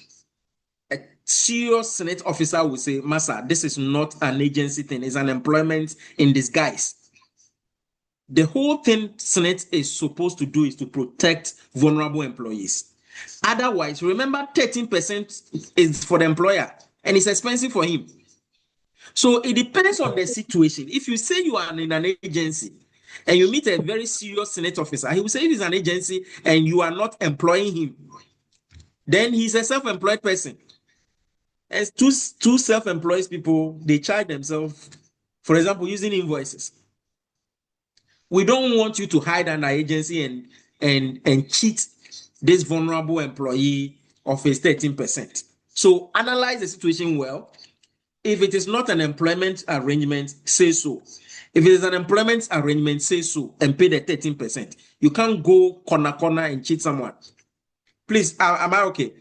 a serious Senate officer will say, Massa, this is not an agency thing, it's an employment in disguise. The whole thing Senate is supposed to do is to protect vulnerable employees. Otherwise, remember 13% is for the employer and it's expensive for him. So it depends on the situation. If you say you are in an agency and you meet a very serious Senate officer, he will say if he's an agency and you are not employing him, then he's a self-employed person. As two self-employed people, they charge themselves, for example, using invoices. We don't want you to hide an agency and cheat this vulnerable employee of his 13%. So analyze the situation well. If it is not an employment arrangement, say so. If it is an employment arrangement, say so and pay the 13%. You can't go corner and cheat someone. Please, am I okay?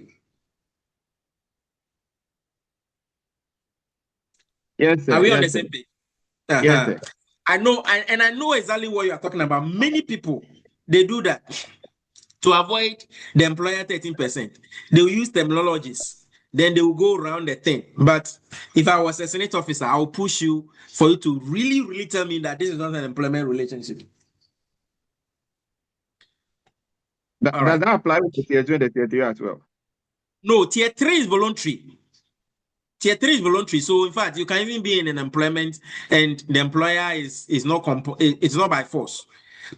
Yes, sir.
Are we
yes,
on the
sir.
same page?
Yes, sir.
I know, and I know exactly what you are talking about. Many people, they do that to avoid the employer 13%. They will use terminologies. Then they will go around the thing. But if I was a Senate officer, I will push you for you to really, really tell me that this is not an employment relationship.
Does that apply with the tier 2 and the tier 3 as well?
No, tier 3 is voluntary. Tier 3 is voluntary. So in fact, you can even be in an employment and the employer is not it's not by force.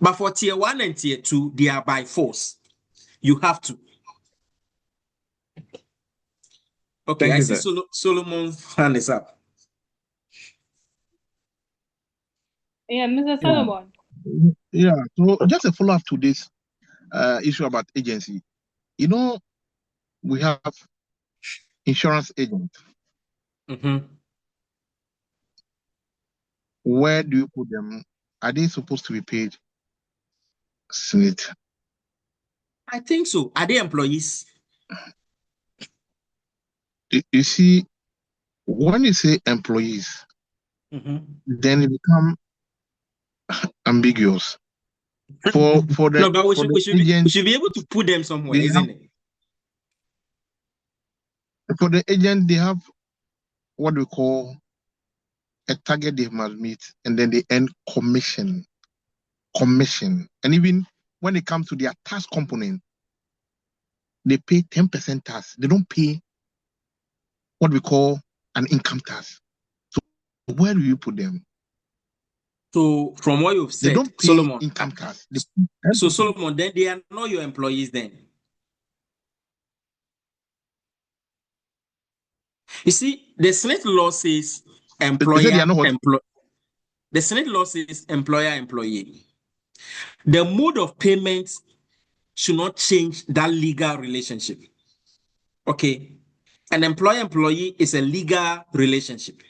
But for tier 1 and tier 2, they are by force. You have to. Okay,
Thank
I
you,
see
sir.
Solomon's hand is up.
Yeah, Mr. Solomon.
Yeah, so just a follow-up to this issue about agency. You know, we have insurance agents.
Mm-hmm.
Where do you put them? Are they supposed to be paid Senate?
I think so. Are they employees?
You see, when you say employees, then it becomes ambiguous. For the
No, but we should be able to put them somewhere, isn't it?
For the agent, they have what we call a target they must meet, and then they earn commission. And even when it comes to their tax component, they pay 10% tax. They don't pay what we call an income tax. So where do you put them?
So from what you've
They
said,
don't pay
Solomon.
income tax.
So Solomon, then they are not your employees then. You see, the Senate law says
They said
employer,
they are not what?
the Senate law says employer, employee. The mode of payment should not change that legal relationship. Okay. An employer-employee is a legal relationship.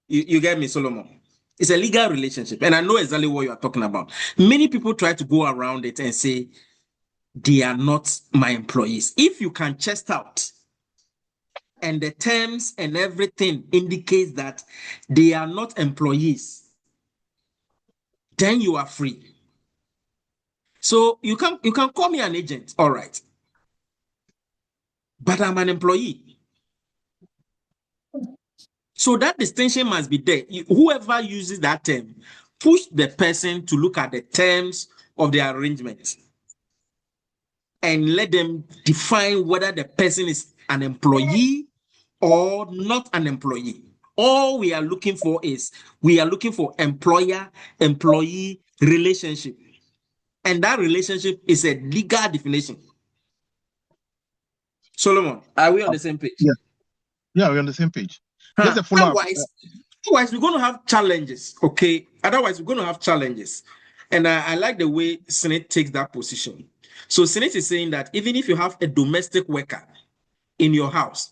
You get me, Solomon? It's a legal relationship. And I know exactly what you are talking about. Many people try to go around it and say, they are not my employees. If you can chest out and the terms and everything indicates that they are not employees, then you are free. So you can call me an agent, all right. But I'm an employee. So that distinction must be there. Whoever uses that term, push the person to look at the terms of the arrangement and let them define whether the person is an employee or not an employee. All we are looking for is employer-employee relationship. And that relationship is a legal definition. Solomon, are we on the same page?
Yeah, we're on the same page. Just a follow-up.
Otherwise, we're going to have challenges, okay? Otherwise, we're going to have challenges. And I like the way Senate takes that position. So Senate is saying that even if you have a domestic worker in your house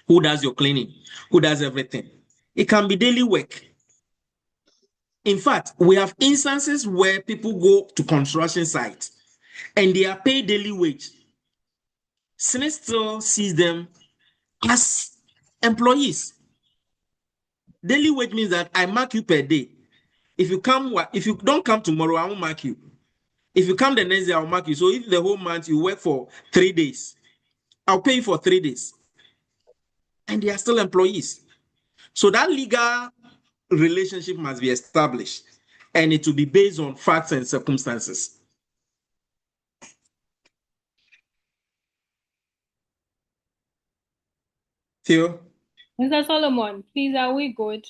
who does your cleaning, who does everything, it can be daily work. In fact, we have instances where people go to construction sites and they are paid daily wage. Senate still sees them as employees. Daily wage means that I mark you per day. If you don't come tomorrow, I won't mark you. If you come the next day, I'll mark you. So if the whole month you work for 3 days, I'll pay you for 3 days. And they are still employees. So that legal relationship must be established. And it will be based on facts and circumstances. Theo?
Mr. Solomon, please, are we good?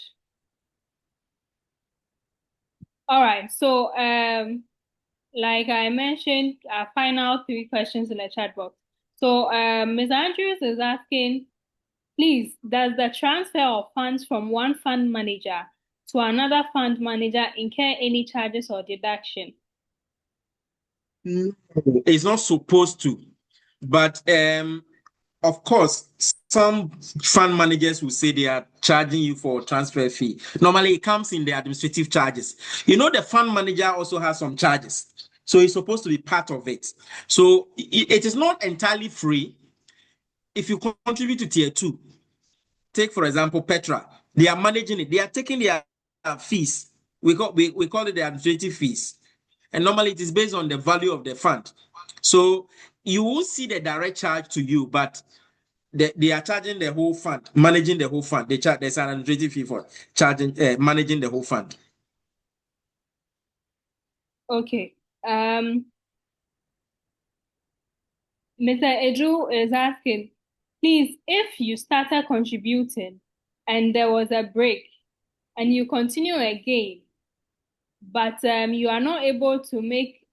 All right. So, like I mentioned, our final 3 questions in the chat box. So, Ms. Andrews is asking, please, does the transfer of funds from one fund manager to another fund manager incur any charges or deduction?
No, it's not supposed to. But of course, some fund managers will say they are charging you for transfer fee. Normally, it comes in the administrative charges. You know, the fund manager also has some charges. So it's supposed to be part of it. So it is not entirely free. If you contribute to tier 2, take, for example, Petra. They are managing it. They are taking their fees. We call it the administrative fees. And normally it is based on the value of the fund. So you will see the direct charge to you, but they are charging the whole fund, managing the whole fund. There's an administrative fee for managing the whole fund.
Okay. Mr. Edu is asking, please, if you started contributing and there was a break and you continue again, but you are not able to make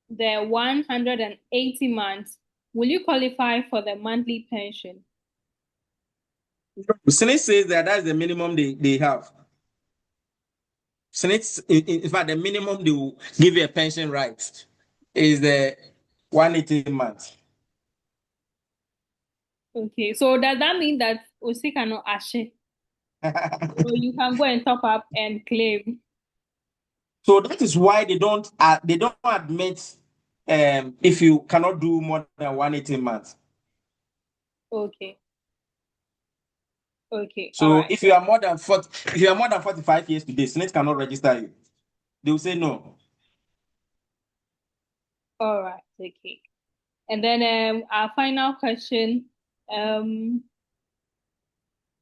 the 180 months, will you qualify for the monthly pension?
Senate says that's the minimum they have. Senate, in fact, the minimum they will give you a pension right is the 180 months.
Okay, so does that mean that Osi cannot ashe? So you can go and top up and claim.
So that is why they don't admit if you cannot do more than 180 months.
Okay. Okay.
So
right.
if you are more than 45 years today, Senate cannot register you. They will say no.
All right. Okay. And then our final question.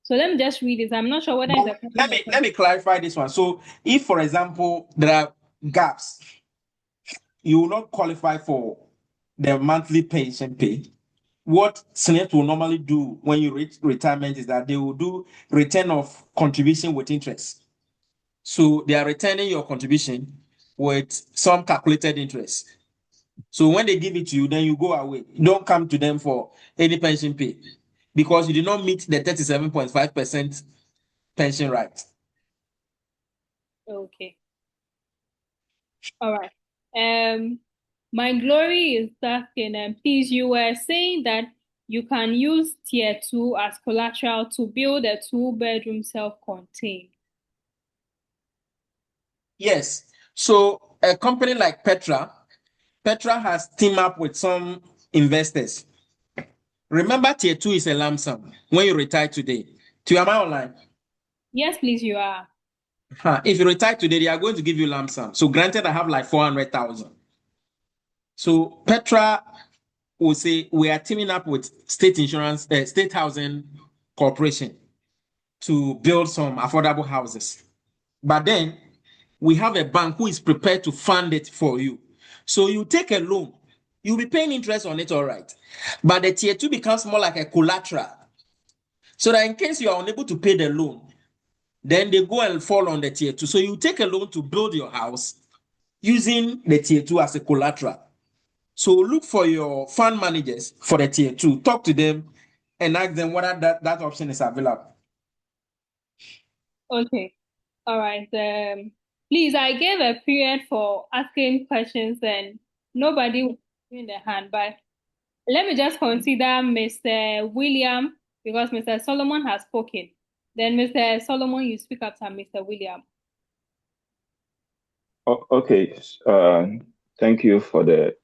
So let me just read this. I'm not sure whether it's a question.
Let me clarify this one. So if, for example, there are gaps, you will not qualify for the monthly pension pay. what Senate will normally do when you reach retirement is that they will do return of contribution with interest. So they are returning your contribution with some calculated interest. So when they give it to you, then you go away. You don't come to them for any pension pay because you did not meet the 37.5% pension right.
Okay. All right. My glory is asking, please, you were saying that you can use tier 2 as collateral to build a 2-bedroom self-contained.
Yes. So a company like Petra has teamed up with some investors. Remember, tier 2 is a lump sum when you retire today. Am I online?
Yes, please, you are.
If you retire today, they are going to give you lump sum. So granted, I have like 400,000. So Petra will say we are teaming up with state housing corporation to build some affordable houses. But then we have a bank who is prepared to fund it for you. So you take a loan, you'll be paying interest on it, all right. But the tier 2 becomes more like a collateral. So that in case you are unable to pay the loan, then they go and fall on the tier 2. So you take a loan to build your house using the tier 2 as a collateral. So look for your fund managers for the tier 2, talk to them and ask them whether that option is available.
Okay. All right. Please, I gave a period for asking questions and nobody was in the hand, but let me just consider Mr. William because Mr. Solomon has spoken. Then Mr. Solomon, you speak after Mr. William.
Okay. Thank you for the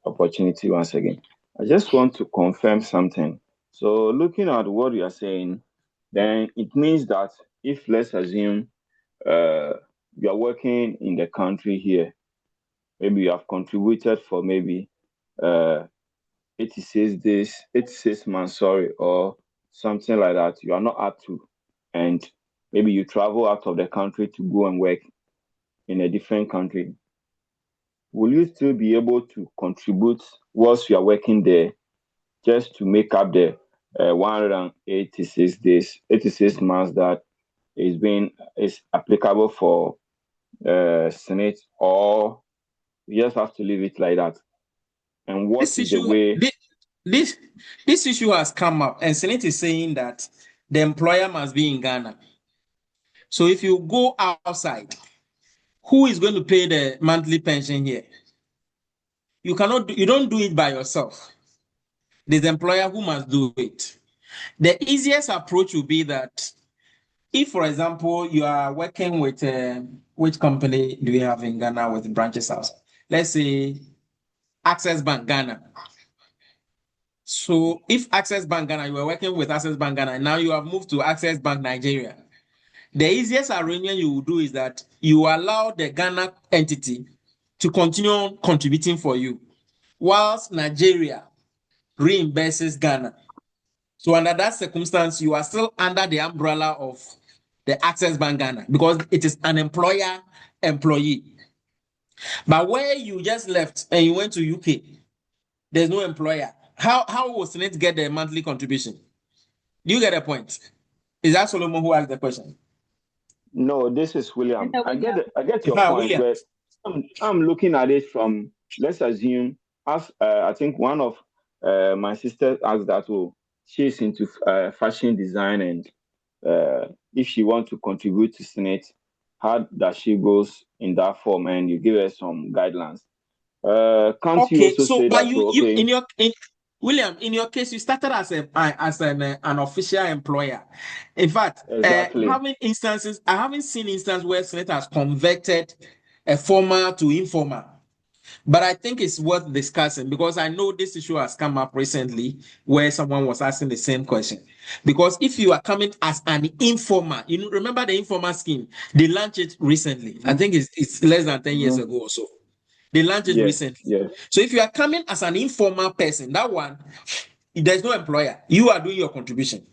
opportunity once again. I just want to confirm something. So looking at what you are saying, then it means that if, let's assume, you are working in the country here, maybe you have contributed for maybe 86 days, 86 months, sorry, or something like that, you are not up to, and maybe you travel out of the country to go and work in a different country, will you still be able to contribute whilst you are working there just to make up the 186 days, 86 months that is applicable for Senate, or you just have to leave it like that? And what
This
is the
issue,
way?
this issue has come up, and Senate is saying that the employer must be in Ghana. So if you go outside, who is going to pay the monthly pension here? You don't do it by yourself. There's the employer who must do it. The easiest approach would be that if, for example, you are working with which company do we have in Ghana with branches house? Let's say Access Bank Ghana. So if Access Bank Ghana, you are working with Access Bank Ghana, and now you have moved to Access Bank Nigeria. The easiest arrangement you will do is that you allow the Ghana entity to continue contributing for you, whilst Nigeria reimburses Ghana. So under that circumstance, you are still under the umbrella of the Access Bank Ghana because it is an employer-employee. But where you just left and you went to UK, there's no employer. How will Senate get the monthly contribution? Do you get a point? Is that Solomon who asked the question?
No, this is William. I get your point,
William.
but I'm looking at it from, let's assume, as I think one of my sisters asked that, oh, she's into fashion design, and if she wants to contribute to Senate, how does she goes in that form, and you give her some guidelines. Can't you also say
but
that? Okay.
William, in your case, you started as an official employer. In fact,
Exactly.
I haven't seen instances where Senate has converted a formal to informal. But I think it's worth discussing because I know this issue has come up recently where someone was asking the same question. Because if you are coming as an informer, remember the informer scheme? They launched it recently. I think it's less than 10 years ago or so. They launched it recently.
Yes.
So if you are coming as an informal person, that one, there's no employer. You are doing your contribution.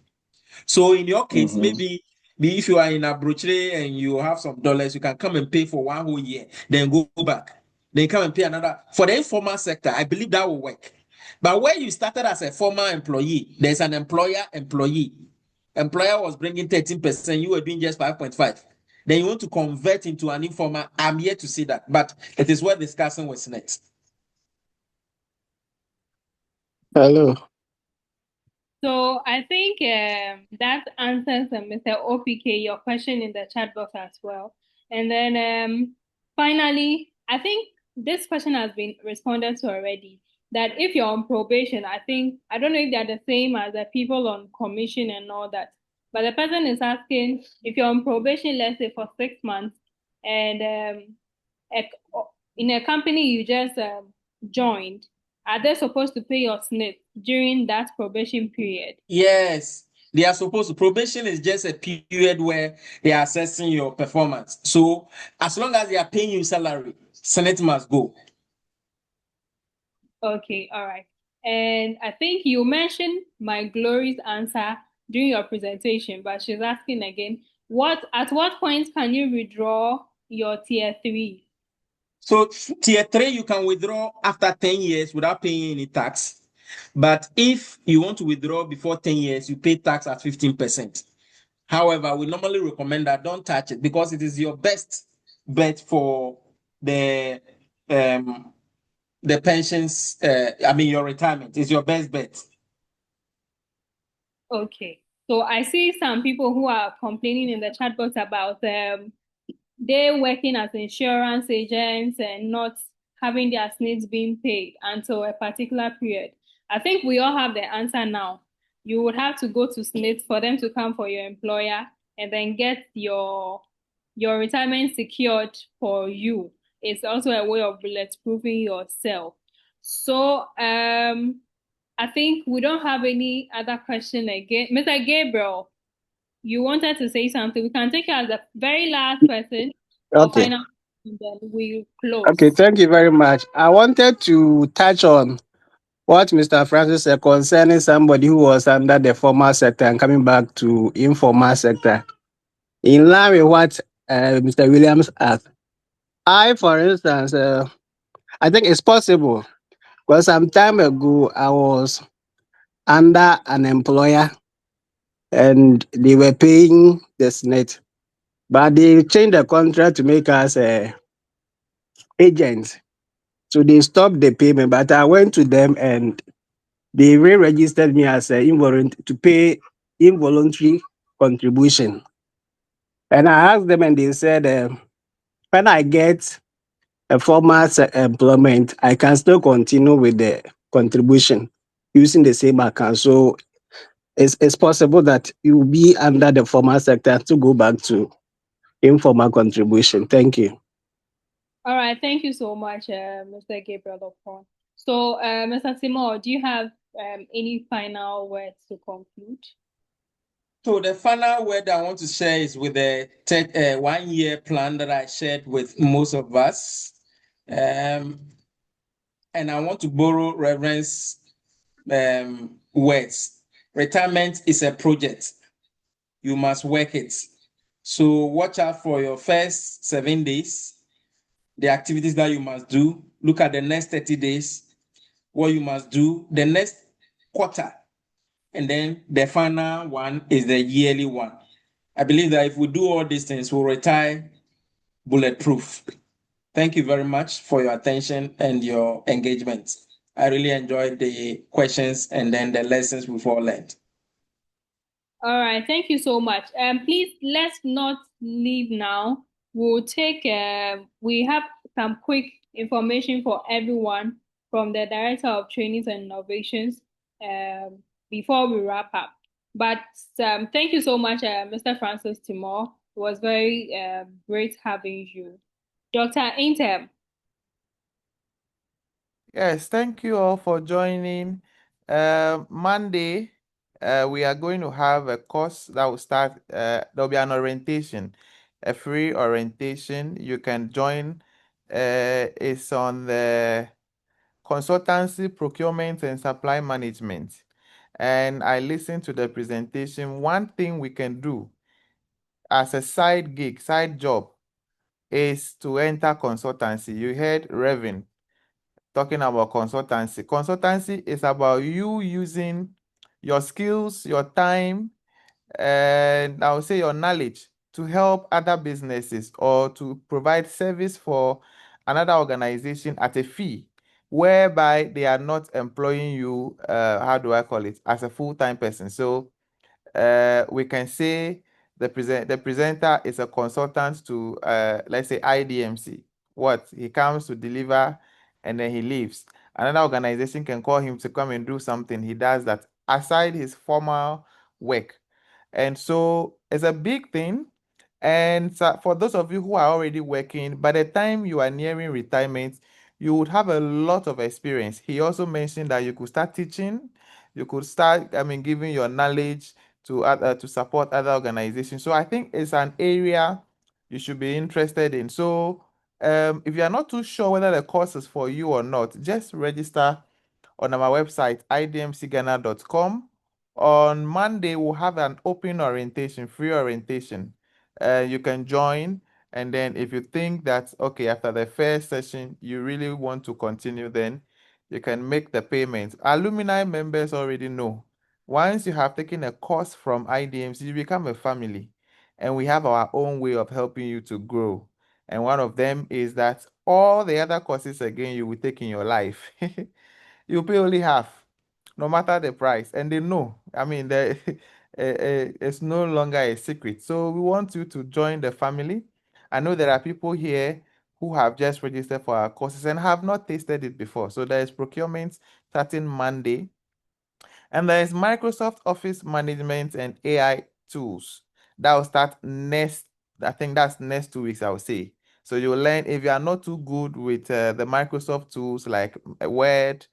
So in your case, maybe if you are in a brochure and you have some dollars, you can come and pay for 1 whole year, then go back. Then come and pay another. For the informal sector, I believe that will work. But where you started as a former employee, there's an employer-employee. Employer was bringing 13%, you were doing just 5.5. Then you want to convert into an informal. I'm here to see that, but it is worth discussing with Senate.
Hello.
So I think that answers Mr. OPK your question in the chat box as well. And then finally, I think this question has been responded to already. That if you're on probation, I don't know if they're the same as the people on commission and all that. But the person is asking if you're on probation, let's say for 6 months, and in a company you just joined, are they supposed to pay your SNP during that probation period?
Yes, they are supposed to. Probation is just a period where they are assessing your performance. So as long as they are paying you salary, Senate must go.
Okay, all right. And I think you mentioned my Glory's answer during your presentation, but she's asking again, at what point can you withdraw your tier 3?
So tier 3, you can withdraw after 10 years without paying any tax. But if you want to withdraw before 10 years, you pay tax at 15%. However, we normally recommend that don't touch it because it is your best bet for the pensions. Your retirement is your best bet.
Okay. So I see some people who are complaining in the chat box about they working as insurance agents and not having their SNPs being paid until a particular period. I think we all have the answer now. You would have to go to SNPs for them to come for your employer and then get your retirement secured for you. It's also a way of bulletproofing yourself. So I think we don't have any other question again. Mr. Gabriel, you wanted to say something. We can take you as the very last person.
Okay.
Final, and then we close.
Okay, thank you very much. I wanted to touch on what Mr. Francis said concerning somebody who was under the formal sector and coming back to informal sector. In line with what Mr. Williams asked, for instance, I think it's possible because some time ago I was under an employer and they were paying the SNET, but they changed the contract to make us agents. So they stopped the payment, but I went to them and they re-registered me as to pay involuntary contribution. And I asked them and they said, when I get a formal employment, I can still continue with the contribution using the same account. So it's possible that you will be under the formal sector to go back to informal contribution. Thank you.
All right, thank you so much, Mr. Gabriel Okon. So, Mr. Timore, do you have any final words to conclude?
So the final word I want to share is with the 1-year plan that I shared with most of us. And I want to borrow Reverend's words. Retirement is a project. You must work it. So watch out for your first 7 days, the activities that you must do. Look at the next 30 days, what you must do, the next quarter. And then the final one is the yearly one. I believe that if we do all these things, we'll retire bulletproof. Thank you very much for your attention and your engagement. I really enjoyed the questions and then the lessons we've all learned.
All right, thank you so much. Please, let's not leave now. We'll take, we have some quick information for everyone from the Director of Trainings and Innovations before we wrap up. But thank you so much, Mr. Francis Timore. It was very great having you. Dr. Intem.
Yes, thank you all for joining. Monday, we are going to have a course that will start. There'll be an orientation, a free orientation. You can join. It's on the consultancy, procurement, and supply management. And I listened to the presentation. One thing we can do as a side gig, side job, is to enter consultancy. You heard Revin talking about consultancy. Consultancy is about you using your skills, your time, and I would say your knowledge to help other businesses or to provide service for another organization at a fee, whereby they are not employing you, how do I call it, as a full-time person. So we can say the presenter is a consultant to let's say IDMC. What he comes to deliver and then he leaves. Another organization can call him to come and do something. He does that aside his formal work. And so it's a big thing. And so for those of you who are already working, by the time you are nearing retirement, you would have a lot of experience. He also mentioned that you could start teaching, you could start, giving your knowledge to support other organizations. So I think it's an area you should be interested in. So if you are not too sure whether the course is for you or not, just register on our website, idmcghana.com. On Monday, we'll have an open orientation, free orientation. You can join. And then if you think that, okay, after the first session, you really want to continue, then you can make the payment. Alumni members already know. Once you have taken a course from IDMC, you become a family. And we have our own way of helping you to grow. And one of them is that all the other courses, again, you will take in your life. You pay only half, no matter the price. And they know. It's no longer a secret. So we want you to join the family. I know there are people here who have just registered for our courses and have not tasted it before. So there is procurement starting Monday. And there is Microsoft Office Management and AI tools. That will start I think that's next 2 weeks, I would say. So you'll learn if you are not too good with the Microsoft tools like Word,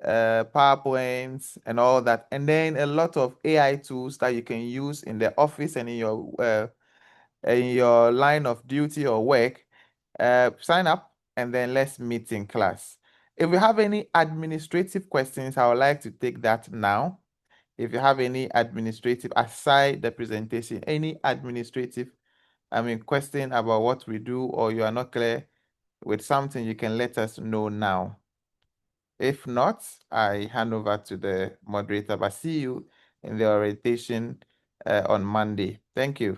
PowerPoint, and all that. And then a lot of AI tools that you can use in the office and in your line of duty or work. Sign up and then let's meet in class. If you have any administrative questions, I would like to take that now. If you have any administrative, aside the presentation, any administrative, question about what we do, or you are not clear with something, you can let us know now. If not, I hand over to the moderator, but see you in the orientation on Monday. Thank you.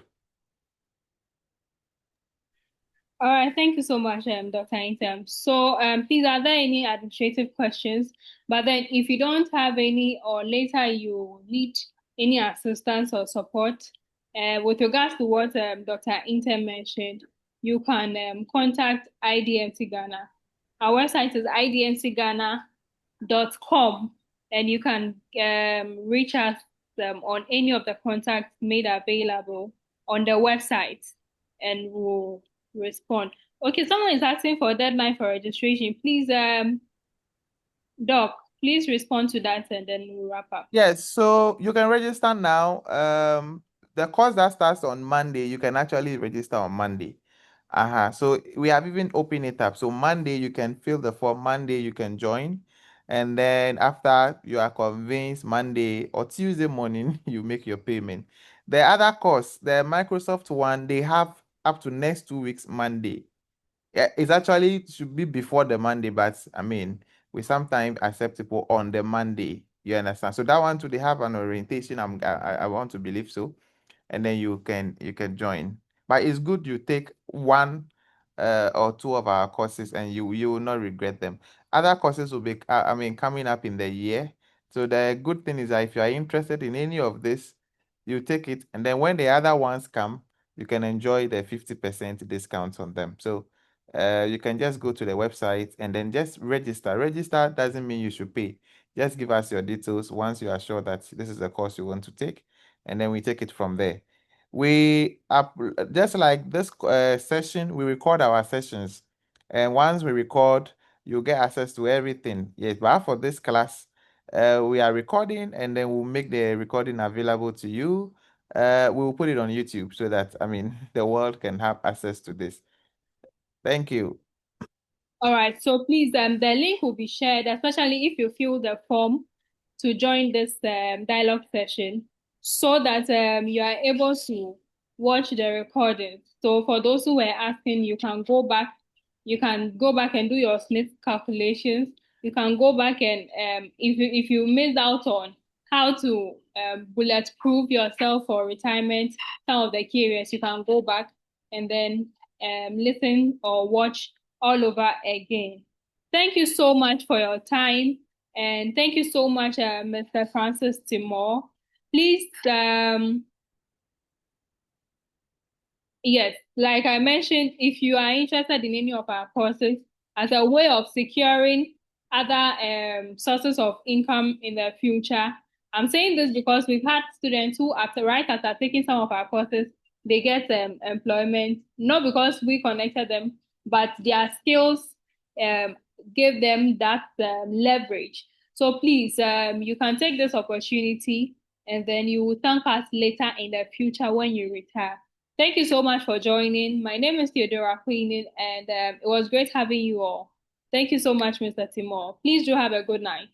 All right, thank you so much, Dr. Intem. So, please, are there any administrative questions? But then, if you don't have any, or later you need any assistance or support, with regards to what Dr. Intem mentioned, you can contact IDMC Ghana. Our website is idmcghana.com, and you can reach us on any of the contacts made available on the website, and we'll respond. Okay, someone is asking for a deadline for registration. Please, Doc, please respond to that and then we'll wrap up.
Yes, so you can register now. The course that starts on Monday, you can actually register on Monday. So we have even opened it up. So Monday you can fill the form, Monday you can join. And then after you are convinced, Monday or Tuesday morning, you make your payment. The other course, the Microsoft one, they have up to next 2 weeks, Monday. Yeah, it's actually should be before the Monday, but we sometimes accept people on the Monday. You understand? So that one too, they have an orientation. I want to believe so, and then you can join. But it's good you take one or two of our courses, and you will not regret them. Other courses will be coming up in the year. So the good thing is that if you are interested in any of this, you take it, and then when the other ones come, you can enjoy the 50% discount on them. So you can just go to the website and then just register. Register doesn't mean you should pay. Just give us your details once you are sure that this is the course you want to take, and then we take it from there. We just like this session, we record our sessions, and once we record, you get access to everything. Yes, but for this class, we are recording, and then we'll make the recording available to you. We'll put it on YouTube so that the world can have access to this. Thank you.
All right, so please, the link will be shared, especially if you fill the form to join this dialogue session, so that you are able to watch the recording. So for those who were asking, you can go back and do your SNIT calculations you can go back and if you missed out on how to bulletproof yourself for retirement, some of the key areas, you can go back and then listen or watch all over again. Thank you so much for your time, and thank you so much, Mr. Francis Timore. Please, yes, like I mentioned, if you are interested in any of our courses as a way of securing other sources of income in the future, I'm saying this because we've had students who, right after taking some of our courses, they get employment, not because we connected them, but their skills give them that leverage. So please, you can take this opportunity and then you will thank us later in the future when you retire. Thank you so much for joining. My name is Theodora Queenin, and it was great having you all. Thank you so much, Mr. Timore. Please do have a good night.